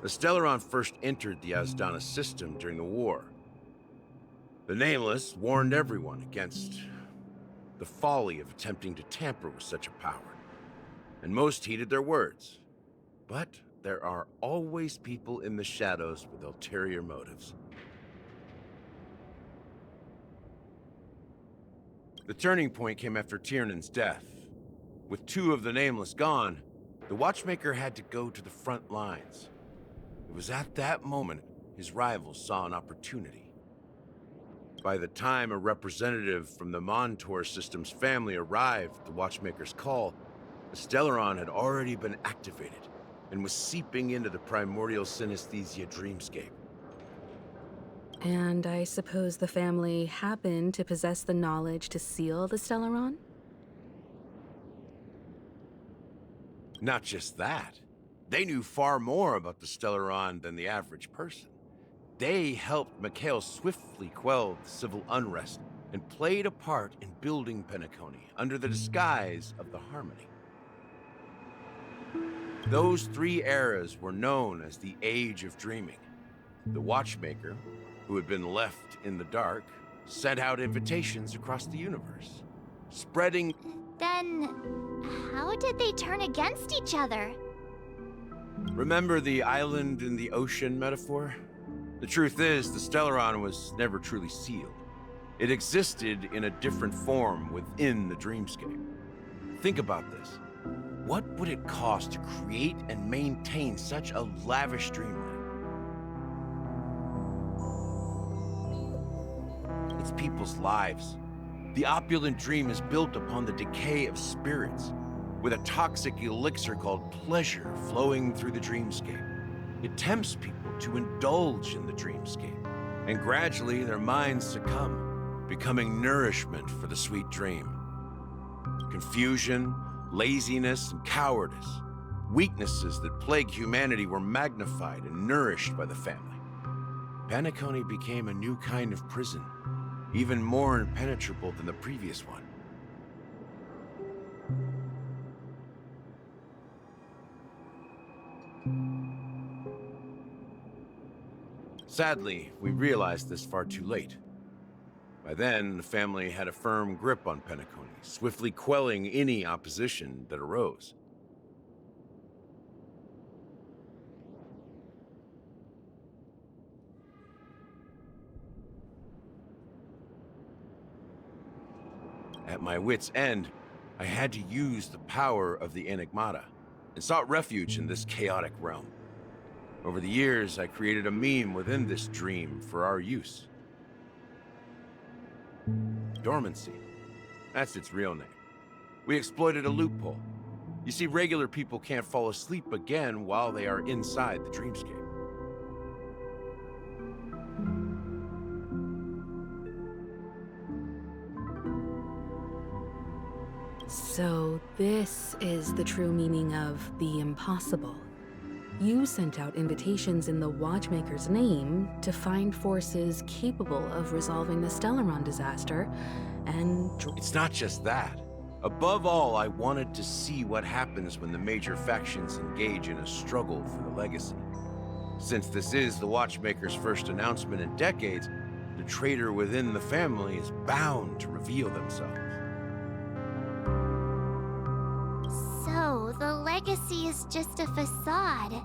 S11: The Stellaron first entered the Azdana system during the war. The Nameless warned everyone against the folly of attempting to tamper with such a power, and most heeded their words. But there are always people in the shadows with ulterior motives. The turning point came after Tiernan's death. With two of the Nameless gone, the Watchmaker had to go to the front lines. It was at that moment his rivals saw an opportunity. By the time a representative from the Montour System's family arrived at the Watchmaker's call, the Stellaron had already been activated and was seeping into the primordial synesthesia dreamscape.
S4: And I suppose the family happened to possess the knowledge to seal the Stellaron?
S11: Not just that. They knew far more about the Stellaron than the average person. They helped Mikhail swiftly quell the civil unrest and played a part in building Peniconia under the disguise of the Harmony. Those three eras were known as the Age of Dreaming. The Watchmaker, who had been left in the dark, sent out invitations across the universe, spreading...
S2: Then, how did they turn against each other?
S11: Remember the island in the ocean metaphor? The truth is, the Stellaron was never truly sealed. It existed in a different form within the dreamscape. Think about this. What would it cost to create and maintain such a lavish dreamland? It's people's lives. The opulent dream is built upon the decay of spirits, with a toxic elixir called pleasure flowing through the dreamscape. It tempts people to indulge in the dreamscape, and gradually their minds succumb, becoming nourishment for the sweet dream. Confusion, laziness, and cowardice, weaknesses that plague humanity, were magnified and nourished by the family. Peniconia became a new kind of prison, even more impenetrable than the previous one. Sadly, we realized this far too late. By then, the family had a firm grip on Peniconia, swiftly quelling any opposition that arose. At my wit's end, I had to use the power of the Enigmata, and sought refuge in this chaotic realm. Over the years, I created a meme within this dream for our use. Dormancy. That's its real name. We exploited a loophole. You see, regular people can't fall asleep again while they are inside the dreamscape.
S4: So this is the true meaning of the impossible. You sent out invitations in the Watchmaker's name to find forces capable of resolving the Stellaron disaster, and...
S11: It's not just that. Above all, I wanted to see what happens when the major factions engage in a struggle for the legacy. Since this is the Watchmaker's first announcement in decades, the traitor within the family is bound to reveal themselves.
S2: So, the legacy is just a facade.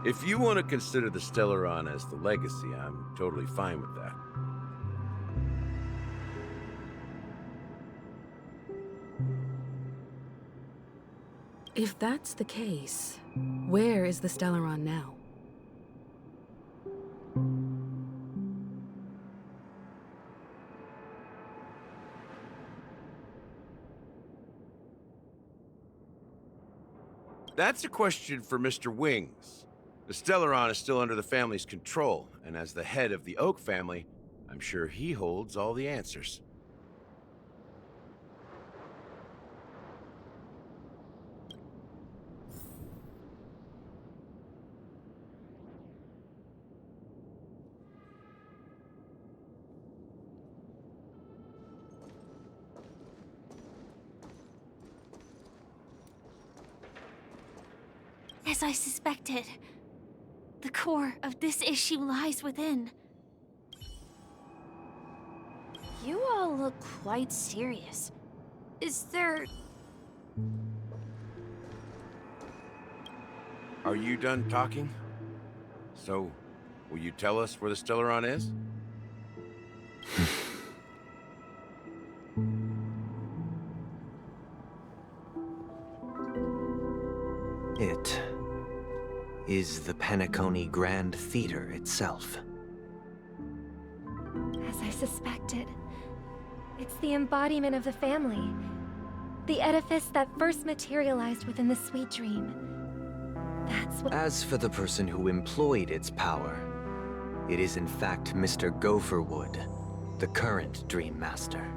S11: If you want to consider the Stellaron as the legacy, I'm totally fine with that.
S4: If that's the case, where is the Stellaron now?
S11: That's a question for Mr. Wings. The Stellaron is still under the family's control, and as the head of the Oak family, I'm sure he holds all the answers.
S20: As I suspected, the core of this issue lies within. You all look quite serious. Is there...
S11: Are you done talking? So, will you tell us where the Stellaron is?
S10: It is the Peniconia Grand Theater itself.
S3: As I suspected, it's the embodiment of the family. The edifice that first materialized within the sweet dream. That's what...
S10: As for the person who employed its power, it is in fact Mr. Gopherwood, the current Dream Master.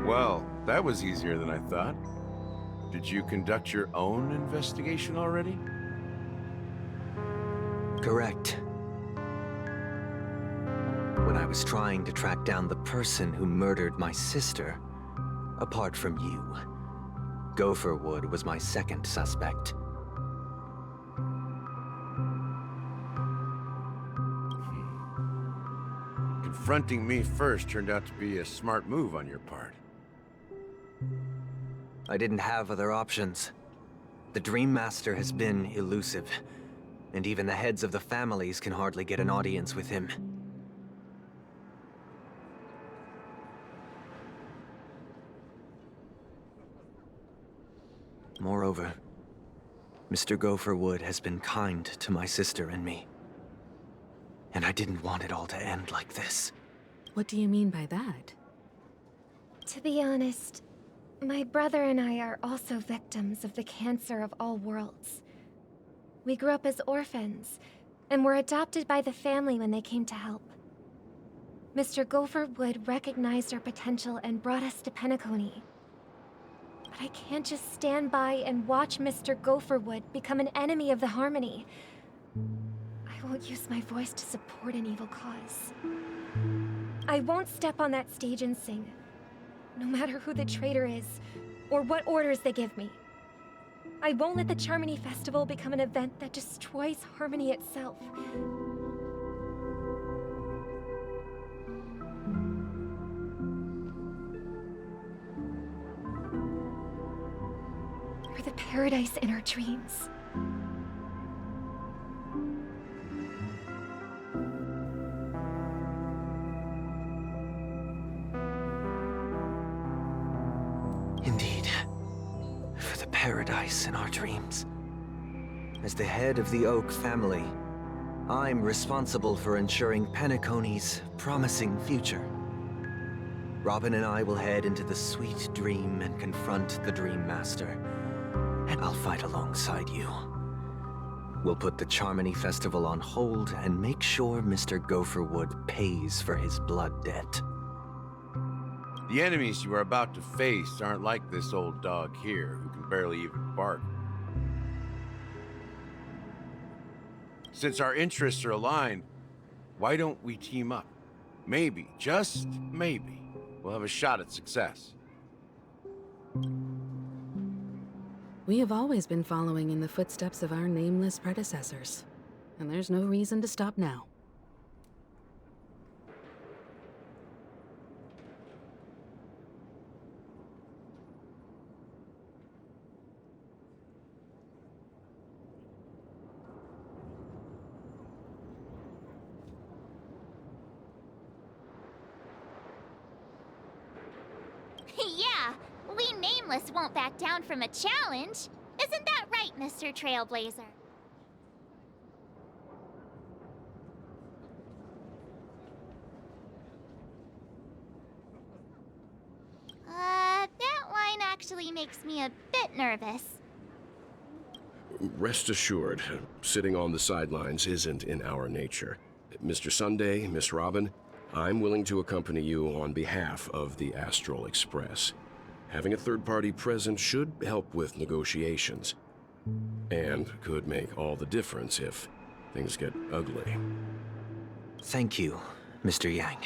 S11: Well, that was easier than I thought. Did you conduct your own investigation already?
S10: Correct. When I was trying to track down the person who murdered my sister, apart from you, Gopherwood was my second suspect.
S11: Confronting me first turned out to be a smart move on your part.
S10: I didn't have other options. The Dream Master has been elusive, and even the heads of the families can hardly get an audience with him. Moreover, Mr. Gopherwood has been kind to my sister and me. And I didn't want it all to end like this.
S4: What do you mean by that?
S3: To be honest, my brother and I are also victims of the cancer of all worlds. We grew up as orphans, and were adopted by the family when they came to help. Mr. Gopherwood recognized our potential and brought us to Peniconia. But I can't just stand by and watch Mr. Gopherwood become an enemy of the Harmony. I won't use my voice to support an evil cause. I won't step on that stage and sing. No matter who the traitor is, or what orders they give me. I won't let the Charmony Festival become an event that destroys harmony itself. For the paradise in our dreams.
S10: Indeed. For the paradise in our dreams. As the head of the Oak family, I'm responsible for ensuring Penaconia's promising future. Robin and I will head into the sweet dream and confront the Dream Master. And I'll fight alongside you. We'll put the Charmony Festival on hold and make sure Mr. Gopherwood pays for his blood debt.
S11: The enemies you are about to face aren't like this old dog here, who can barely even bark. Since our interests are aligned, why don't we team up? Maybe, just maybe, we'll have a shot at success.
S4: We have always been following in the footsteps of our nameless predecessors, and there's no reason to stop now.
S2: Yeah, we Nameless won't back down from a challenge. Isn't that right, Mr. Trailblazer? That line actually makes me a bit nervous.
S14: Rest assured, sitting on the sidelines isn't in our nature. Mr. Sunday, Miss Robin, I'm willing to accompany you on behalf of the Astral Express. Having a third party present should help with negotiations, and could make all the difference if things get ugly.
S10: Thank you, Mr. Yang.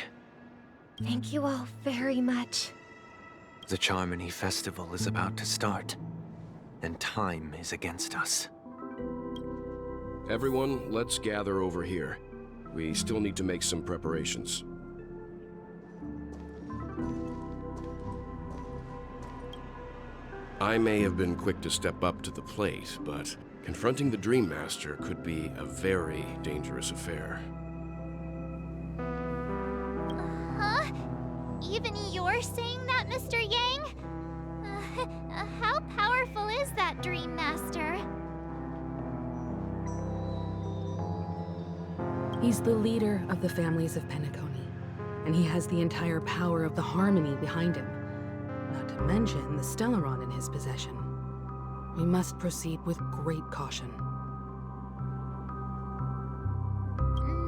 S3: Thank you all very much.
S10: The Charmony Festival is about to start, and time is against us.
S14: Everyone, let's gather over here. We still need to make some preparations. I may have been quick to step up to the plate, but confronting the Dream Master could be a very dangerous affair.
S2: Huh? Even you're saying that, Mr. Yang? How powerful is that Dream Master?
S4: He's the leader of the families of Penacony, and he has the entire power of the Harmony behind him. Not to mention the Stellaron in his possession. We must proceed with great caution.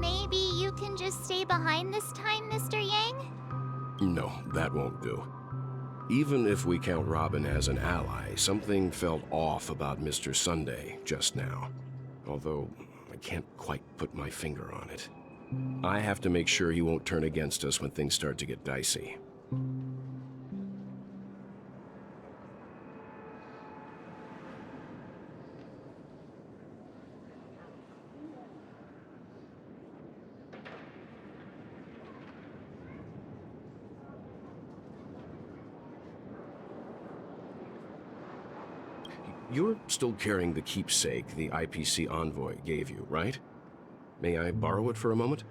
S2: Maybe you can just stay behind this time, Mr. Yang?
S14: No, that won't do. Even if we count Robin as an ally, something felt off about Mr. Sunday just now. Although, I can't quite put my finger on it. I have to make sure he won't turn against us when things start to get dicey. You're still carrying the keepsake the IPC envoy gave you, right? May I borrow it for a moment?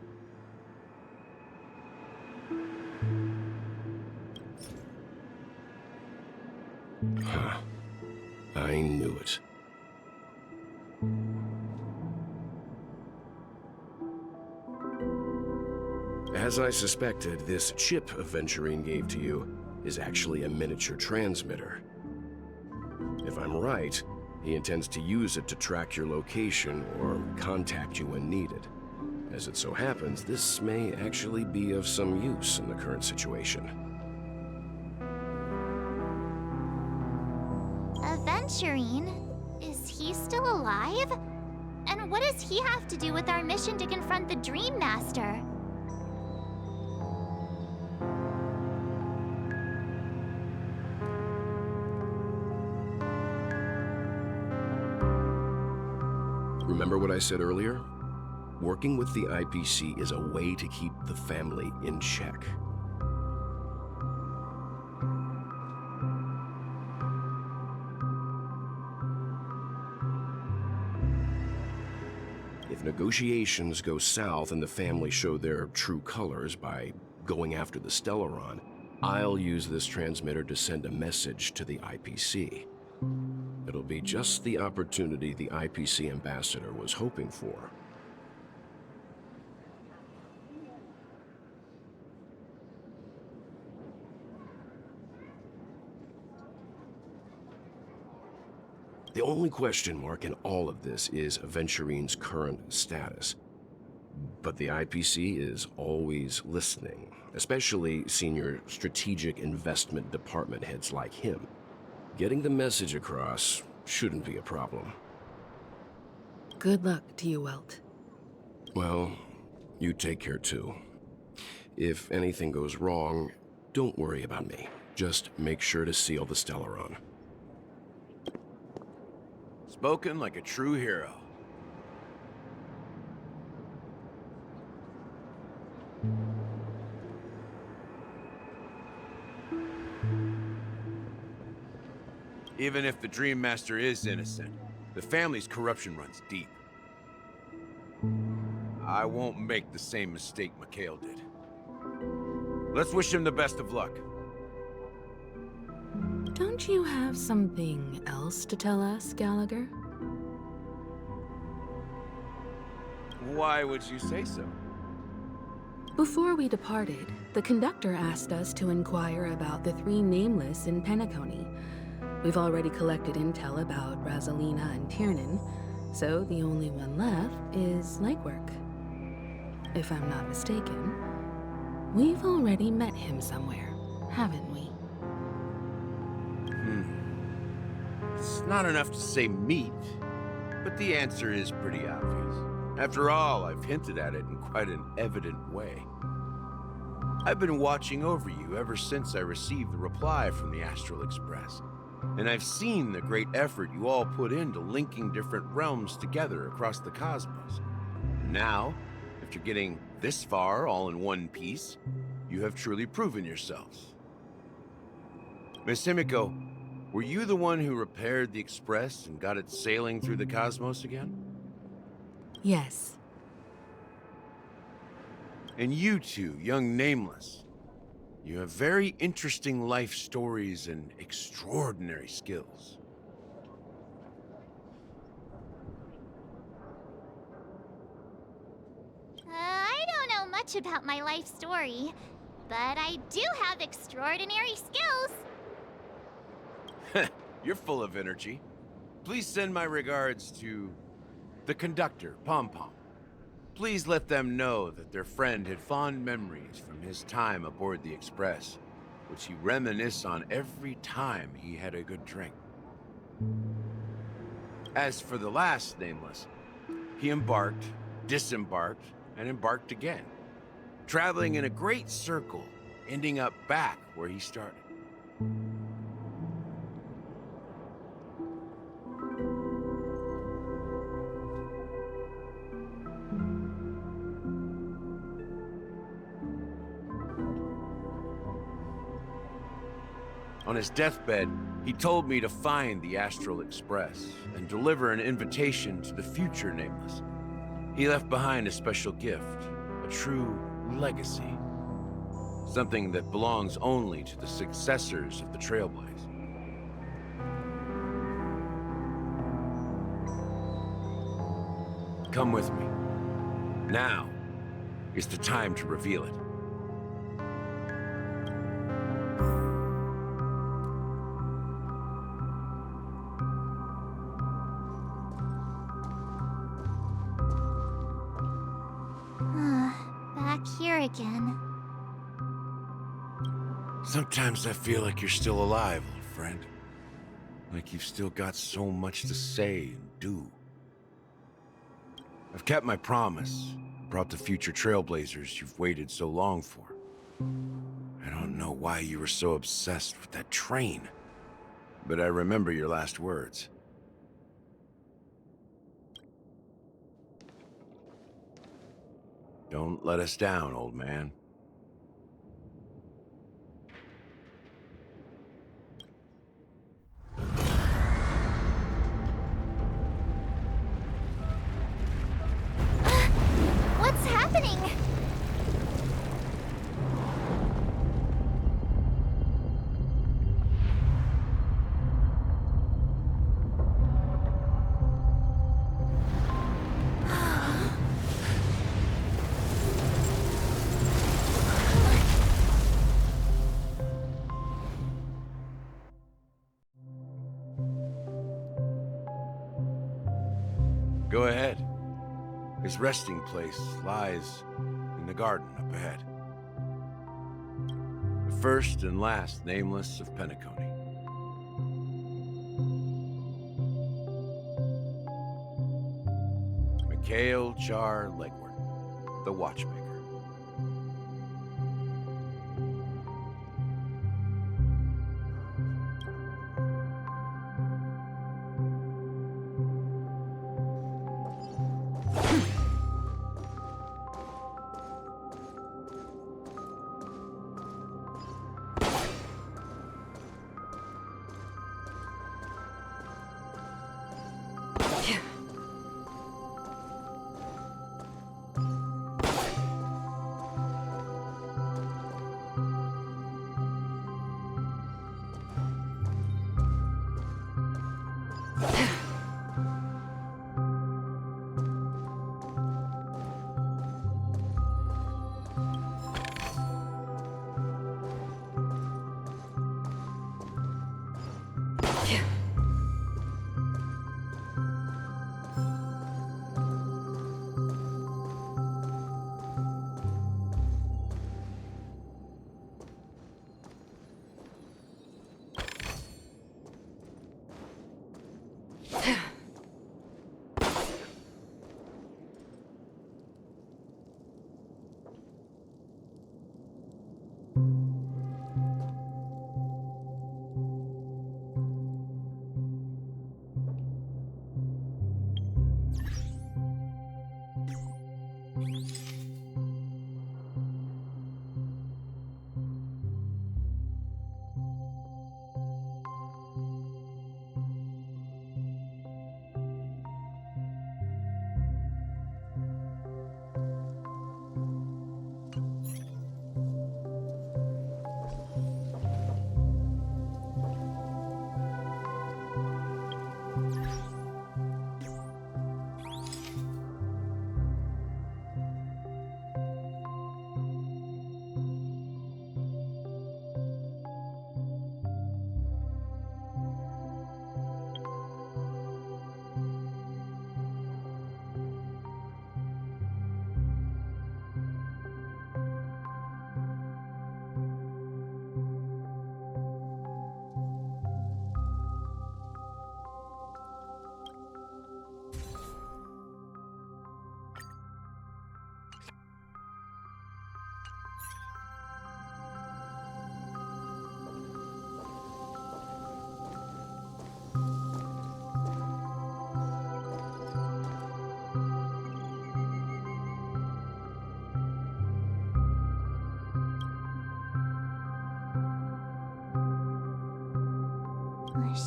S14: Huh. I knew it. As I suspected, this chip Aventurine gave to you is actually a miniature transmitter. If I'm right, he intends to use it to track your location or contact you when needed. As it so happens, this may actually be of some use in the current situation.
S2: Aventurine? Is he still alive? And what does he have to do with our mission to confront the Dream Master?
S14: Remember what I said earlier? Working with the IPC is a way to keep the family in check. If negotiations go south and the family show their true colors by going after the Stellaron, I'll use this transmitter to send a message to the IPC. It'll be just the opportunity the IPC ambassador was hoping for. The only question mark in all of this is Aventurine's current status. But the IPC is always listening, especially senior strategic investment department heads like him. Getting the message across shouldn't be a problem.
S4: Good luck to you, Welt.
S14: Well, you take care too. If anything goes wrong, don't worry about me. Just make sure to seal the Stellaron.
S11: Spoken like a true hero. Even if the Dream Master is innocent, the family's corruption runs deep. I won't make the same mistake Mikhail did. Let's wish him the best of luck.
S4: Don't you have something else to tell us, Gallagher?
S11: Why would you say so?
S4: Before we departed, the conductor asked us to inquire about the 3 nameless in Peniconia. We've already collected intel about Razalina and Tiernan, so the only one left is legwork. If I'm not mistaken, we've already met him somewhere, haven't we?
S11: It's not enough to say meet, but the answer is pretty obvious. After all, I've hinted at it in quite an evident way. I've been watching over you ever since I received the reply from the Astral Express, and I've seen the great effort you all put into linking different realms together across the cosmos. Now, after getting this far all in one piece, you have truly proven yourselves. Miss Himiko, were you the one who repaired the Express and got it sailing through the cosmos again?
S4: Yes.
S11: And you two, young Nameless, you have very interesting life stories and extraordinary skills.
S2: I don't know much about my life story, but I do have extraordinary skills.
S11: You're full of energy. Please send my regards to the conductor, Pom Pom. Please let them know that their friend had fond memories from his time aboard the Express, which he reminisced on every time he had a good drink. As for the last Nameless, he embarked, disembarked, and embarked again, traveling in a great circle, ending up back where he started. On his deathbed, he told me to find the Astral Express and deliver an invitation to the future Nameless. He left behind a special gift, a true legacy. Something that belongs only to the successors of the Trailblaze. Come with me. Now is the time to reveal it.
S2: Back here again.
S11: Sometimes I feel like you're still alive, old friend. Like you've still got so much to say and do. I've kept my promise, brought the future Trailblazers you've waited so long for. I don't know why you were so obsessed with that train, but I remember your last words. Don't let us down, old man.
S2: What's happening?
S11: Go ahead. His resting place lies in the garden up ahead. The first and last nameless of Peniconia. Mikhail Char Legward, the watchmaker.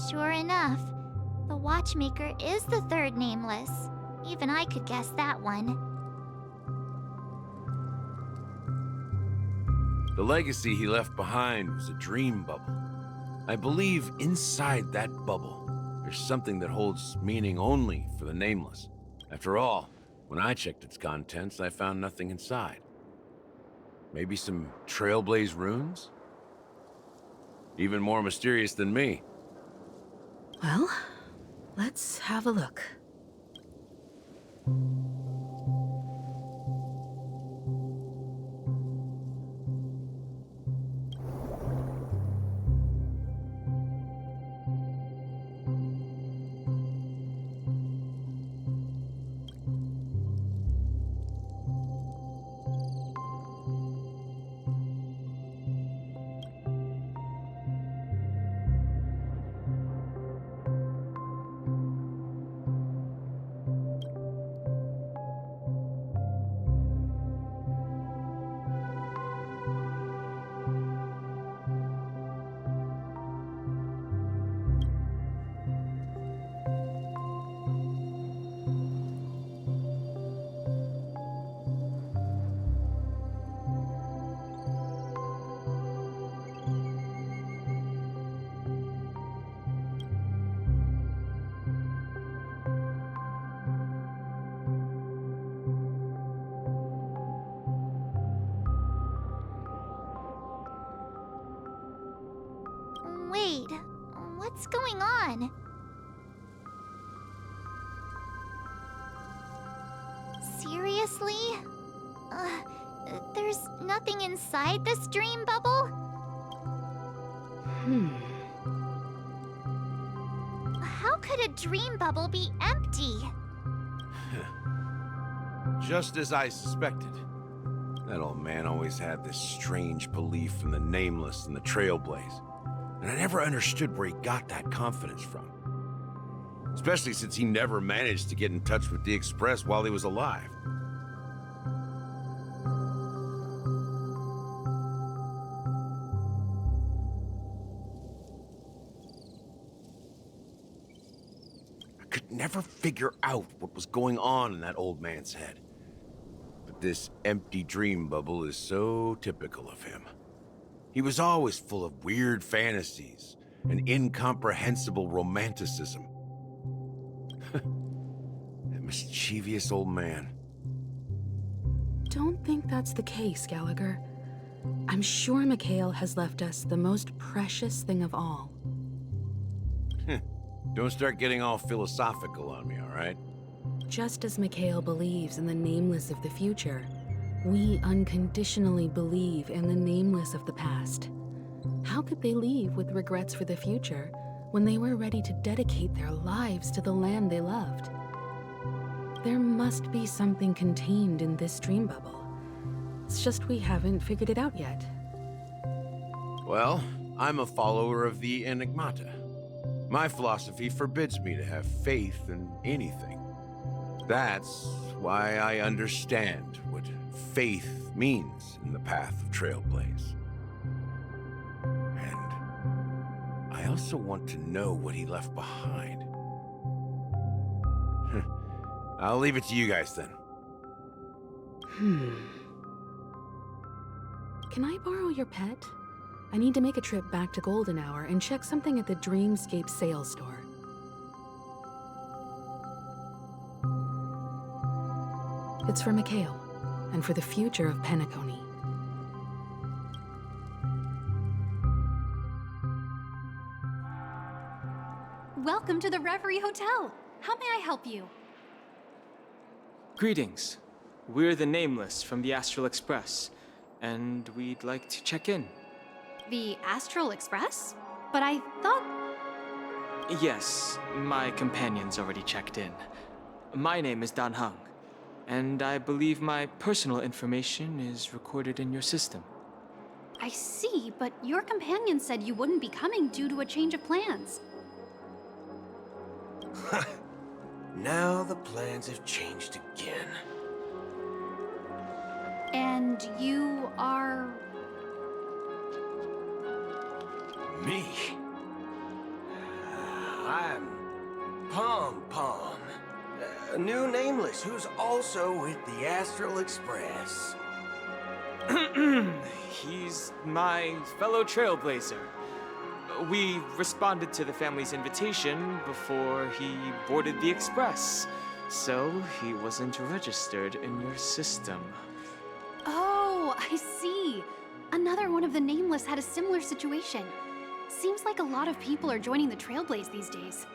S2: Sure enough, the watchmaker is the third nameless. Even I could guess that one.
S11: The legacy he left behind was a dream bubble. I believe inside that bubble, there's something that holds meaning only for the nameless. After all, when I checked its contents, I found nothing inside. Maybe some trailblaze runes? Even more mysterious than me.
S4: Well, let's have a look.
S2: Wait, what's going on? Seriously? There's nothing inside this dream bubble? How could a dream bubble be empty?
S11: Just as I suspected. That old man always had this strange belief in the nameless and the trailblaze. And I never understood where he got that confidence from. Especially since he never managed to get in touch with the Express while he was alive. I could never figure out what was going on in that old man's head. But this empty dream bubble is so typical of him. He was always full of weird fantasies and incomprehensible romanticism. That mischievous old man.
S4: Don't think that's the case, Gallagher. I'm sure Mikhail has left us the most precious thing of all.
S11: Don't start getting all philosophical on me, all right?
S4: Just as Mikhail believes in the nameless of the future, we unconditionally believe in the nameless of the past. How could they leave with regrets for the future when they were ready to dedicate their lives to the land they loved? There must be something contained in this dream bubble. It's just we haven't figured it out yet.
S11: Well, I'm a follower of the Enigmata. My philosophy forbids me to have faith in anything. That's why I understand what faith means in the path of Trailblaze. And I also want to know what he left behind. I'll leave it to you guys then.
S4: Can I borrow your pet? I need to make a trip back to Golden Hour and check something at the Dreamscape sales store. It's for Mikhail, and for the future of Peniconia.
S12: Welcome to the Reverie Hotel. How may I help you?
S13: Greetings. We're the Nameless from the Astral Express, and we'd like to check in.
S12: The Astral Express? But I thought...
S13: Yes, my companion's already checked in. My name is Dan Hung, and I believe my personal information is recorded in your system.
S12: I see, but your companion said you wouldn't be coming due to a change of plans.
S6: Now the plans have changed again.
S12: And you are...
S6: Me? I'm Pom Pom, a new nameless who's also with the Astral Express.
S13: He's my fellow trailblazer. We responded to the family's invitation before he boarded the express, so he wasn't registered in your system.
S12: Oh, I see. Another one of the Nameless had a similar situation. Seems like a lot of people are joining the Trailblaze these days.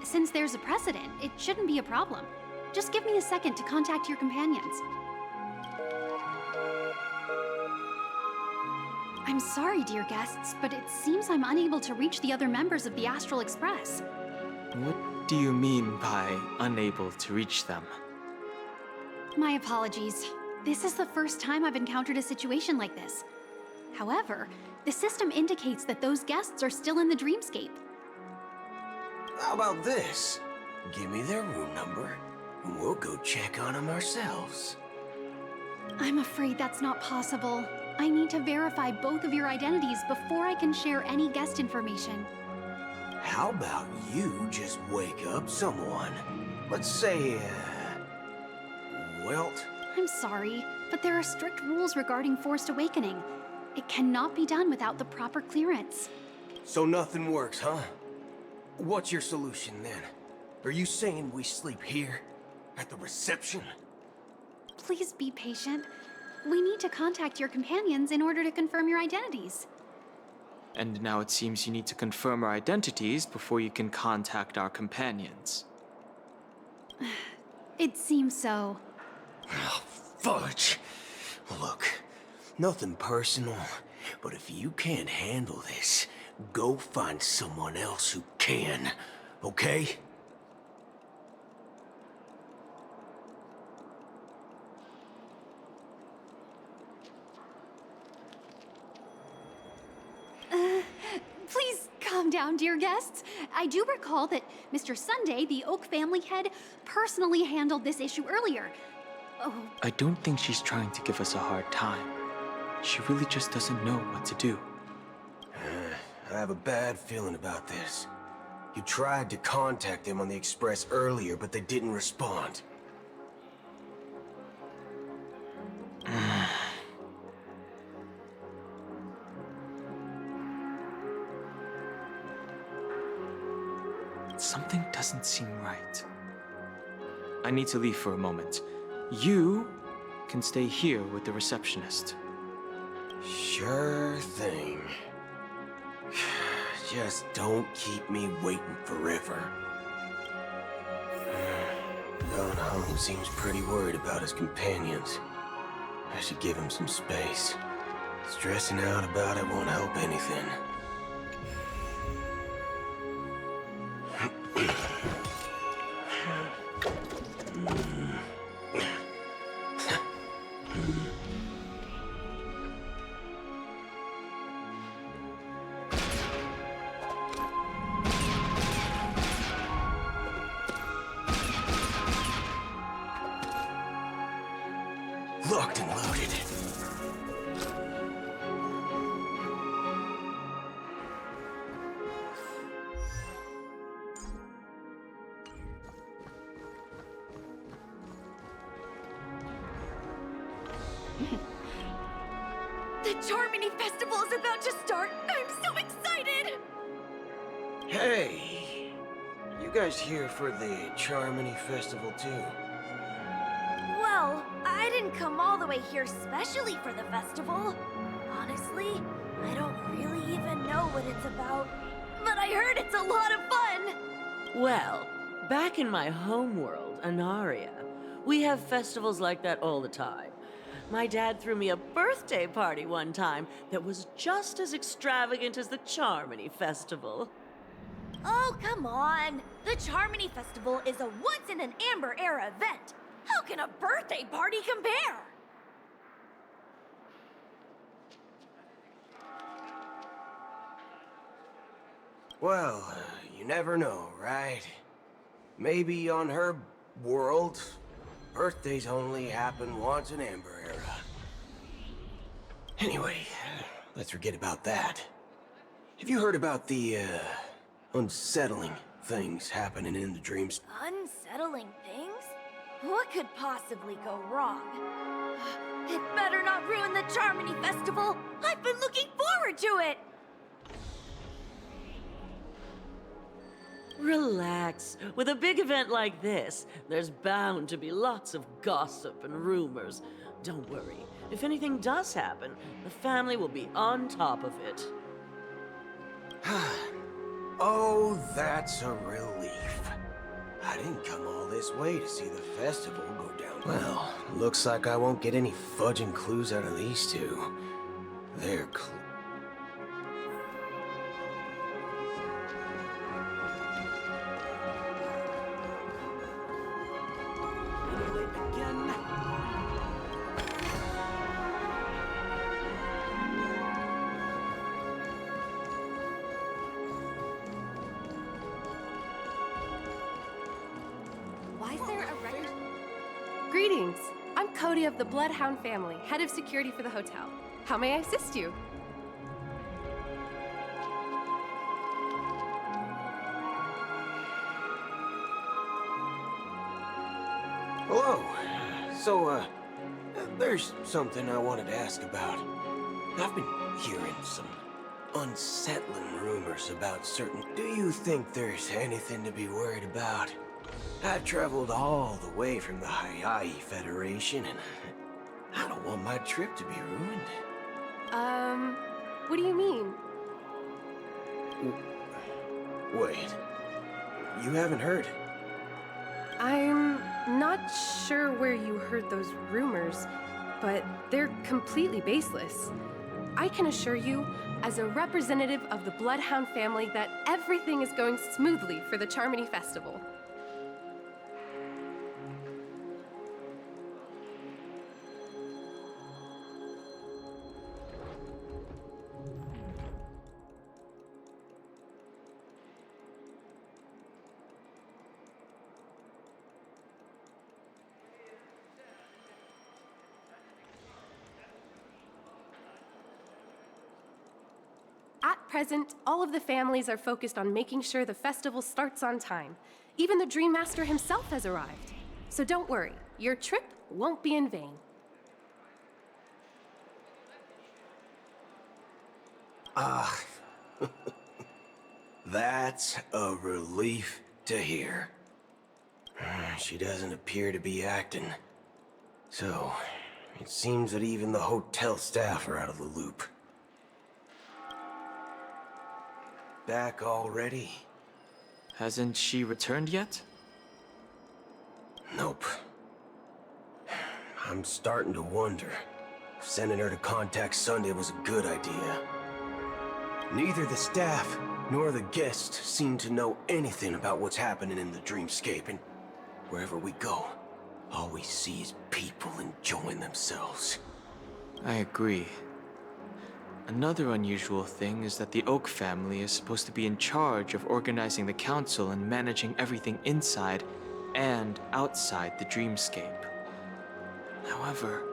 S12: Since there's a precedent, it shouldn't be a problem. Just give me a second to contact your companions. I'm sorry, dear guests, but it seems I'm unable to reach the other members of the Astral Express.
S13: What do you mean by unable to reach them?
S12: My apologies. This is the first time I've encountered a situation like this. However, the system indicates that those guests are still in the dreamscape.
S6: How about this? Give me their room number, and we'll go check on them ourselves.
S12: I'm afraid that's not possible. I need to verify both of your identities before I can share any guest information.
S6: How about you just wake up someone? Let's say, Welt?
S12: I'm sorry, but there are strict rules regarding forced awakening. It cannot be done without the proper clearance.
S6: So nothing works, huh? What's your solution then? Are you saying we sleep here? At the reception?
S12: Please be patient. We need to contact your companions in order to confirm your identities.
S13: And now it seems you need to confirm our identities before you can contact our companions.
S12: It seems so.
S6: Oh, fudge. Look, nothing personal, but if you can't handle this, go find someone else who can, okay?
S12: Please calm down, dear guests. I do recall that Mr. Sunday, the Oak family head, personally handled this issue earlier. Oh.
S13: I don't think she's trying to give us a hard time. She really just doesn't know what to do.
S6: I have a bad feeling about this. You tried to contact them on the Express earlier, but they didn't respond.
S13: Something doesn't seem right. I need to leave for a moment. You can stay here with the receptionist.
S6: Sure thing. Just don't keep me waiting forever. Don Hung seems pretty worried about his companions. I should give him some space. Stressing out about it won't help anything. Locked and loaded.
S18: The Charmony Festival is about to start! I'm so excited!
S6: Hey! You guys here for the Charmony Festival too?
S18: Well, I didn't come all the way here specially for the festival. Honestly, I don't really even know what it's about. But I heard it's a lot of fun!
S8: Well, back in my home world, Anaria, we have festivals like that all the time. My dad threw me a birthday party one time that was just as extravagant as the Charmony Festival.
S18: Oh, come on! The Charmony Festival is a once-in-an-amber era event! How can a birthday party compare?
S6: Well, you never know, right? Maybe on her world, birthdays only happen once in Amber Era. Anyway, let's forget about that. Have you heard about the, unsettling things happening in the dreams?
S18: Unsettling things? What could possibly go wrong? It better not ruin the Charmony Festival! I've been looking forward to it!
S8: Relax. With a big event like this, there's bound to be lots of gossip and rumors. Don't worry. If anything does happen, the family will be on top of it.
S6: Oh, that's a relief. I didn't come all this way to see the festival go down. Well, looks like I won't get any fudging clues out of these two. They're
S17: Why is there a record? Greetings. I'm Cody of the Bloodhound family, head of security for the hotel. How may I assist you?
S6: Hello. So, there's something I wanted to ask about. I've been hearing some unsettling rumors about certain... Do you think there's anything to be worried about? I've traveled all the way from the Hawaii Federation, and I don't want my trip to be ruined.
S17: What do you mean?
S6: Wait. You haven't heard?
S17: I'm not sure where you heard those rumors, but they're completely baseless. I can assure you, as a representative of the Bloodhound family, that everything is going smoothly for the Charmony Festival. At present, all of the families are focused on making sure the festival starts on time. Even the Dream Master himself has arrived. So don't worry, your trip won't be in vain.
S6: That's a relief to hear. She doesn't appear to be acting. So, it seems that even the hotel staff are out of the loop. Back already?
S13: Hasn't she returned yet?
S6: Nope. I'm starting to wonder if sending her to contact Sunday was a good idea. Neither the staff nor the guests seem to know anything about what's happening in the dreamscape, and wherever we go, all we see is people enjoying themselves.
S13: I agree. Another unusual thing is that the Oak family is supposed to be in charge of organizing the council and managing everything inside and outside the dreamscape. However,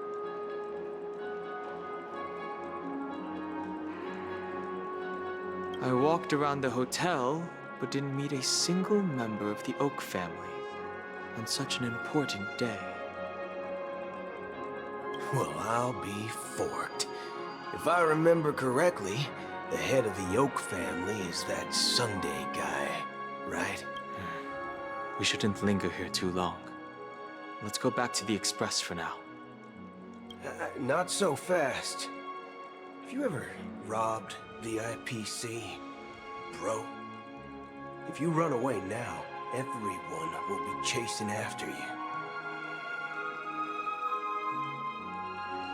S13: I walked around the hotel, but didn't meet a single member of the Oak family on such an important day.
S6: Well, I'll be forked. If I remember correctly, the head of the Oak family is that Sunday guy, right?
S13: We shouldn't linger here too long. Let's go back to the Express for now.
S6: Not so fast. Have you ever robbed VIPC, bro? If you run away now, everyone will be chasing after you.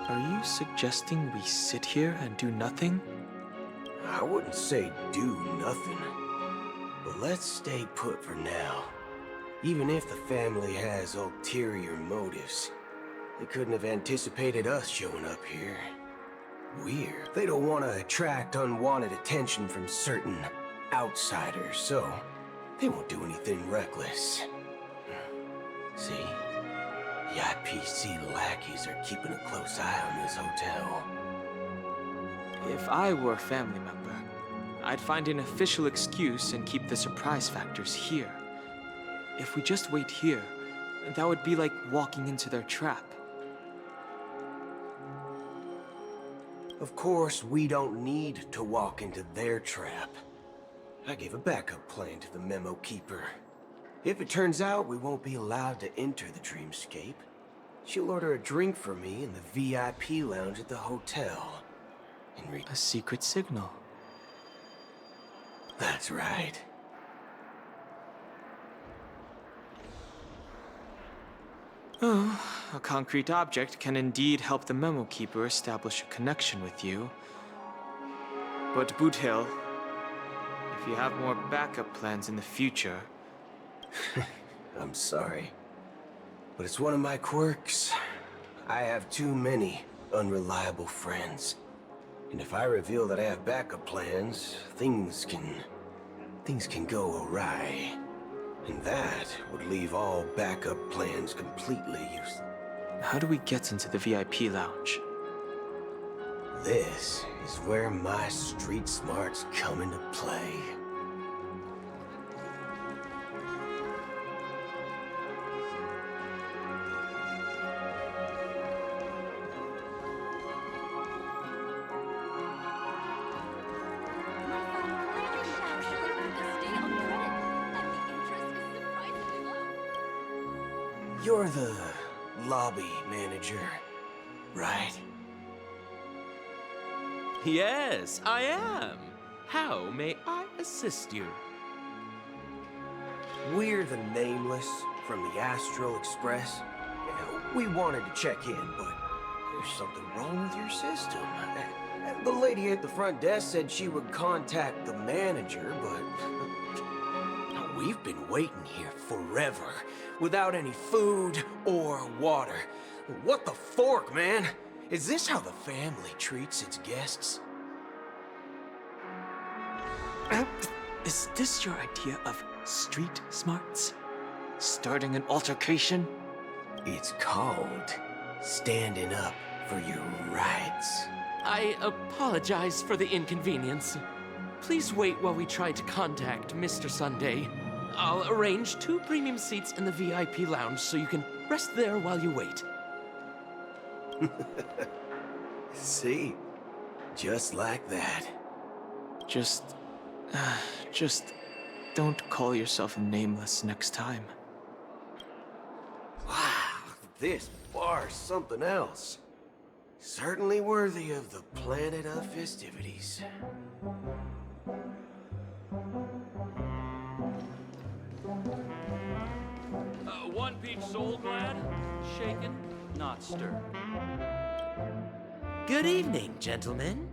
S13: Are you suggesting we sit here and do nothing?
S6: I wouldn't say do nothing, but let's stay put for now. Even if the family has ulterior motives, they couldn't have anticipated us showing up here. Weird. They don't want to attract unwanted attention from certain outsiders, so they won't do anything reckless. See? The IPC lackeys are keeping a close eye on this hotel.
S13: If I were a family member, I'd find an official excuse and keep the surprise factors here. If we just wait here, that would be like walking into their trap.
S6: Of course, we don't need to walk into their trap. I gave a backup plan to the memo keeper. If it turns out we won't be allowed to enter the dreamscape, she'll order a drink for me in the VIP lounge at the hotel.
S13: A secret signal.
S6: That's right.
S13: Oh, a concrete object can indeed help the memo keeper establish a connection with you. But Boot Hill, if you have more backup plans in the future...
S6: I'm sorry, but it's one of my quirks. I have too many unreliable friends. And if I reveal that I have backup plans, things can go awry. And that would leave all backup plans completely useless.
S13: How do we get into the VIP lounge?
S6: This is where my street smarts come into play. You're the lobby manager, right?
S19: Yes, I am. How may I assist you?
S10: We're the Nameless from the Astral Express. We wanted to check in, but there's something wrong with your system. The lady at the front desk said she would contact the manager, but we've been waiting here forever, without any food or water. What the fork, man? Is this how the family treats its guests?
S15: Is this your idea of street smarts? Starting an altercation?
S10: It's called standing up for your rights.
S19: I apologize for the inconvenience. Please wait while we try to contact Mr. Sunday. I'll arrange 2 premium seats in the VIP lounge so you can rest there while you wait.
S10: See? Just like that.
S15: Just don't call yourself Nameless next time.
S10: Wow, this bar's something else. Certainly worthy of the planet of festivities.
S19: One peach soul glad, shaken, not stirred.
S21: Good evening, gentlemen.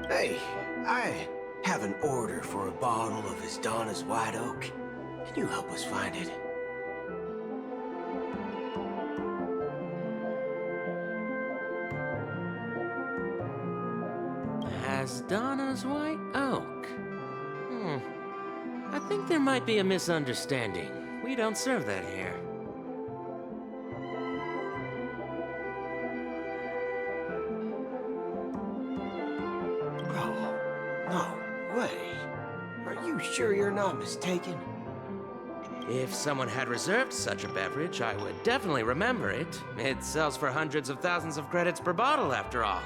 S10: Hey, I have an order for a bottle of His Donna's White Oak. Can you help us find it?
S21: Donna's White Oak. I think there might be a misunderstanding. We don't serve that here.
S10: No way. Are you sure you're not mistaken?
S21: If someone had reserved such a beverage, I would definitely remember it. It sells for hundreds of thousands of credits per bottle, after all.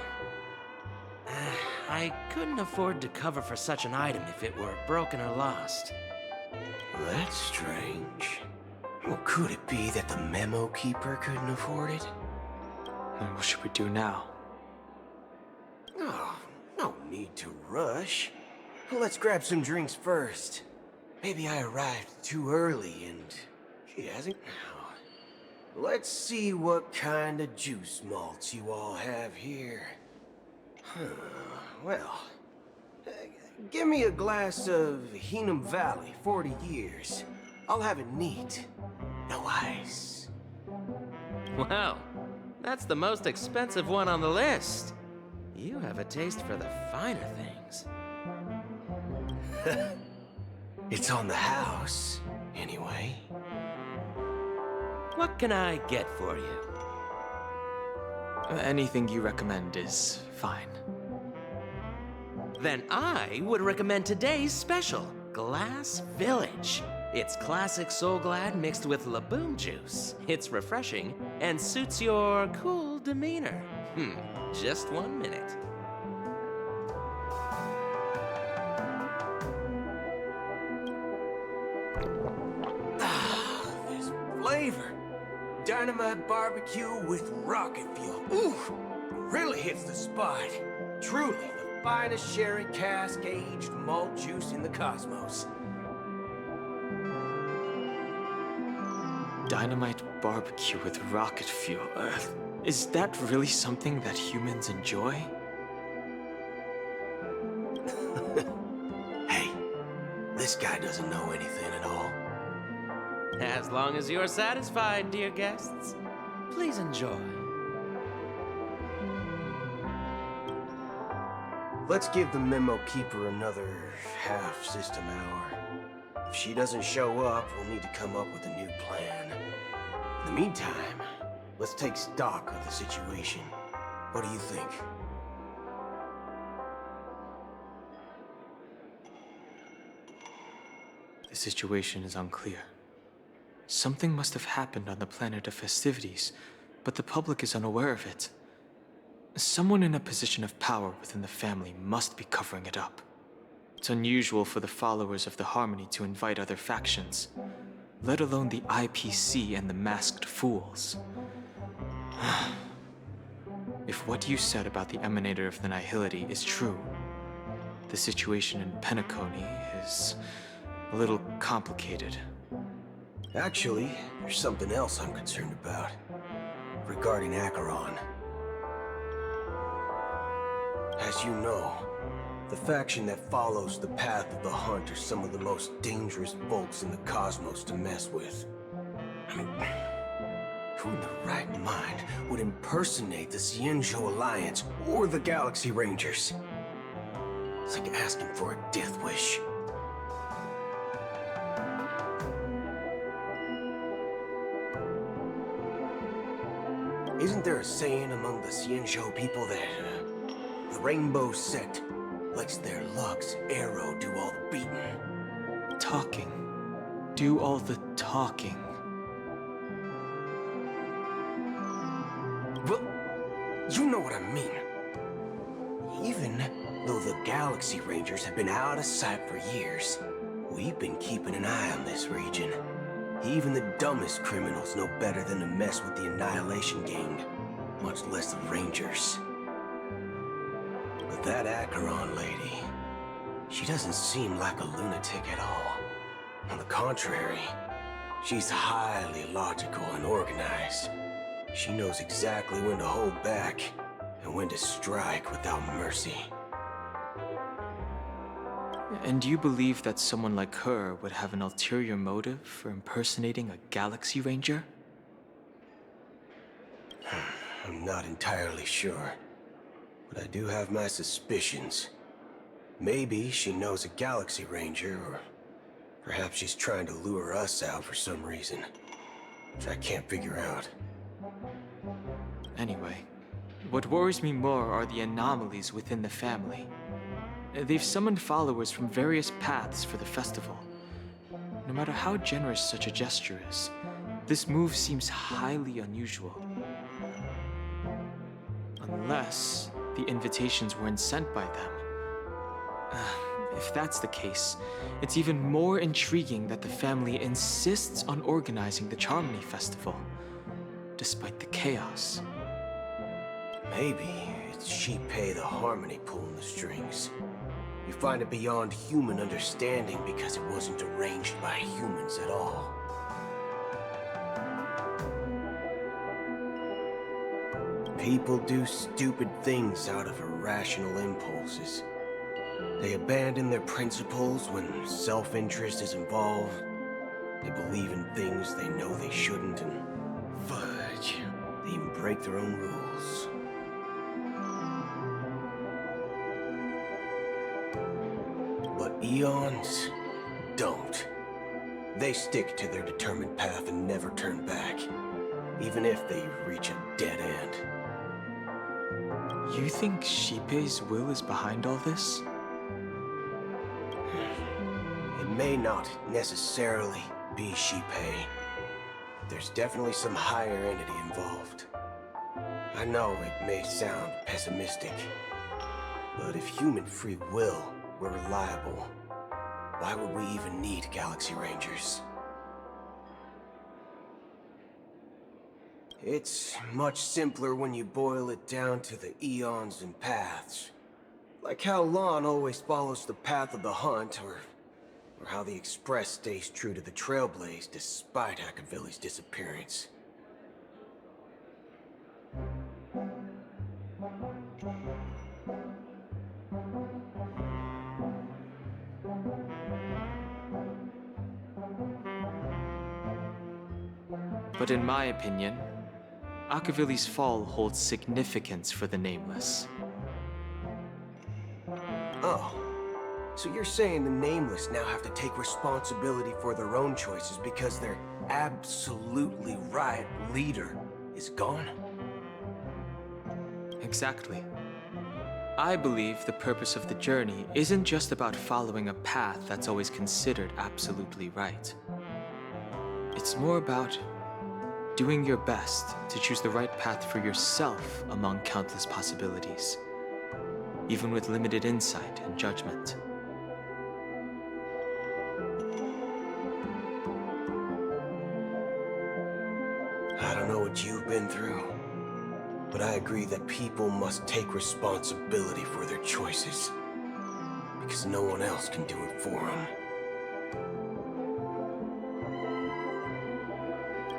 S21: I couldn't afford to cover for such an item if it were broken or lost.
S10: That's strange. Well, could it be that the memo keeper couldn't afford it?
S15: Then what should we do now?
S10: Oh, no need to rush. Let's grab some drinks first. Maybe I arrived too early and she hasn't. Let's see what kind of juice malts you all have here. Well, give me a glass of Heenum Valley, 40 years. I'll have it neat. No ice.
S21: Wow, that's the most expensive one on the list. You have a taste for the finer things.
S10: It's on the house, anyway.
S21: What can I get for you?
S15: Anything you recommend is fine.
S21: Then I would recommend today's special, Glass Village. It's classic Soul Glad mixed with Laboom juice. It's refreshing and suits your cool demeanor. Just 1 minute.
S10: This flavor. Dynamite barbecue with rocket fuel. Ooh, really hits the spot. Truly the finest sherry cask-aged malt juice in the cosmos.
S15: Dynamite barbecue with rocket fuel. Is that really something that humans enjoy?
S10: Hey, this guy doesn't know anything at all.
S21: As long as you're satisfied, dear guests, please enjoy.
S10: Let's give the memo keeper another half system hour. If she doesn't show up, we'll need to come up with a new plan. In the meantime, let's take stock of the situation. What do you think?
S13: The situation is unclear. Something must have happened on the planet of festivities, but the public is unaware of it. Someone in a position of power within the family must be covering it up. It's unusual for the followers of the Harmony to invite other factions, let alone the IPC and the Masked Fools. If what you said about the Emanator of the Nihility is true, the situation in Peniconia is a little complicated.
S10: Actually, there's something else I'm concerned about. Regarding Acheron. As you know, the faction that follows the path of the Hunt are some of the most dangerous folks in the cosmos to mess with. I mean, who in the right mind would impersonate the Xianzhou Alliance or the Galaxy Rangers? It's like asking for a death wish. Isn't there a saying among the Xianzhou people that the Rainbow Sect lets their Lux Arrow do all the beating?
S13: Talking. Do all the talking.
S10: Well, you know what I mean. Even though the Galaxy Rangers have been out of sight for years, we've been keeping an eye on this region. Even the dumbest criminals know better than to mess with the Annihilation Gang, much less the Rangers. But that Acheron lady, she doesn't seem like a lunatic at all. On the contrary, she's highly logical and organized. She knows exactly when to hold back and when to strike without mercy.
S13: And you believe that someone like her would have an ulterior motive for impersonating a Galaxy Ranger?
S10: I'm not entirely sure, but I do have my suspicions. Maybe she knows a Galaxy Ranger, or perhaps she's trying to lure us out for some reason, which I can't figure out.
S13: Anyway, what worries me more are the anomalies within the family. They've summoned followers from various paths for the festival. No matter how generous such a gesture is, this move seems highly unusual. Unless the invitations weren't sent by them. If that's the case, it's even more intriguing that the family insists on organizing the Charmony Festival, despite the chaos.
S10: Maybe it's Shipei the Harmony pulling the strings. You find it beyond human understanding because it wasn't arranged by humans at all. People do stupid things out of irrational impulses. They abandon their principles when self-interest is involved. They believe in things they know they shouldn't, and fudge, they even break their own rules. But Eons don't. They stick to their determined path and never turn back, even if they reach a dead end.
S13: You think Shipei's will is behind all this?
S10: It may not necessarily be Shipei. There's definitely some higher entity involved. I know it may sound pessimistic, but if human free will were reliable, why would we even need Galaxy Rangers? It's much simpler when you boil it down to the eons and paths. Like how Lon always follows the path of the Hunt, or how the Express stays true to the Trailblaze despite Akavilli's disappearance.
S13: But in my opinion, Akavilli's fall holds significance for the Nameless.
S10: Oh. So you're saying the Nameless now have to take responsibility for their own choices because their absolutely right leader is gone?
S13: Exactly. I believe the purpose of the journey isn't just about following a path that's always considered absolutely right. It's more about doing your best to choose the right path for yourself among countless possibilities, even with limited insight and judgment.
S6: I don't know what you've been through, but I agree that people must take responsibility for their choices, because no one else can do it for them.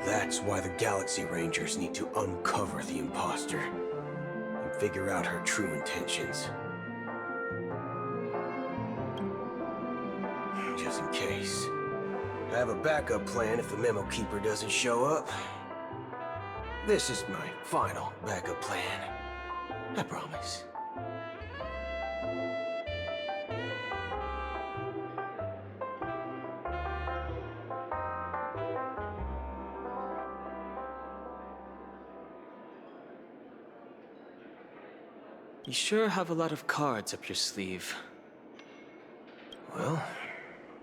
S6: That's why the Galaxy Rangers need to uncover the imposter and figure out her true intentions. Just in case. I have a backup plan if the Memo Keeper doesn't show up. This is my final backup plan. I promise.
S13: You sure have a lot of cards up your sleeve.
S6: Well,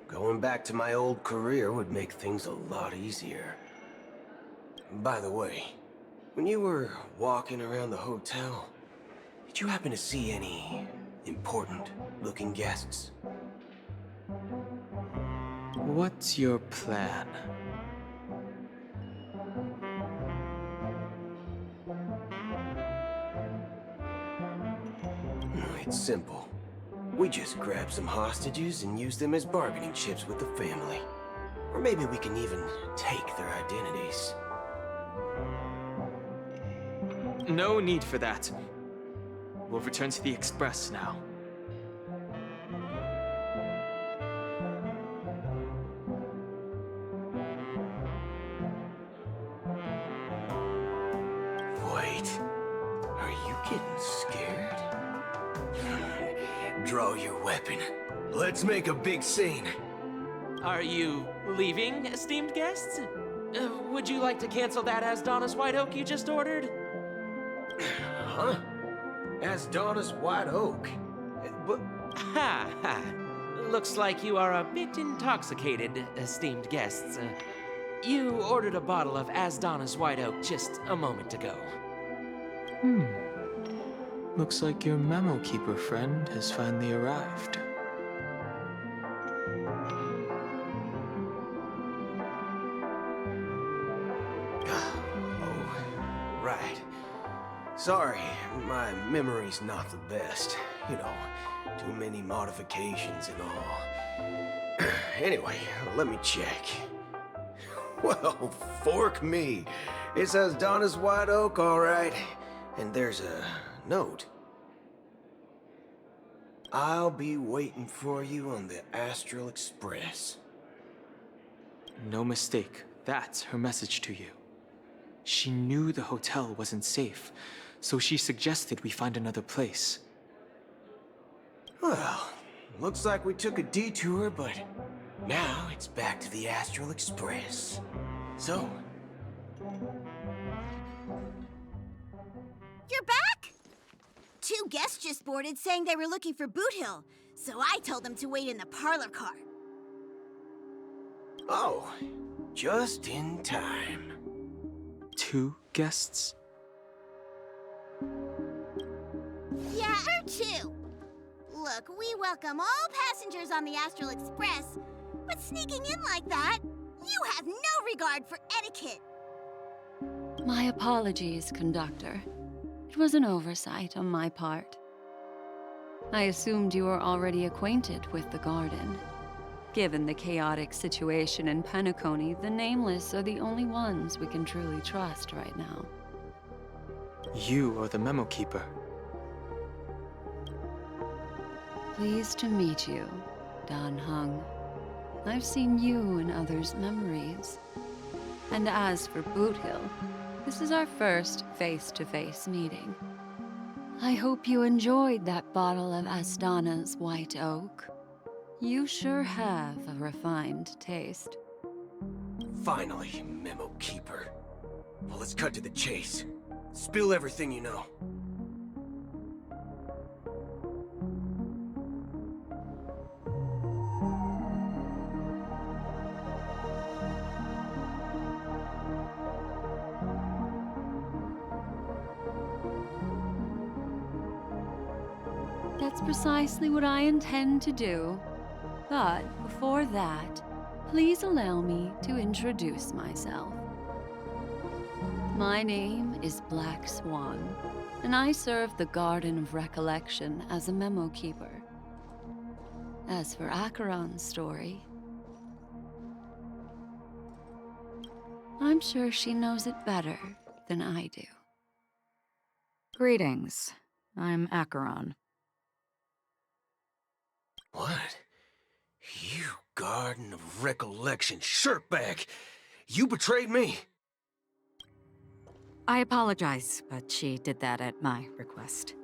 S6: going back to my old career would make things a lot easier. By the way, when you were walking around the hotel, did you happen to see any important-looking guests?
S13: What's your plan?
S6: It's simple. We just grab some hostages and use them as bargaining chips with the family. Or maybe we can even take their identities.
S13: No need for that. We'll return to the Express now.
S6: Wait, are you getting scared? Draw your weapon. Let's make a big scene.
S21: Are you leaving, esteemed guests? Would you like to cancel that Asdonis White Oak you just ordered?
S6: Huh? Asdonis White Oak? But...
S21: Ha ha! Looks like you are a bit intoxicated, esteemed guests. You ordered a bottle of Asdonis White Oak just a moment ago.
S13: Looks like your Memo Keeper friend has finally arrived.
S6: Oh, right. Sorry, my memory's not the best. You know, too many modifications and all. Anyway, let me check. Well, fork me. It says Donna's White Oak, all right. And there's a note. I'll be waiting for you on the Astral Express.
S13: No mistake. That's her message to you. She knew the hotel wasn't safe, so she suggested we find another place.
S6: Well, looks like we took a detour, but now it's back to the Astral Express. So...
S2: You're back? 2 guests just boarded saying they were looking for Boot Hill, so I told them to wait in the parlor car.
S6: Oh, just in time.
S13: 2 guests?
S2: Yeah, or 2. Look, we welcome all passengers on the Astral Express, but sneaking in like that, you have no regard for etiquette.
S5: My apologies, conductor. It was an oversight on my part. I assumed you were already acquainted with the garden. Given the chaotic situation in Peniconia, the Nameless are the only ones we can truly trust right now.
S13: You are the Memo Keeper.
S5: Pleased to meet you, Dan Hung. I've seen you in others' memories. And as for Boot Hill, this is our first face-to-face meeting. I hope you enjoyed that bottle of Asdona's White Oak. You sure have a refined taste.
S6: Finally, Memo Keeper. Well, let's cut to the chase. Spill everything you know.
S5: That's precisely what I intend to do. But before that, please allow me to introduce myself. My name is Black Swan, and I serve the Garden of Recollection as a memo keeper. As for Acheron's story, I'm sure she knows it better than I do.
S16: Greetings. I'm Acheron.
S22: What? You Garden of Recollection shirtbag! You betrayed me!
S16: I apologize, but she did that at my request.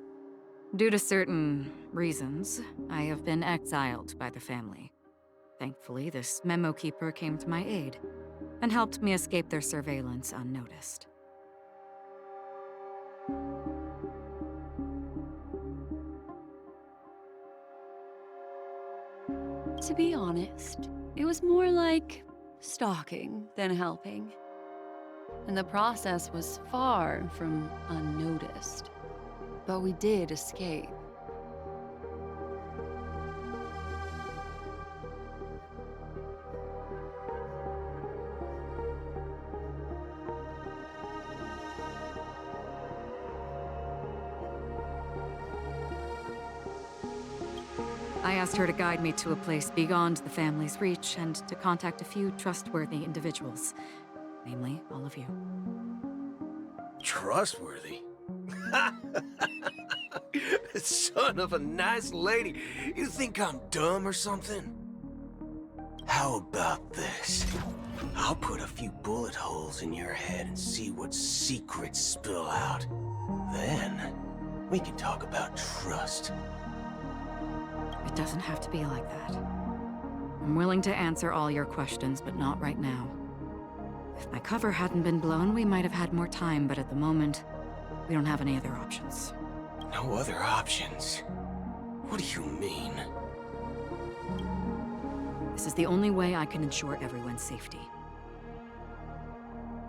S16: Due to certain reasons, I have been exiled by the family. Thankfully, this memo keeper came to my aid and helped me escape their surveillance unnoticed.
S5: To be honest, it was more like stalking than helping. And the process was far from unnoticed. But we did escape.
S16: I asked her to guide me to a place beyond the family's reach and to contact a few trustworthy individuals. Namely, all of you.
S22: Trustworthy? Son of a nice lady. You think I'm dumb or something? How about this? I'll put a few bullet holes in your head and see what secrets spill out. Then, we can talk about trust.
S16: It doesn't have to be like that. I'm willing to answer all your questions, but not right now. If my cover hadn't been blown, we might have had more time, but at the moment, we don't have any other options.
S22: No other options? What do you mean?
S16: This is the only way I can ensure everyone's safety.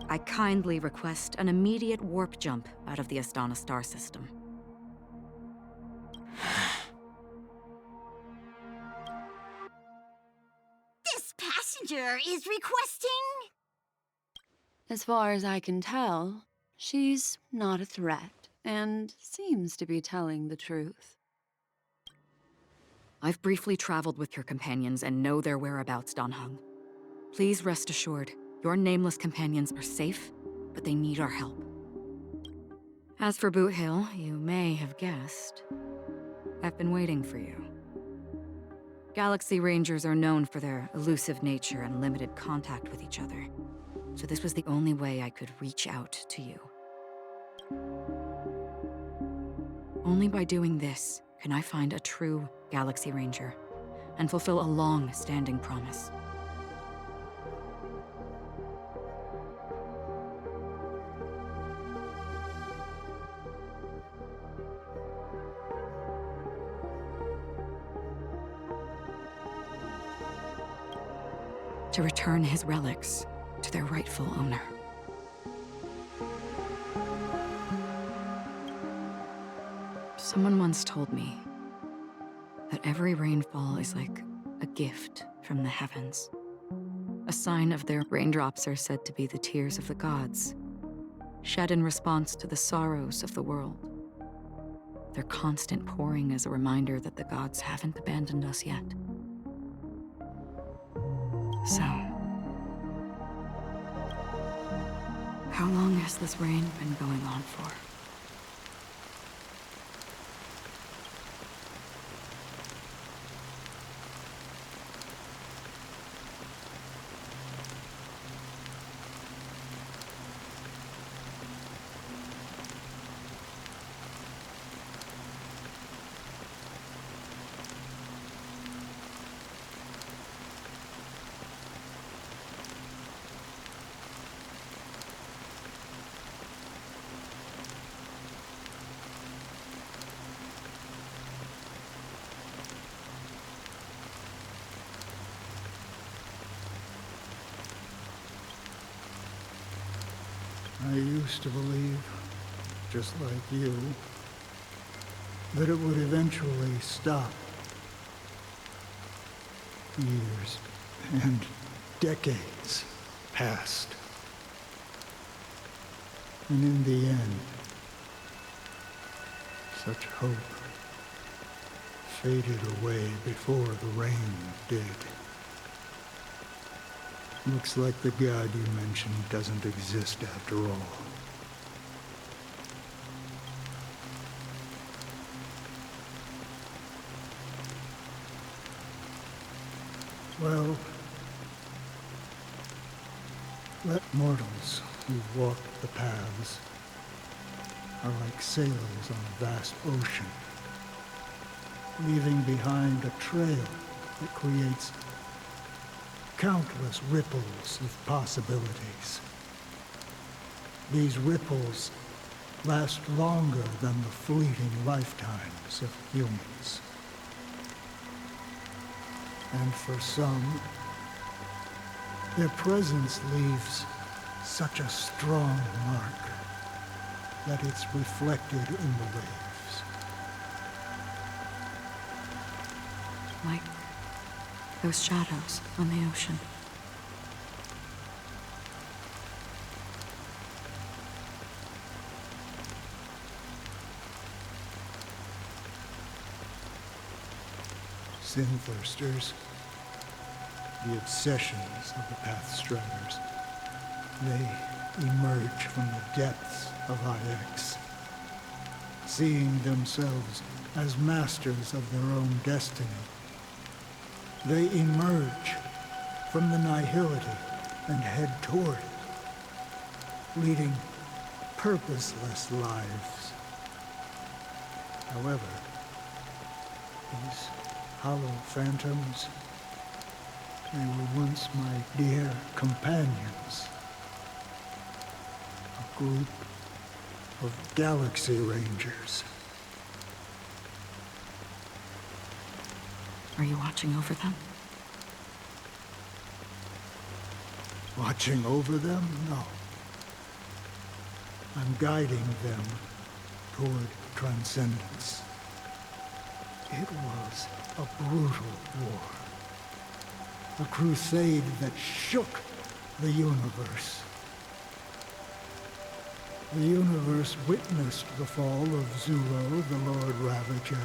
S16: I kindly request an immediate warp jump out of the Astana star system.
S23: This passenger is requesting...
S5: As far as I can tell, she's not a threat, and seems to be telling the truth.
S16: I've briefly traveled with your companions and know their whereabouts, Dan Heng. Please rest assured, your nameless companions are safe, but they need our help. As for Boot Hill, you may have guessed, I've been waiting for you. Galaxy Rangers are known for their elusive nature and limited contact with each other, so this was the only way I could reach out to you. Only by doing this can I find a true Galaxy Ranger and fulfill a long-standing promise. To return his relics to their rightful owner. Someone once told me that every rainfall is like a gift from the heavens. A sign of their raindrops are said to be the tears of the gods, shed in response to the sorrows of the world. Their constant pouring is a reminder that the gods haven't abandoned us yet. So, how long has this rain been going on for?
S24: I used to believe, just like you,
S1: that it would eventually stop. Years and decades passed. And in the end, such hope faded away before the rain did. Looks like the god you mentioned doesn't exist after all. Well, let mortals who walk the paths are like sailors on a vast ocean, leaving behind a trail that creates countless ripples of possibilities. These ripples last longer than the fleeting lifetimes of humans. And for some, their presence leaves such a strong mark that it's reflected in the waves.
S16: Like those shadows on the ocean.
S1: Sin-thirsters, the obsessions of the Pathstriders, they emerge from the depths of IX, seeing themselves as masters of their own destiny. They emerge from the nihility and head toward it, leading purposeless lives. However, these hollow phantoms, they were once my dear companions. A group of Galaxy Rangers.
S16: Are you watching over them?
S1: Watching over them? No. I'm guiding them toward transcendence. It was a brutal war. A crusade that shook the universe. The universe witnessed the fall of Zulo, the Lord Ravager,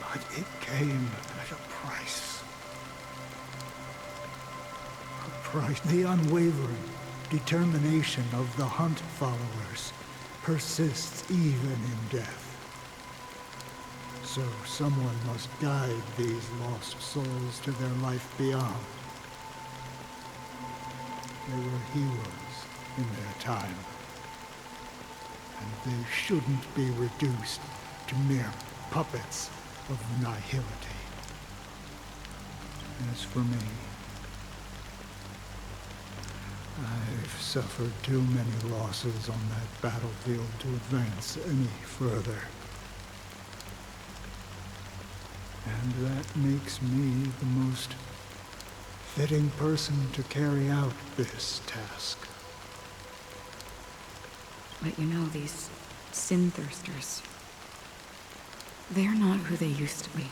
S1: but it came at a price. A price. The unwavering determination of the Hunt followers persists even in death. So someone must guide these lost souls to their life beyond. They were heroes in their time. And they shouldn't be reduced to mere puppets of nihility. As for me, I've suffered too many losses on that battlefield to advance any further. And that makes me the most fitting person to carry out this task.
S16: But you know, these sin-thirsters, they're not who they used to be.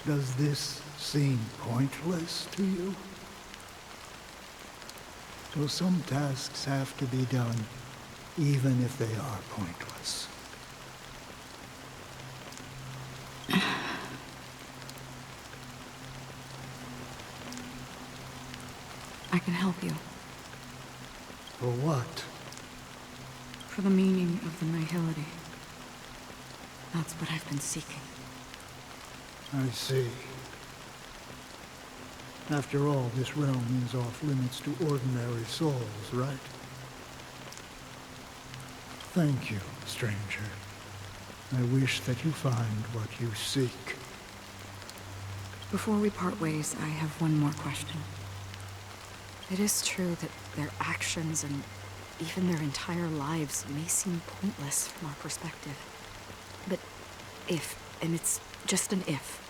S1: Does this seem pointless to you? Well, some tasks have to be done, even if they are pointless.
S16: I can help you.
S1: For what?
S16: For the meaning of the nihility. That's what I've been seeking.
S1: I see. After all, this realm is off limits to ordinary souls, right? Thank you, stranger. I wish that you find what you seek.
S16: Before we part ways, I have one more question. It is true that their actions and even their entire lives may seem pointless from our perspective. But if, and it's just an if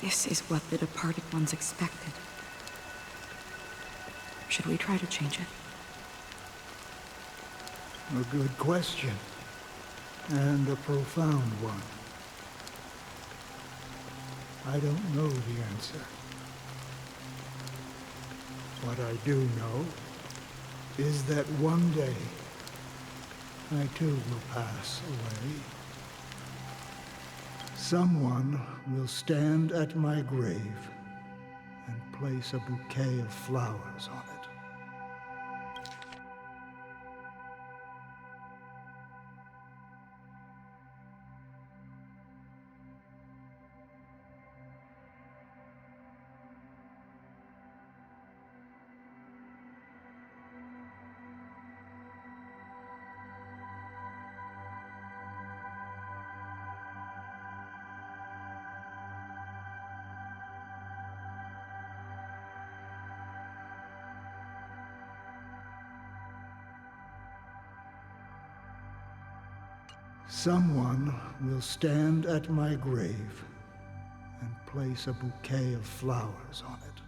S16: this is what the departed ones expected, should we try to change it?
S1: A good question. And a profound one. I don't know the answer. What I do know is that one day I too will pass away. Someone will stand at my grave and place a bouquet of flowers on it. Someone will stand at my grave and place a bouquet of flowers on it.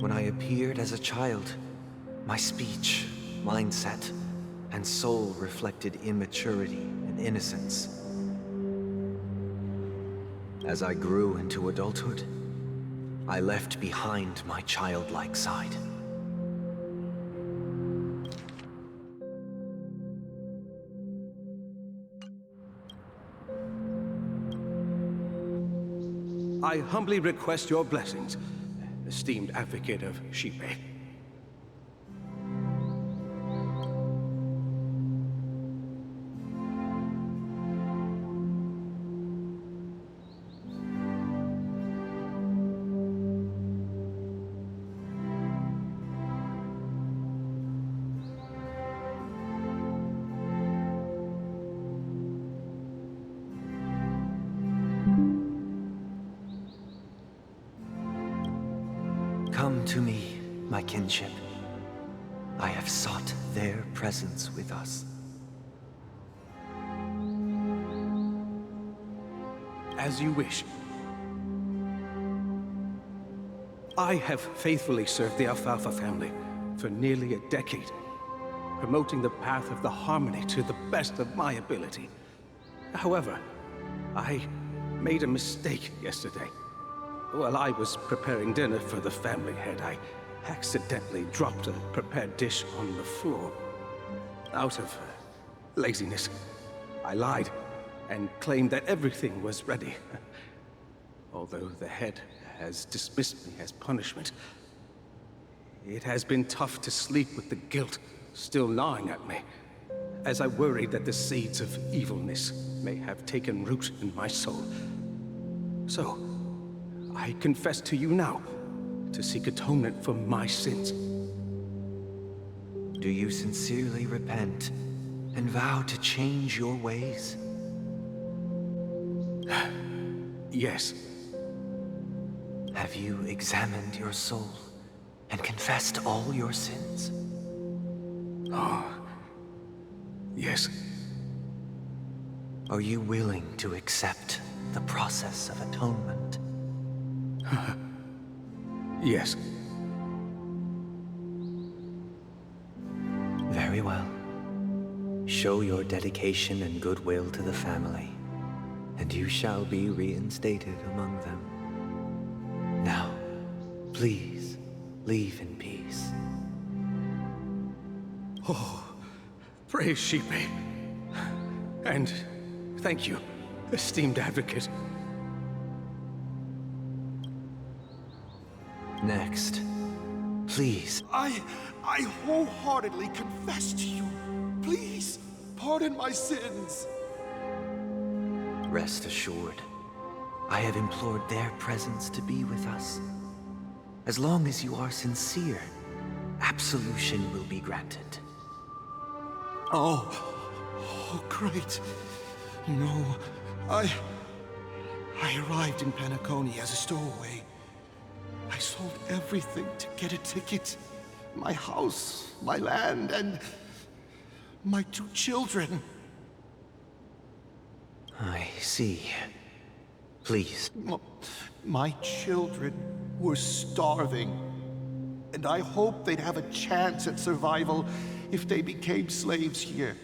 S10: When I appeared as a child, my speech, mindset, and soul reflected immaturity and innocence. As I grew into adulthood, I left behind my childlike side.
S7: I humbly request your blessings, esteemed advocate of Shipe.
S10: Come to me, my kinship. I have sought their presence with us.
S7: As you wish. I have faithfully served the Alfalfa family for nearly a decade, promoting the path of the harmony to the best of my ability. However, I made a mistake yesterday. While I was preparing dinner for the family head, I accidentally dropped a prepared dish on the floor. Out of laziness, I lied and claimed that everything was ready. Although the head has dismissed me as punishment, it has been tough to sleep with the guilt still gnawing at me, as I worried that the seeds of evilness may have taken root in my soul. So, I confess to you now, to seek atonement for my sins.
S10: Do you sincerely repent and vow to change your ways?
S7: Yes.
S10: Have you examined your soul and confessed all your sins?
S7: Oh, yes.
S10: Are you willing to accept the process of atonement?
S7: Yes.
S10: Very well. Show your dedication and goodwill to the family, and you shall be reinstated among them. Now, please, leave in peace.
S7: Oh, praise Shipe. And thank you, esteemed advocate.
S10: Next, please.
S9: I wholeheartedly confess to you. Please, pardon my sins.
S10: Rest assured, I have implored their presence to be with us. As long as you are sincere, absolution will be granted.
S9: Oh, great. You know, I arrived in Peniconia as a stowaway. I sold everything to get a ticket. My house, my land, and my 2 children.
S10: I see. Please.
S9: My children were starving, and I hoped they'd have a chance at survival if they became slaves here.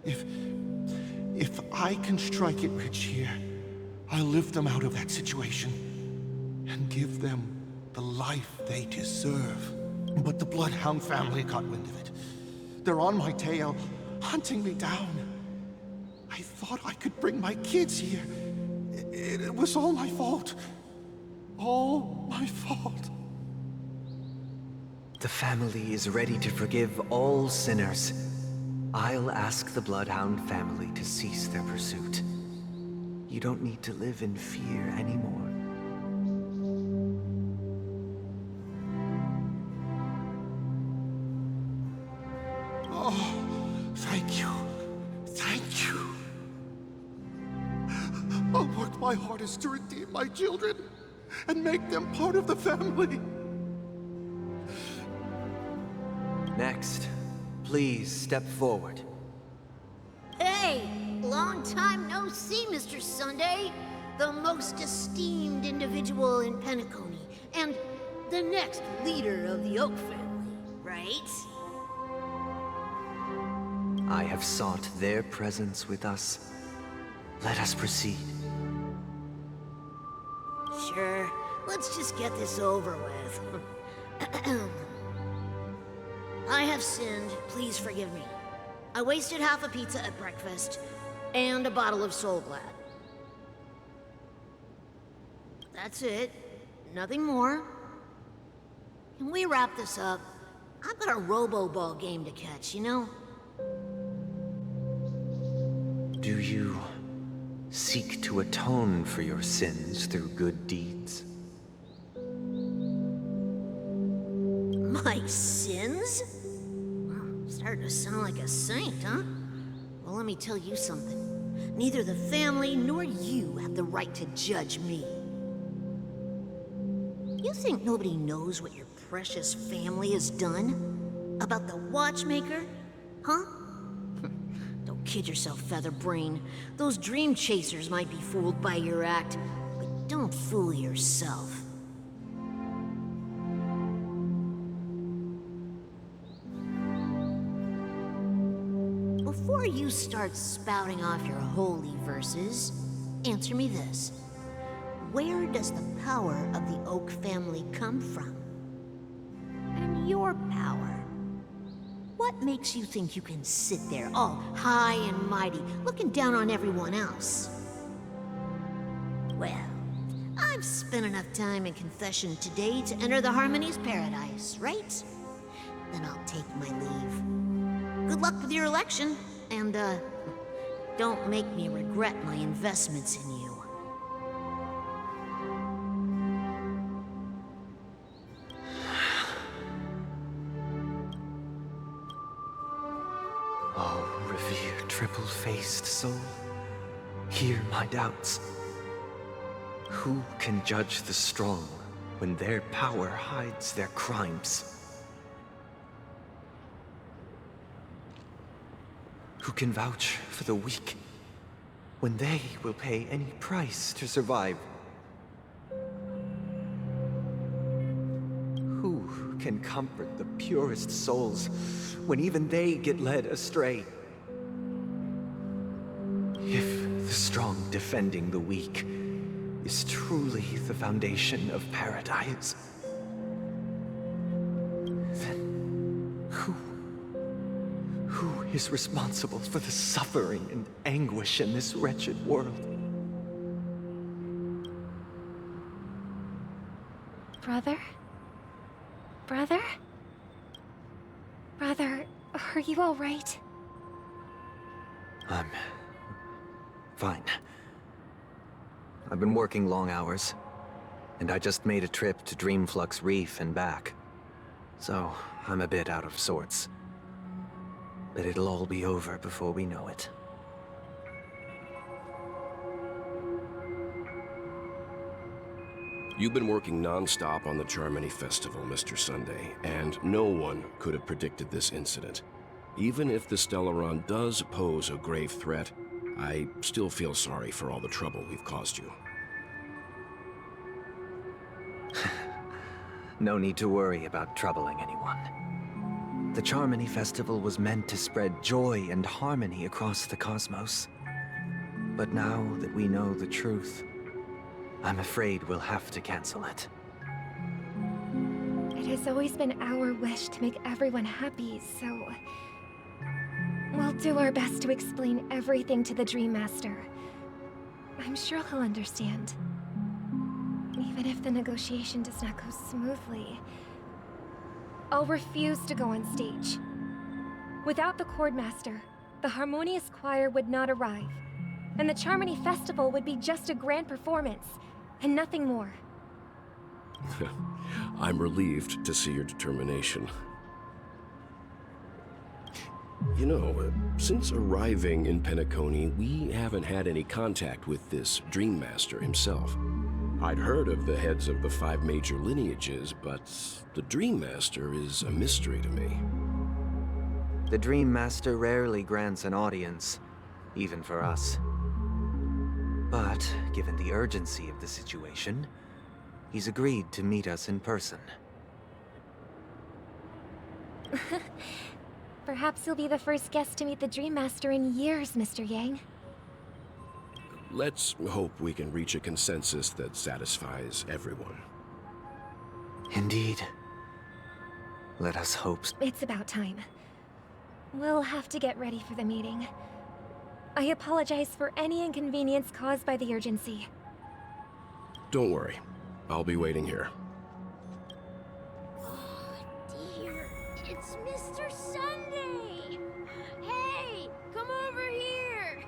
S9: If I can strike it rich here, I'll lift them out of that situation and give them the life they deserve. But the Bloodhound family got wind of it. They're on my tail, hunting me down. I thought I could bring my kids here. It was all my fault. All my fault.
S10: The family is ready to forgive all sinners. I'll ask the Bloodhound family to cease their pursuit. You don't need to live in fear anymore.
S9: Oh, thank you. Thank you. I'll work my hardest to redeem my children and make them part of the family.
S10: Next, please step forward.
S23: Hey! Long time no see, Mr. Sunday. The most esteemed individual in Peniconia, and the next leader of the Oak family, right?
S10: I have sought their presence with us. Let us proceed.
S23: Sure. Let's just get this over with. I have sinned. Please forgive me. I wasted half a pizza at breakfast, and a bottle of Soul Glad. That's it. Nothing more. Can we wrap this up? I've got a Robo-Ball game to catch, you know?
S10: Do you seek to atone for your sins through good deeds?
S23: My sins? Wow, starting to sound like a saint, huh? Well, let me tell you something. Neither the family nor you have the right to judge me. You think nobody knows what your precious family has done? About the watchmaker? Huh? Don't kid yourself, Featherbrain. Those dream chasers might be fooled by your act, but don't fool yourself. Before you start spouting off your holy verses, answer me this. Where does the power of the Oak family come from? And your power? What makes you think you can sit there all high and mighty, looking down on everyone else? Well, I've spent enough time in confession today to enter the Harmony's paradise, right? Then I'll take my leave. Good luck with your election, and, don't make me regret my investments in you.
S10: Oh, revered triple-faced soul, hear my doubts. Who can judge the strong when their power hides their crimes? Who can vouch for the weak when they will pay any price to survive? Who can comfort the purest souls when even they get led astray? If the strong defending the weak is truly the foundation of paradise, then who is responsible for the suffering and anguish in this wretched world?
S12: Brother? Brother? Brother, are you all right?
S10: I'm fine. I've been working long hours, and I just made a trip to Dreamflux Reef and back. So, I'm a bit out of sorts. But it'll all be over before we know it.
S3: You've been working non-stop on the Germany Festival, Mr. Sunday, and no one could have predicted this incident. Even if the Stellaron does pose a grave threat, I still feel sorry for all the trouble we've caused you.
S10: No need to worry about troubling anyone. The Charmony Festival was meant to spread joy and harmony across the cosmos. But now that we know the truth, I'm afraid we'll have to cancel it.
S11: It has always been our wish to make everyone happy, so... we'll do our best to explain everything to the Dream Master. I'm sure he'll understand. Even if the negotiation does not go smoothly, I'll refuse to go on stage. Without the Chord Master, the Harmonious Choir would not arrive, and the Charmony Festival would be just a grand performance, and nothing more.
S3: I'm relieved to see your determination. You know, since arriving in Peniconia, we haven't had any contact with this Dream Master himself. I'd heard of the heads of the 5 major lineages, but the Dream Master is a mystery to me.
S10: The Dream Master rarely grants an audience, even for us. But, given the urgency of the situation, he's agreed to meet us in person.
S11: Perhaps you'll be the first guest to meet the Dream Master in years, Mr. Yang.
S3: Let's hope we can reach a consensus that satisfies everyone.
S10: Indeed. Let us hope.
S11: It's about time. We'll have to get ready for the meeting. I apologize for any inconvenience caused by the urgency.
S3: Don't worry. I'll be waiting here.
S18: Dear, it's Mr. Sunday! Hey, come over here!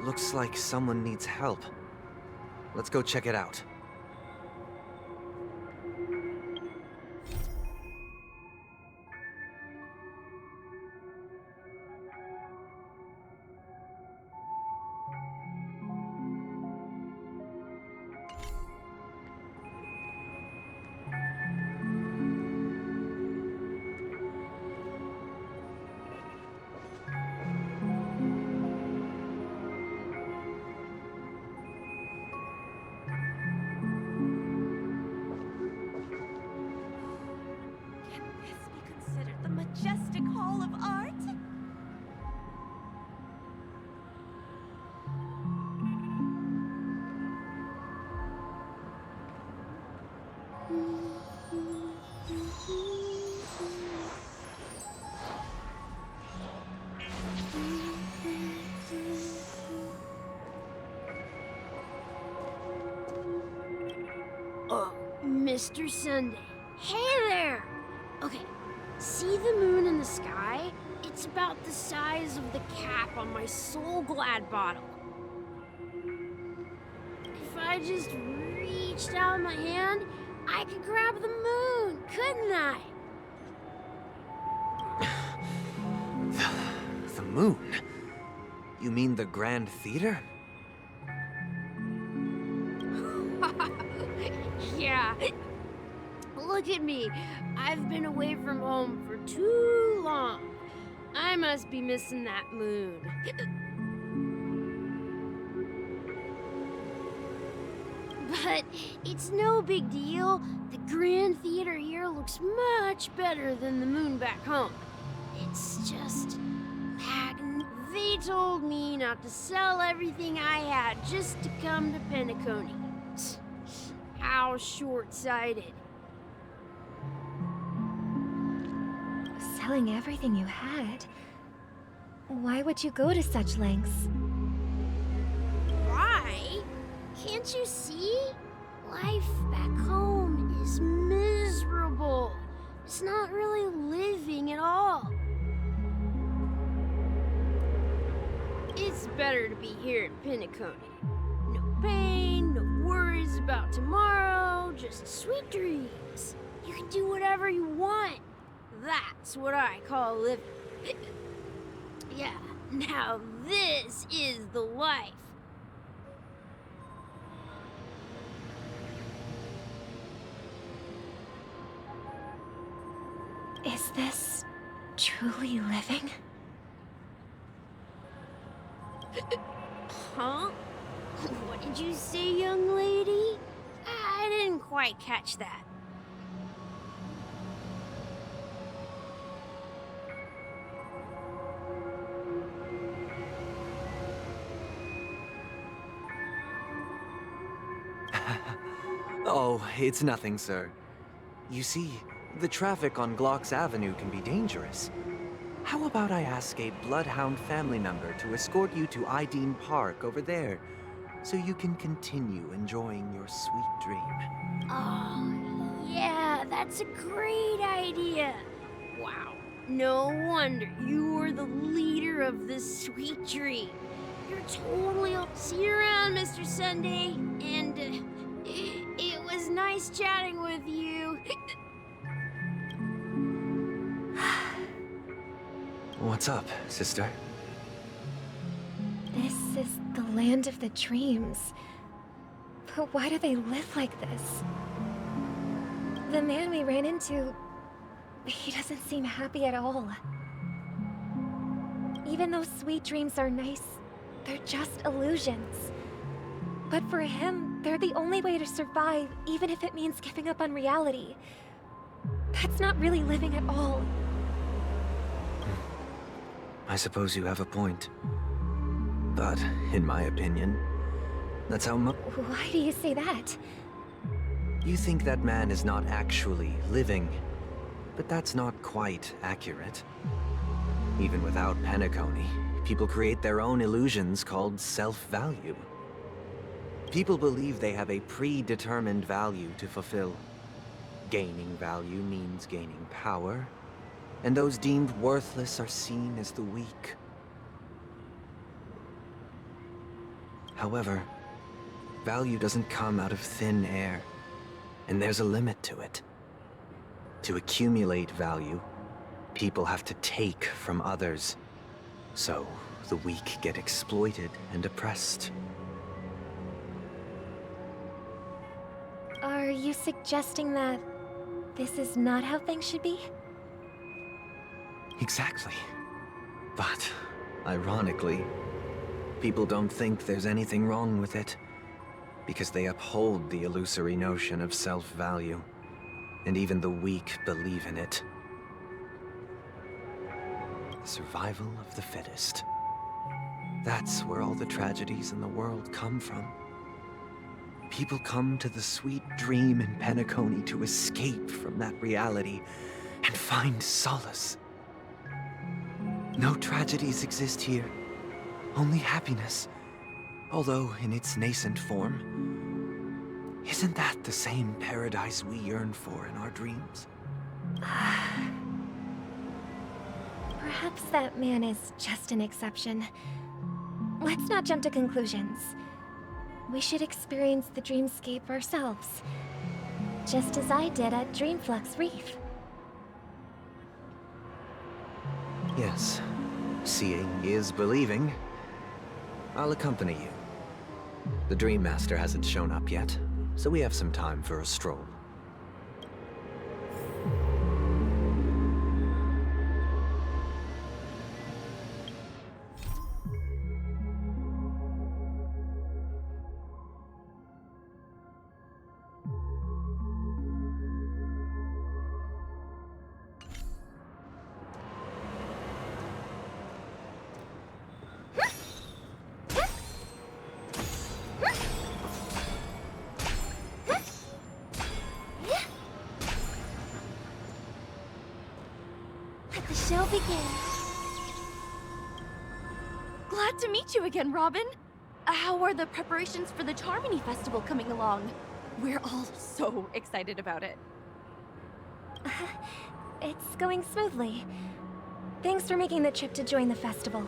S10: Looks like someone needs help. Let's go check it out.
S18: Majestic Hall of Art? Mr. Sunday. Hey there! Okay. See the moon in the sky? It's about the size of the cap on my Soul Glad bottle. If I just reached out my hand, I could grab the moon, couldn't I?
S10: The moon? You mean the Grand Theater?
S18: Yeah. Look at me. I've been away from home for too long. I must be missing that moon. But it's no big deal. The Grand Theater here looks much better than the moon back home. It's just... They told me not to sell everything I had just to come to Peniconia. How short-sighted.
S11: Selling everything you had? Why would you go to such lengths?
S18: Why? Can't you see? Life back home is miserable. It's not really living at all. It's better to be here in Peniconia. No pain, no worries about tomorrow, just sweet dreams. You can do whatever you want. That's what I call living. Yeah, now this is the life.
S11: Is this truly living?
S18: Huh? What did you say, young lady? quite catch that.
S10: Oh, it's nothing, sir. You see, the traffic on Glock's Avenue can be dangerous. How about I ask a Bloodhound family member to escort you to Ideen Park over there, so you can continue enjoying your sweet dream?
S18: Oh, yeah, that's a great idea. Wow, no wonder you were the leader of this sweet dream. You're totally up. See you around, Mr. Sunday. And it was nice chatting with you.
S10: What's up, sister?
S11: This is the land of the dreams. But why do they live like this? The man we ran into, he doesn't seem happy at all. Even though sweet dreams are nice, they're just illusions. But for him, they're the only way to survive, even if it means giving up on reality. That's not really living at all.
S10: I suppose you have a point. But, in my opinion, that's how
S11: Why do you say that?
S10: You think that man is not actually living, but that's not quite accurate. Even without Peniconia, people create their own illusions called self-value. People believe they have a predetermined value to fulfill. Gaining value means gaining power, and those deemed worthless are seen as the weak. However, value doesn't come out of thin air, and there's a limit to it. To accumulate value, people have to take from others, so the weak get exploited and oppressed.
S11: Are you suggesting that this is not how things should be?
S10: Exactly. But, ironically, people don't think there's anything wrong with it, because they uphold the illusory notion of self-value, and even the weak believe in it. The survival of the fittest. That's where all the tragedies in the world come from. People come to the sweet dream in Peniconia to escape from that reality and find solace. No tragedies exist here, only happiness, although in its nascent form. Isn't that the same paradise we yearn for in our dreams?
S11: Perhaps that man is just an exception. Let's not jump to conclusions. We should experience the dreamscape ourselves, just as I did at Dreamflux Reef.
S10: Yes, seeing is believing. I'll accompany you. The Dream Master hasn't shown up yet, so we have some time for a stroll.
S18: Let the show begin.
S4: Glad to meet you again, Robin. How are the preparations for the Charmony Festival coming along? We're all so excited about it.
S11: It's going smoothly. Thanks for making the trip to join the festival.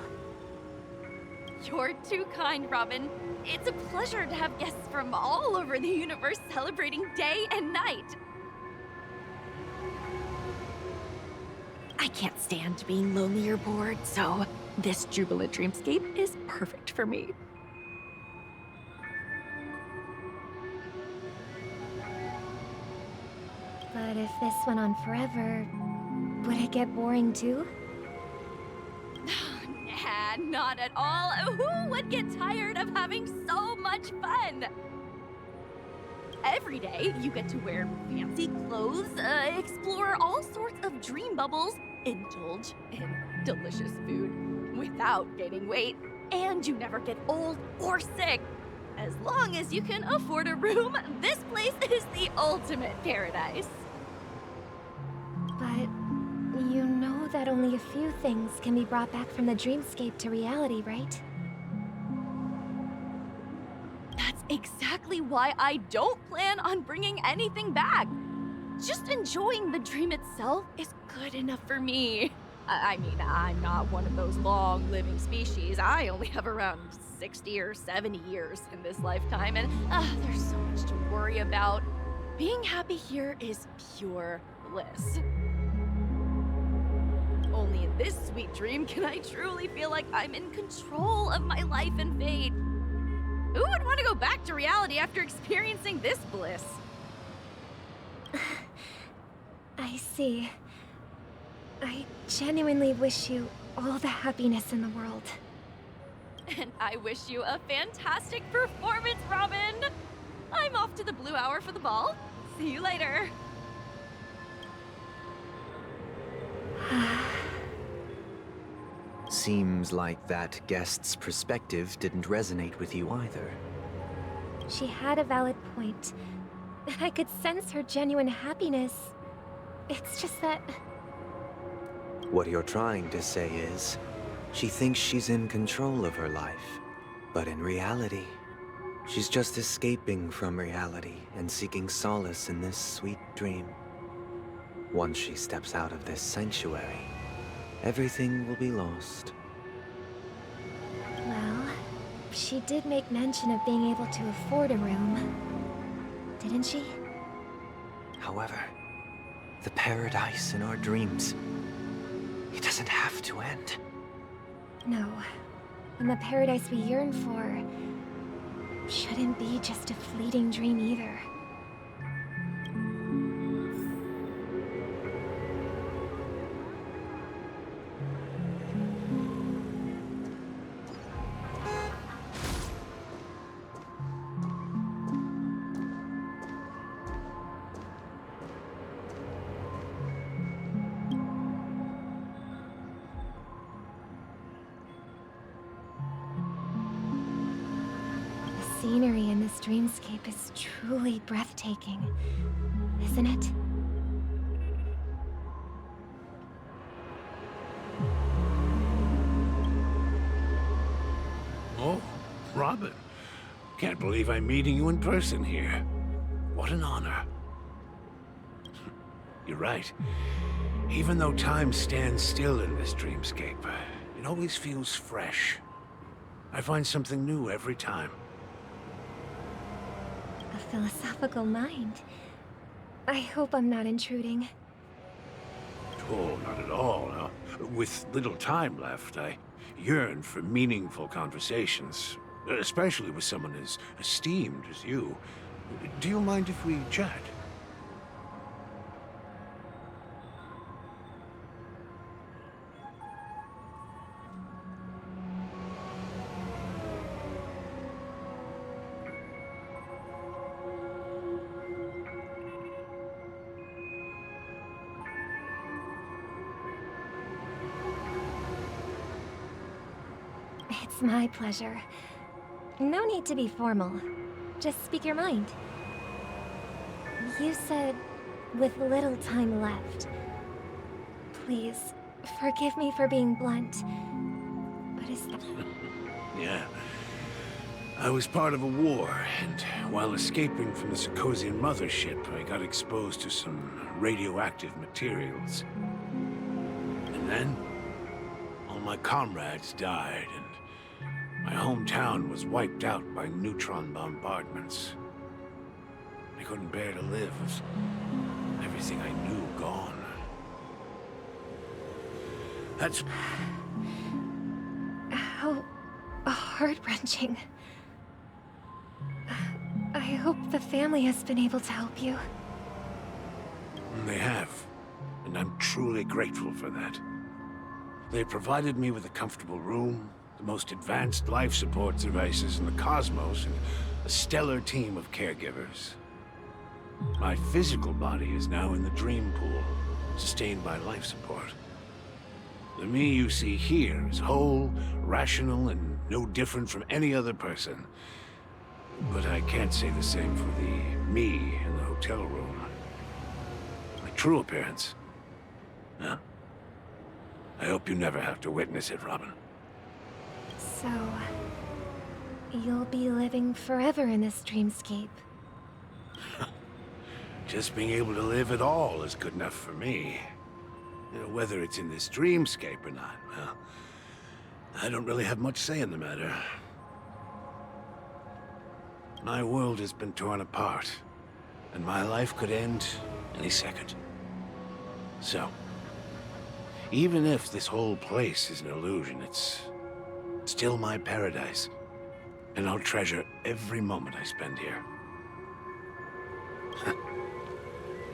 S4: You're too kind, Robin. It's a pleasure to have guests from all over the universe celebrating day and night. I can't stand being lonely or bored, so this jubilant dreamscape is perfect for me.
S11: But if this went on forever, would it get boring too?
S4: Nah, not at all. Who would get tired of having so much fun? Every day, you get to wear fancy clothes, explore all sorts of dream bubbles, indulge in delicious food without gaining weight, and you never get old or sick. As long as you can afford a room, this place is the ultimate paradise.
S11: But you know that only a few things can be brought back from the dreamscape to reality, right?
S4: That's exactly why I don't plan on bringing anything back. Just enjoying the dream itself is good enough for me. I mean, I'm not one of those long-living species. I only have around 60 or 70 years in this lifetime, and there's so much to worry about. Being happy here is pure bliss. Only in this sweet dream can I truly feel like I'm in control of my life and fate. Who would want to go back to reality after experiencing this bliss?
S11: I see. I genuinely wish you all the happiness in the world.
S4: And I wish you a fantastic performance, Robin! I'm off to the Blue Hour for the ball. See you later.
S10: Seems like that guest's perspective didn't resonate with you either.
S11: She had a valid point. I could sense her genuine happiness. It's just that...
S10: What you're trying to say is, she thinks she's in control of her life. But in reality, she's just escaping from reality and seeking solace in this sweet dream. Once she steps out of this sanctuary, everything will be lost.
S11: Well, she did make mention of being able to afford a room, didn't she?
S10: However, the paradise in our dreams, it doesn't have to end.
S11: No. And the paradise we yearn for shouldn't be just a fleeting dream either. The scenery in this dreamscape is truly breathtaking, isn't it?
S8: Oh, Robin. Can't believe I'm meeting you in person here. What an honor. You're right. Even though time stands still in this dreamscape, it always feels fresh. I find something new every time.
S11: A philosophical mind. I hope I'm not intruding.
S8: Oh, not at all. With little time left, I yearn for meaningful conversations, especially with someone as esteemed as you. Do you mind if we chat?
S11: It's my pleasure. No need to be formal. Just speak your mind. You said, with little time left. Please, forgive me for being blunt. But is that...
S8: Yeah. I was part of a war, and while escaping from the Sarkosian mothership, I got exposed to some radioactive materials. And then, all my comrades died, and my hometown was wiped out by neutron bombardments. I couldn't bear to live with everything I knew gone. That's...
S11: How heart-wrenching. I hope the family has been able to help you.
S8: They have, and I'm truly grateful for that. They provided me with a comfortable room, the most advanced life support devices in the cosmos, and a stellar team of caregivers. My physical body is now in the dream pool, sustained by life support. The me you see here is whole, rational, and no different from any other person. But I can't say the same for the me in the hotel room. My true appearance. Huh? I hope you never have to witness it, Robin.
S11: So, you'll be living forever in this dreamscape.
S8: Just being able to live at all is good enough for me. You know, whether it's in this dreamscape or not, well, I don't really have much say in the matter. My world has been torn apart, and my life could end any second. So, even if this whole place is an illusion, it's still my paradise, and I'll treasure every moment I spend here.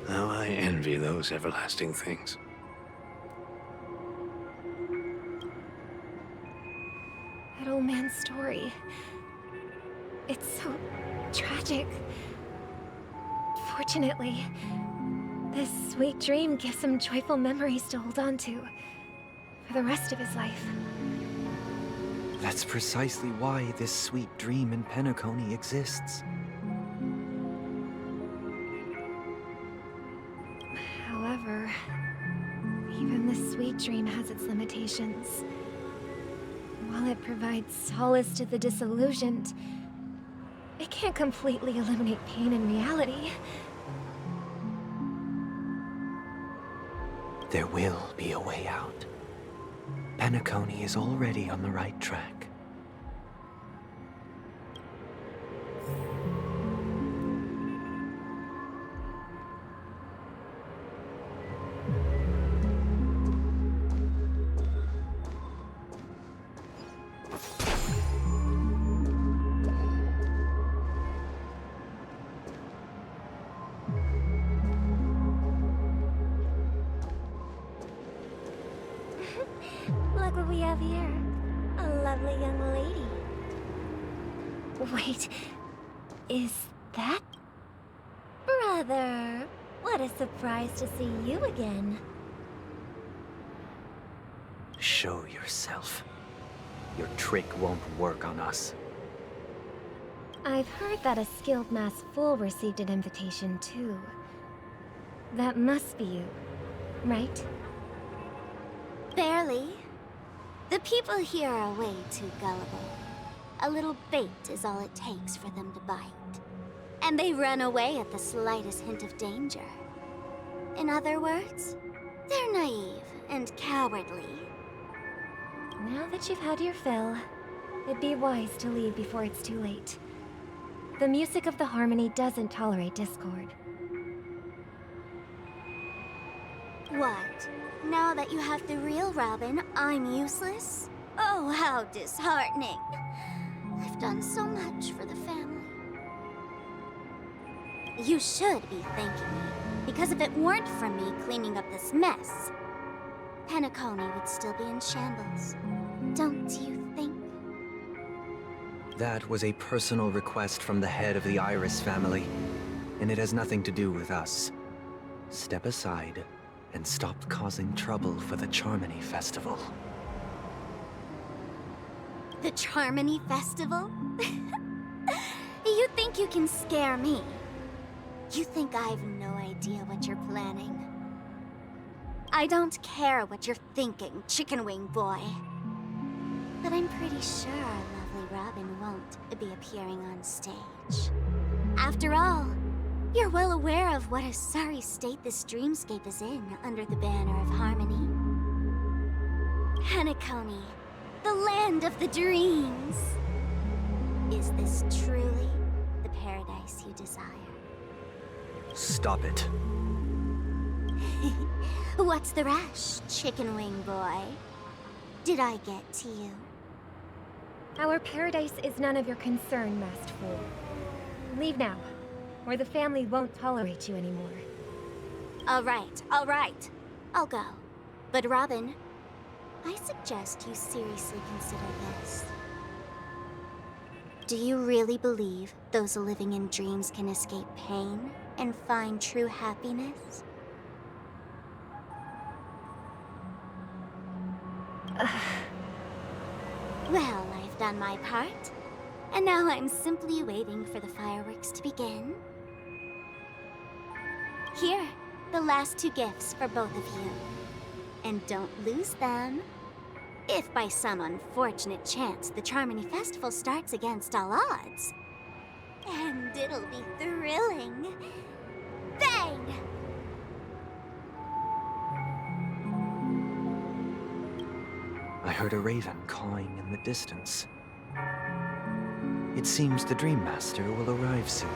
S8: Now I envy those everlasting things.
S11: That old man's story. It's so tragic. Fortunately, this sweet dream gives him joyful memories to hold on to for the rest of his life.
S10: That's precisely why this sweet dream in Peniconia exists.
S11: However, even this sweet dream has its limitations. While it provides solace to the disillusioned, it can't completely eliminate pain in reality.
S10: There will be a way out. Peniconia is already on the right track.
S18: Look what we have here. A lovely young lady.
S11: Wait, is that?
S18: Brother, what a surprise to see you again.
S10: Show yourself. Your trick won't work on us.
S11: I've heard that a skilled masked fool received an invitation too. That must be you, right?
S2: Barely. The people here are way too gullible. A little bait is all it takes for them to bite. And they run away at the slightest hint of danger. In other words, they're naive and cowardly.
S11: Now that you've had your fill, it'd be wise to leave before it's too late. The music of the harmony doesn't tolerate discord.
S2: What? Now that you have the real Robin, I'm useless? Oh, how disheartening. I've done so much for the family. You should be thanking me, because if it weren't for me cleaning up this mess, Peniconia would still be in shambles. Don't you think?
S10: That was a personal request from the head of the Iris family, and it has nothing to do with us. Step aside and stop causing trouble for the Charmony Festival.
S2: The Charmony Festival? You think you can scare me? You think I've no idea what you're planning? I don't care what you're thinking, chicken wing boy. But I'm pretty sure lovely Robin won't be appearing on stage. After all, you're well aware of what a sorry state this dreamscape is in under the banner of harmony. Peniconia, the land of the dreams. Is this truly the paradise you desire?
S10: Stop it.
S2: What's the rush, chicken wing boy? Did I get to you?
S11: Our paradise is none of your concern, masked fool. Leave now, or the family won't tolerate you anymore.
S2: All right. I'll go. But Robin, I suggest you seriously consider this. Do you really believe those living in dreams can escape pain and find true happiness? Well, I've done my part, and now I'm simply waiting for the fireworks to begin. Here, the last 2 gifts for both of you. And don't lose them. If by some unfortunate chance the Charmony Festival starts against all odds. And it'll be thrilling. Bang!
S10: I heard a raven cawing in the distance. It seems the Dream Master will arrive soon.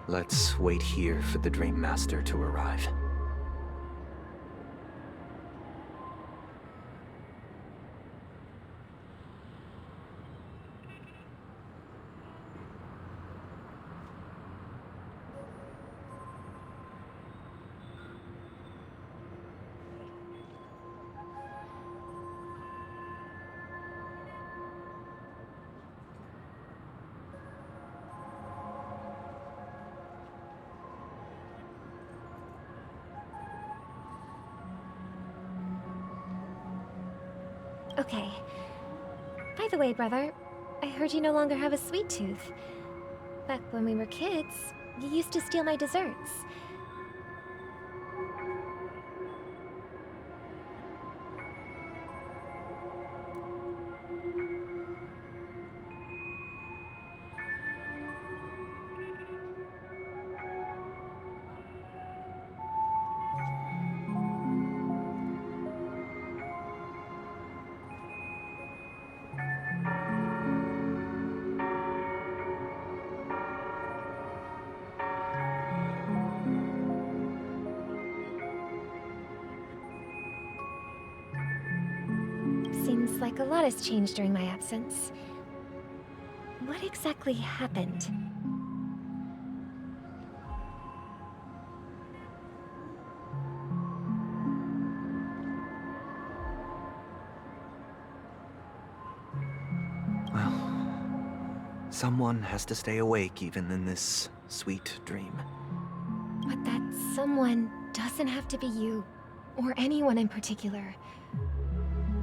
S10: Let's wait here for the Dream Master to arrive.
S11: Okay. By the way, brother, I heard you no longer have a sweet tooth. Back when we were kids, you used to steal my desserts. Seems like a lot has changed during my absence. What exactly happened?
S10: Well, someone has to stay awake even in this sweet dream.
S11: But that someone doesn't have to be you, or anyone in particular.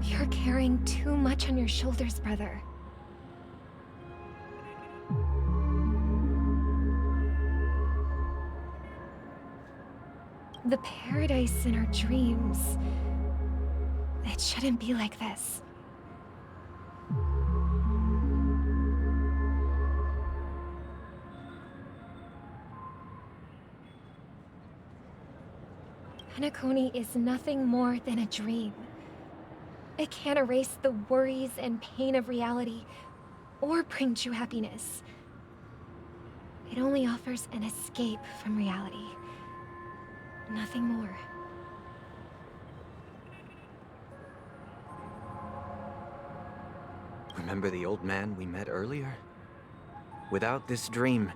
S11: You're carrying too much on your shoulders, brother. The paradise in our dreams. It shouldn't be like this. Peniconia is nothing more than a dream. It can't erase the worries and pain of reality, or bring true happiness. It only offers an escape from reality. Nothing more.
S10: Remember the old man we met earlier? Without this dream,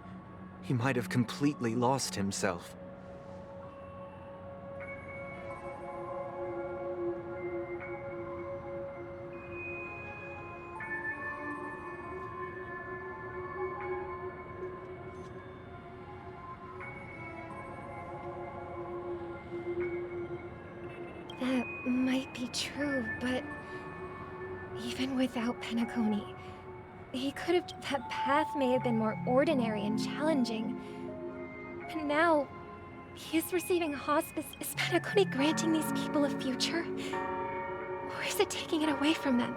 S10: he might have completely lost himself.
S11: That might be true, but even without Peniconia, that path may have been more ordinary and challenging. But now, he is receiving hospice. Is Peniconia granting these people a future? Or is it taking it away from them?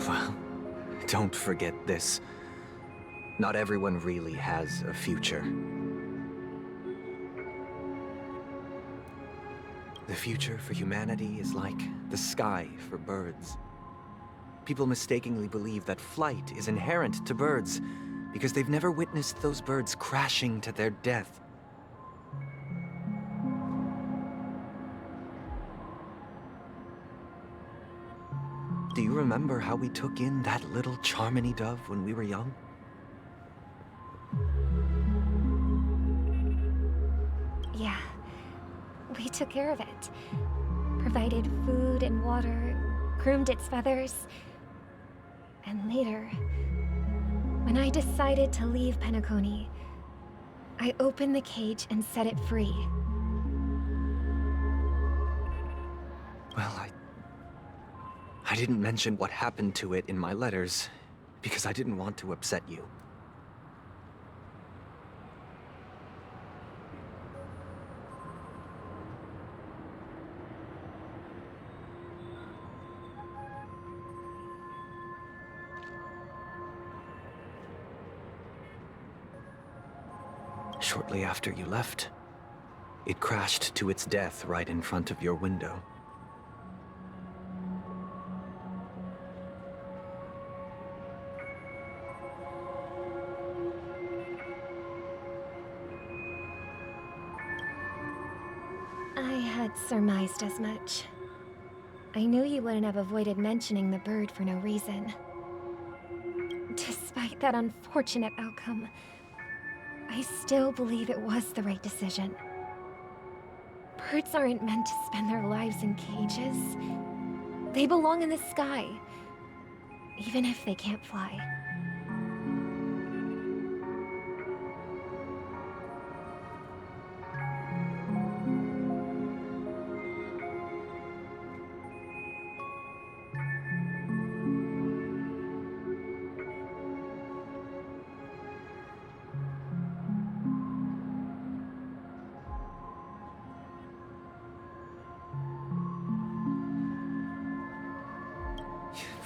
S10: Well, don't forget this. Not everyone really has a future. The future for humanity is like the sky for birds. People mistakenly believe that flight is inherent to birds because they've never witnessed those birds crashing to their death. Do you remember how we took in that little Charmony dove when we were young?
S11: Yeah, we took care of it. Provided food and water, groomed its feathers. And later, when I decided to leave Peniconia, I opened the cage and set it free.
S10: Well, I didn't mention what happened to it in my letters, because I didn't want to upset you. Shortly after you left, it crashed to its death right in front of your window.
S11: I had surmised as much. I knew you wouldn't have avoided mentioning the bird for no reason. Despite that unfortunate outcome, I still believe it was the right decision. Birds aren't meant to spend their lives in cages. They belong in the sky, even if they can't fly.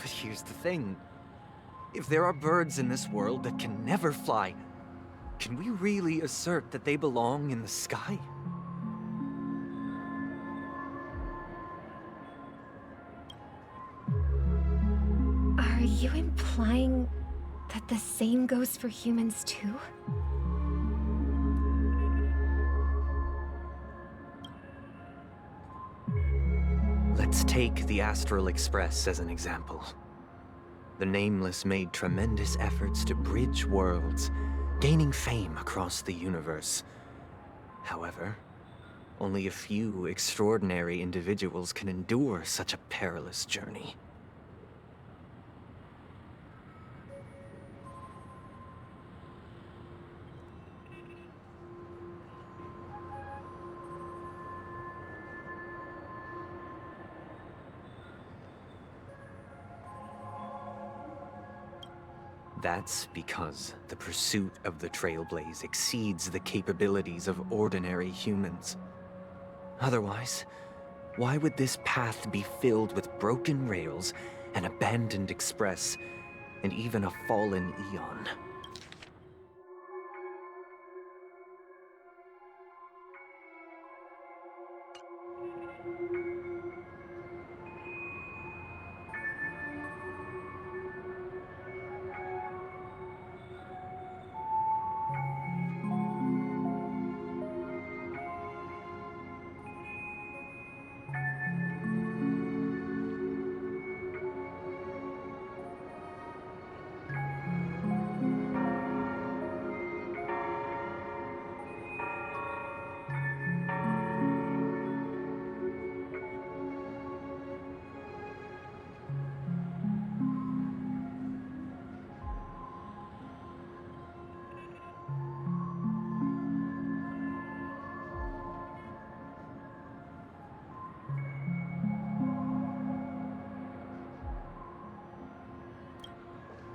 S10: But here's the thing. If there are birds in this world that can never fly, can we really assert that they belong in the sky?
S11: Are you implying that the same goes for humans too?
S10: Let's take the Astral Express as an example. The Nameless made tremendous efforts to bridge worlds, gaining fame across the universe. However, only a few extraordinary individuals can endure such a perilous journey. That's because the pursuit of the Trailblaze exceeds the capabilities of ordinary humans. Otherwise, why would this path be filled with broken rails, an abandoned express, and even a fallen eon?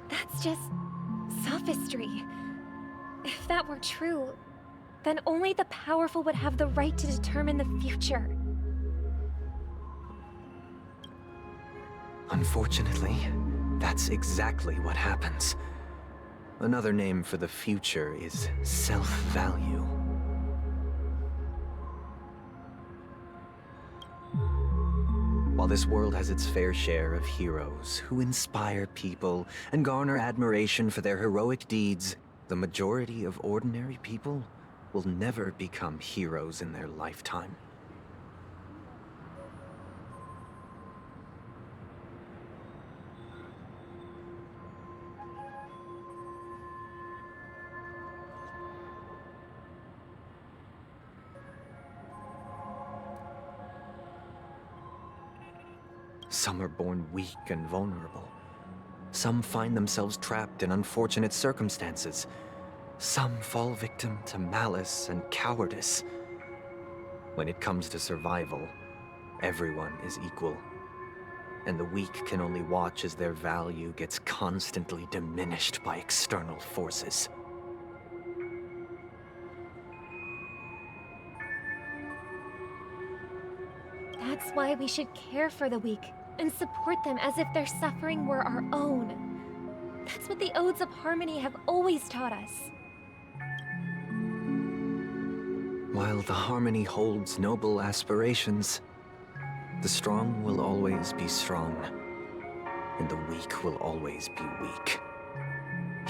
S11: That's just sophistry. If that were true, then only the powerful would have the right to determine the future.
S10: Unfortunately, that's exactly what happens. Another name for the future is self-value. While this world has its fair share of heroes who inspire people and garner admiration for their heroic deeds, the majority of ordinary people will never become heroes in their lifetime. Some are born weak and vulnerable. Some find themselves trapped in unfortunate circumstances. Some fall victim to malice and cowardice. When it comes to survival, everyone is equal. And the weak can only watch as their value gets constantly diminished by external forces.
S11: That's why we should care for the weak and support them as if their suffering were our own. That's what the Odes of Harmony have always taught us.
S10: While the Harmony holds noble aspirations, the strong will always be strong, and the weak will always be weak.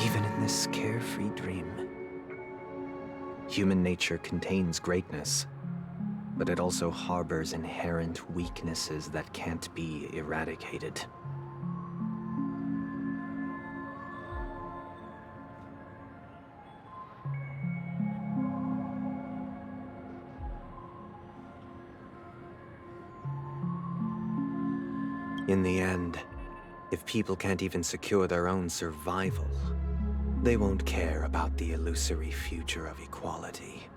S10: Even in this carefree dream. Human nature contains greatness, but it also harbors inherent weaknesses that can't be eradicated. In the end, if people can't even secure their own survival, they won't care about the illusory future of equality.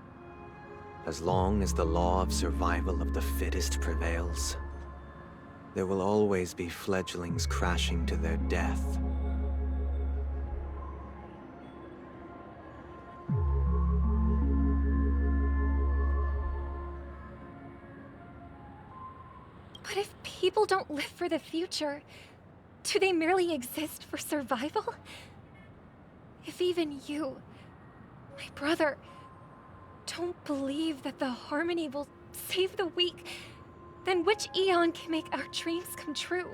S10: As long as the law of survival of the fittest prevails, there will always be fledglings crashing to their death.
S11: But if people don't live for the future, do they merely exist for survival? If even you, my brother, don't believe that the Harmony will save the weak, then which Eon can make our dreams come true?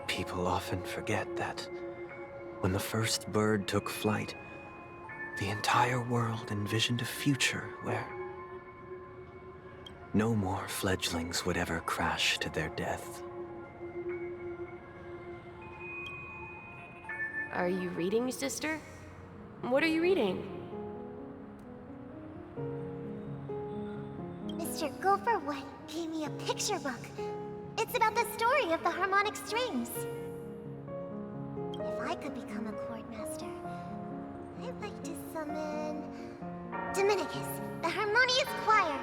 S10: People often forget that when the first bird took flight, the entire world envisioned a future where no more fledglings would ever crash to their death.
S14: Are you reading, sister? What are you reading?
S2: Mr. Gopherwood gave me a picture book. It's about the story of the harmonic strings. If I could become a chord master, I'd like to summon Dominicus, the harmonious choir.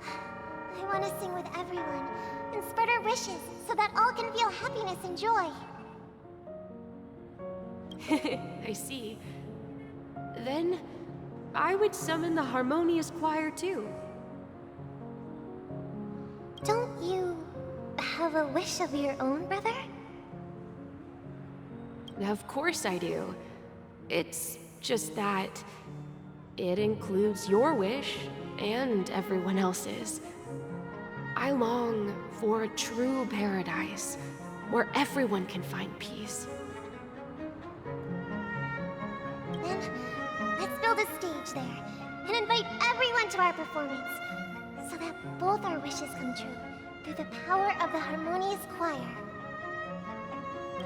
S2: I want to sing with everyone and spread our wishes so that all can feel happiness and joy.
S14: I see. Then, I would summon the harmonious choir too.
S2: Don't you have a wish of your own, brother?
S14: Of course I do. It's just that it includes your wish and everyone else's. I long for a true paradise where everyone can find peace.
S2: Then, let's build a stage there and invite everyone to our performance so that both our wishes come true through the power of the harmonious choir.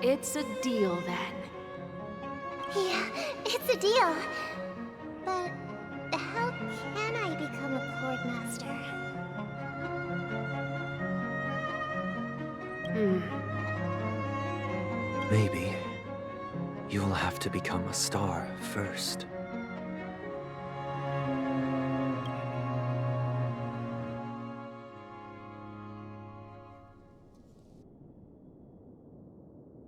S14: It's a deal then.
S2: Yeah, it's a deal. But how can I become a chord master?
S10: Maybe you will have to become a star first.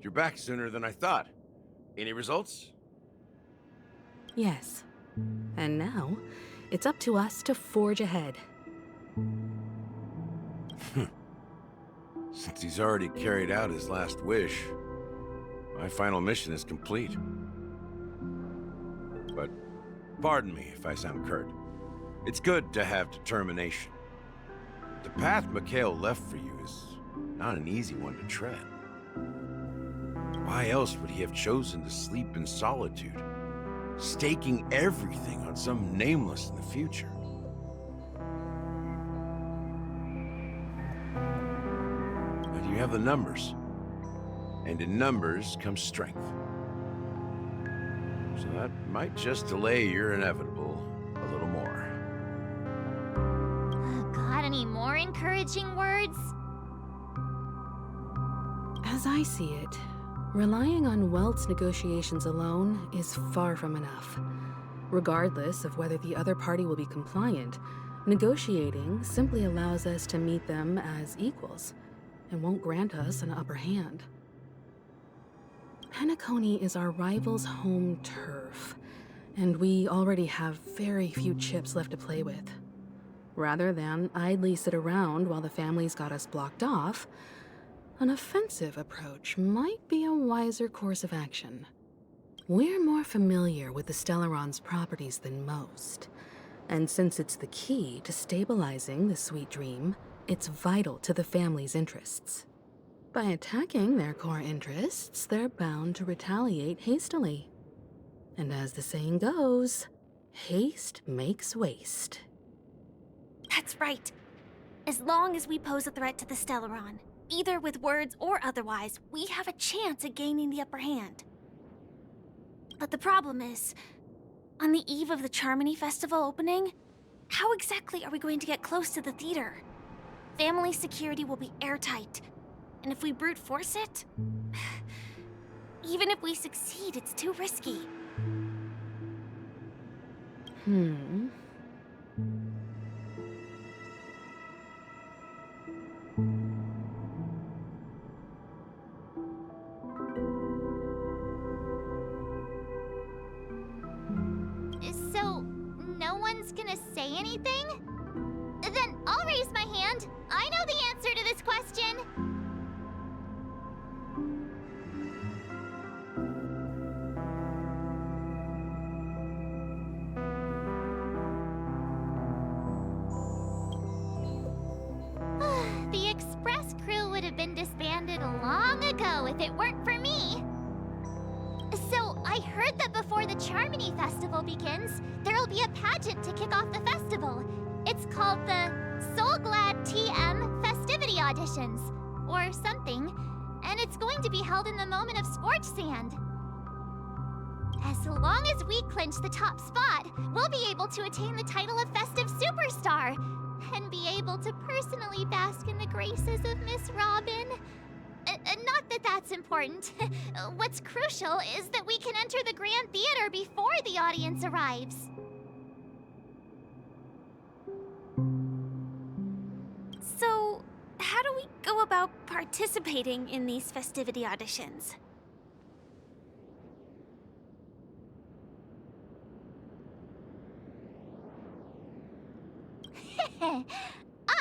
S17: You're back sooner than I thought. Any results?
S16: Yes. And now, it's up to us to forge ahead.
S17: Since he's already carried out his last wish, my final mission is complete. But pardon me if I sound curt. It's good to have determination. The path Mikhail left for you is not an easy one to tread. Why else would he have chosen to sleep in solitude, staking everything on some nameless in the future? But you have the numbers, and in numbers comes strength. So that might just delay your inevitable a little more.
S2: Got any more encouraging words?
S14: As I see it, relying on Welt's negotiations alone is far from enough. Regardless of whether the other party will be compliant, negotiating simply allows us to meet them as equals and won't grant us an upper hand. Peniconia is our rival's home turf, and we already have very few chips left to play with. Rather than idly sit around while the family's got us blocked off, an offensive approach might be a wiser course of action. We're more familiar with the Stellaron's properties than most, and since it's the key to stabilizing the sweet dream, it's vital to the family's interests. By attacking their core interests, they're bound to retaliate hastily. And as the saying goes, haste makes waste.
S18: That's right. As long as we pose a threat to the Stellaron, either with words or otherwise, we have a chance at gaining the upper hand. But the problem is, on the eve of the Charmony Festival opening, how exactly are we going to get close to the theater? Family security will be airtight, and if we brute force it, even if we succeed, it's too risky.
S2: So, no one's gonna say anything? Then I'll raise my hand. I know the answer to this question. The Express crew would have been disbanded long ago if it weren't for me. So, I heard that before the Charmony Festival begins, there'll be a pageant to kick off the festival. It's called the Soulglad TM Festivity Auditions, or something, and it's going to be held in the moment of Scorch Sand. As long as we clinch the top spot, we'll be able to attain the title of Festive Superstar, and be able to personally bask in the graces of Miss Robin. Not that that's important. What's crucial is that we can enter the Grand Theater before the audience arrives.
S18: So, how do we go about participating in these festivity auditions?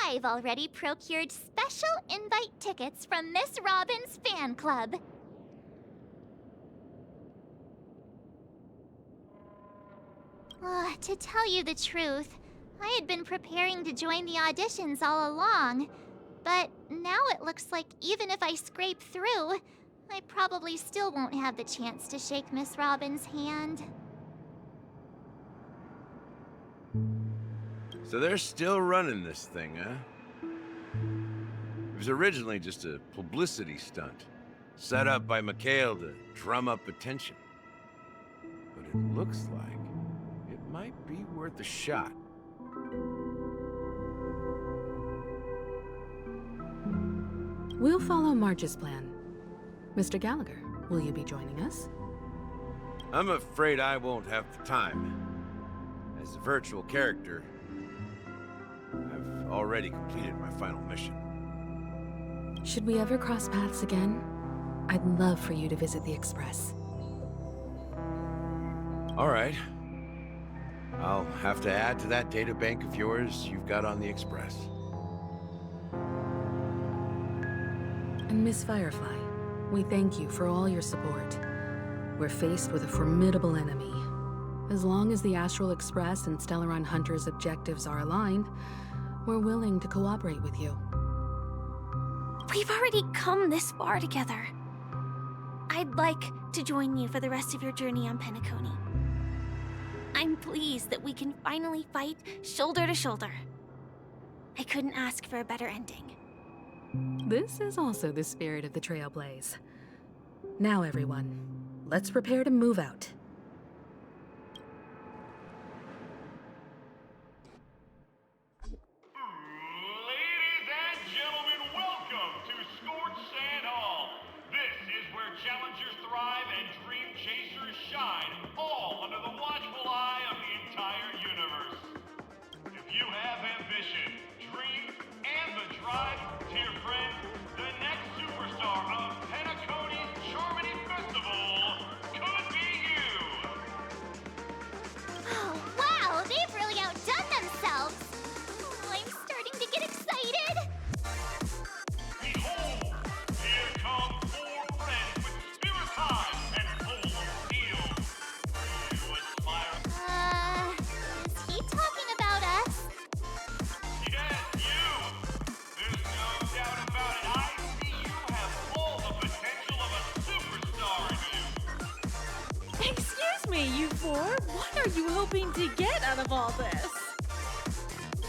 S2: I've already procured special invite tickets from Miss Robin's fan club. To tell you the truth, I had been preparing to join the auditions all along, but now it looks like even if I scrape through, I probably still won't have the chance to shake Miss Robin's hand.
S17: So they're still running this thing, huh? It was originally just a publicity stunt, set up by Mikhail to drum up attention. But it looks like it might be worth a shot.
S14: We'll follow March's plan. Mr. Gallagher, will you be joining us?
S17: I'm afraid I won't have the time. As a virtual character, I've already completed my final mission.
S14: Should we ever cross paths again, I'd love for you to visit the Express.
S17: All right. I'll have to add to that data bank of yours you've got on the Express.
S16: And Miss Firefly, we thank you for all your support. We're faced with a formidable enemy. As long as the Astral Express and Stellaron Hunter's objectives are aligned, we're willing to cooperate with you.
S18: We've already come this far together. I'd like to join you for the rest of your journey on Peniconia. I'm pleased that we can finally fight shoulder to shoulder. I couldn't ask for a better ending.
S16: This is also the spirit of the Trailblaze. Now, everyone, let's prepare to move out.
S15: Ladies and gentlemen, welcome to Scorched Sand Hall. This is where challengers thrive and dream chasers shine, all under the watchful eye of the entire universe. If you have ambition, dreams, and the drive, dear friends, the next superstar of Penaconia's Charmony Festival could be you!
S2: Oh, wow! They've really outdone themselves! Oh, I'm starting to get excited!
S15: Behold! Here come 4 friends with spirit high and full of steel. You aspire...
S2: Is he talking about us?
S15: Yes, you! There's no doubt about it. I see you have all the potential of a superstar in you.
S4: Excuse me, you four. What are you hoping to get out of all this?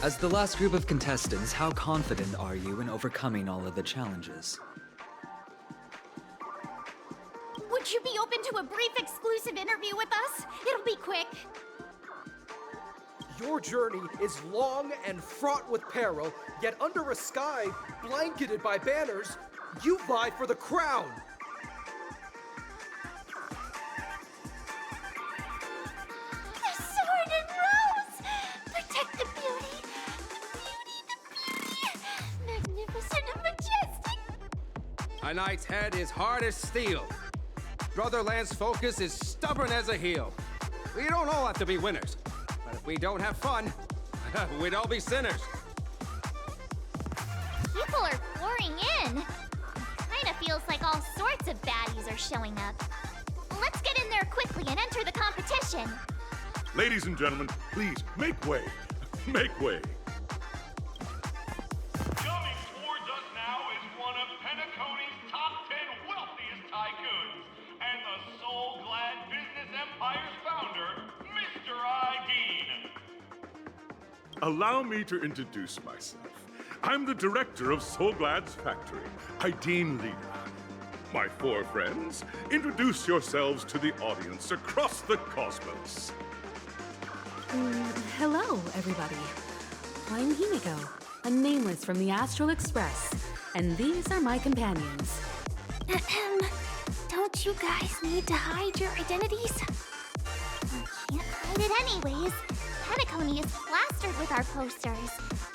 S19: As the last group of contestants, how confident are you in overcoming all of the challenges?
S2: Would you be open to a brief exclusive interview with us? It'll be quick.
S20: Your journey is long and fraught with peril, yet under a sky blanketed by banners, you vie for the crown.
S2: The sword and rose! Protect the beauty! Magnificent and majestic!
S24: A knight's head is hard as steel. Brother Lance's focus is stubborn as a heel. We don't all have to be winners, but if we don't have fun, we'd all be sinners.
S2: People are pouring in. Kinda feels like all sorts of baddies are showing up. Let's get in there quickly and enter the competition.
S25: Ladies and gentlemen, please make way. Make way.
S15: Coming towards us now is one of Penaconia's top 10 wealthiest tycoons, and the soul-glad business empire's founder, Mr. Ideen.
S25: Allow me to introduce myself. I'm the director of Soulglad's factory, Ideen Leader. My 4 friends, introduce yourselves to the audience across the cosmos.
S16: Hello, everybody. I'm Himiko, a nameless from the Astral Express, and these are my companions.
S18: Don't you guys need to hide your identities?
S2: We can't hide it anyways. Peniconia is plastered with our posters.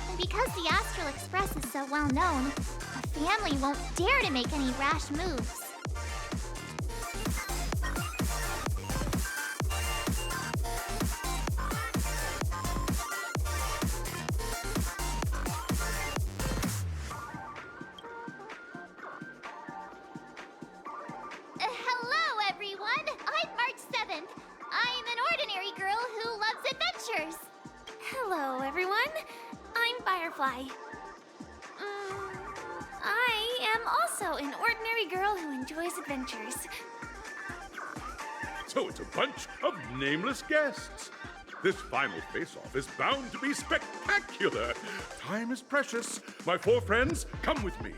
S2: And because the Astral Express is so well known, the family won't dare to make any rash moves. Hello, everyone! I'm March 7th. I'm an ordinary girl who loves adventures.
S18: Hello, everyone. I'm Firefly. I am also an ordinary girl who enjoys adventures.
S25: So it's a bunch of nameless guests. This final face-off is bound to be spectacular. Time is precious. My 4 friends, come with me.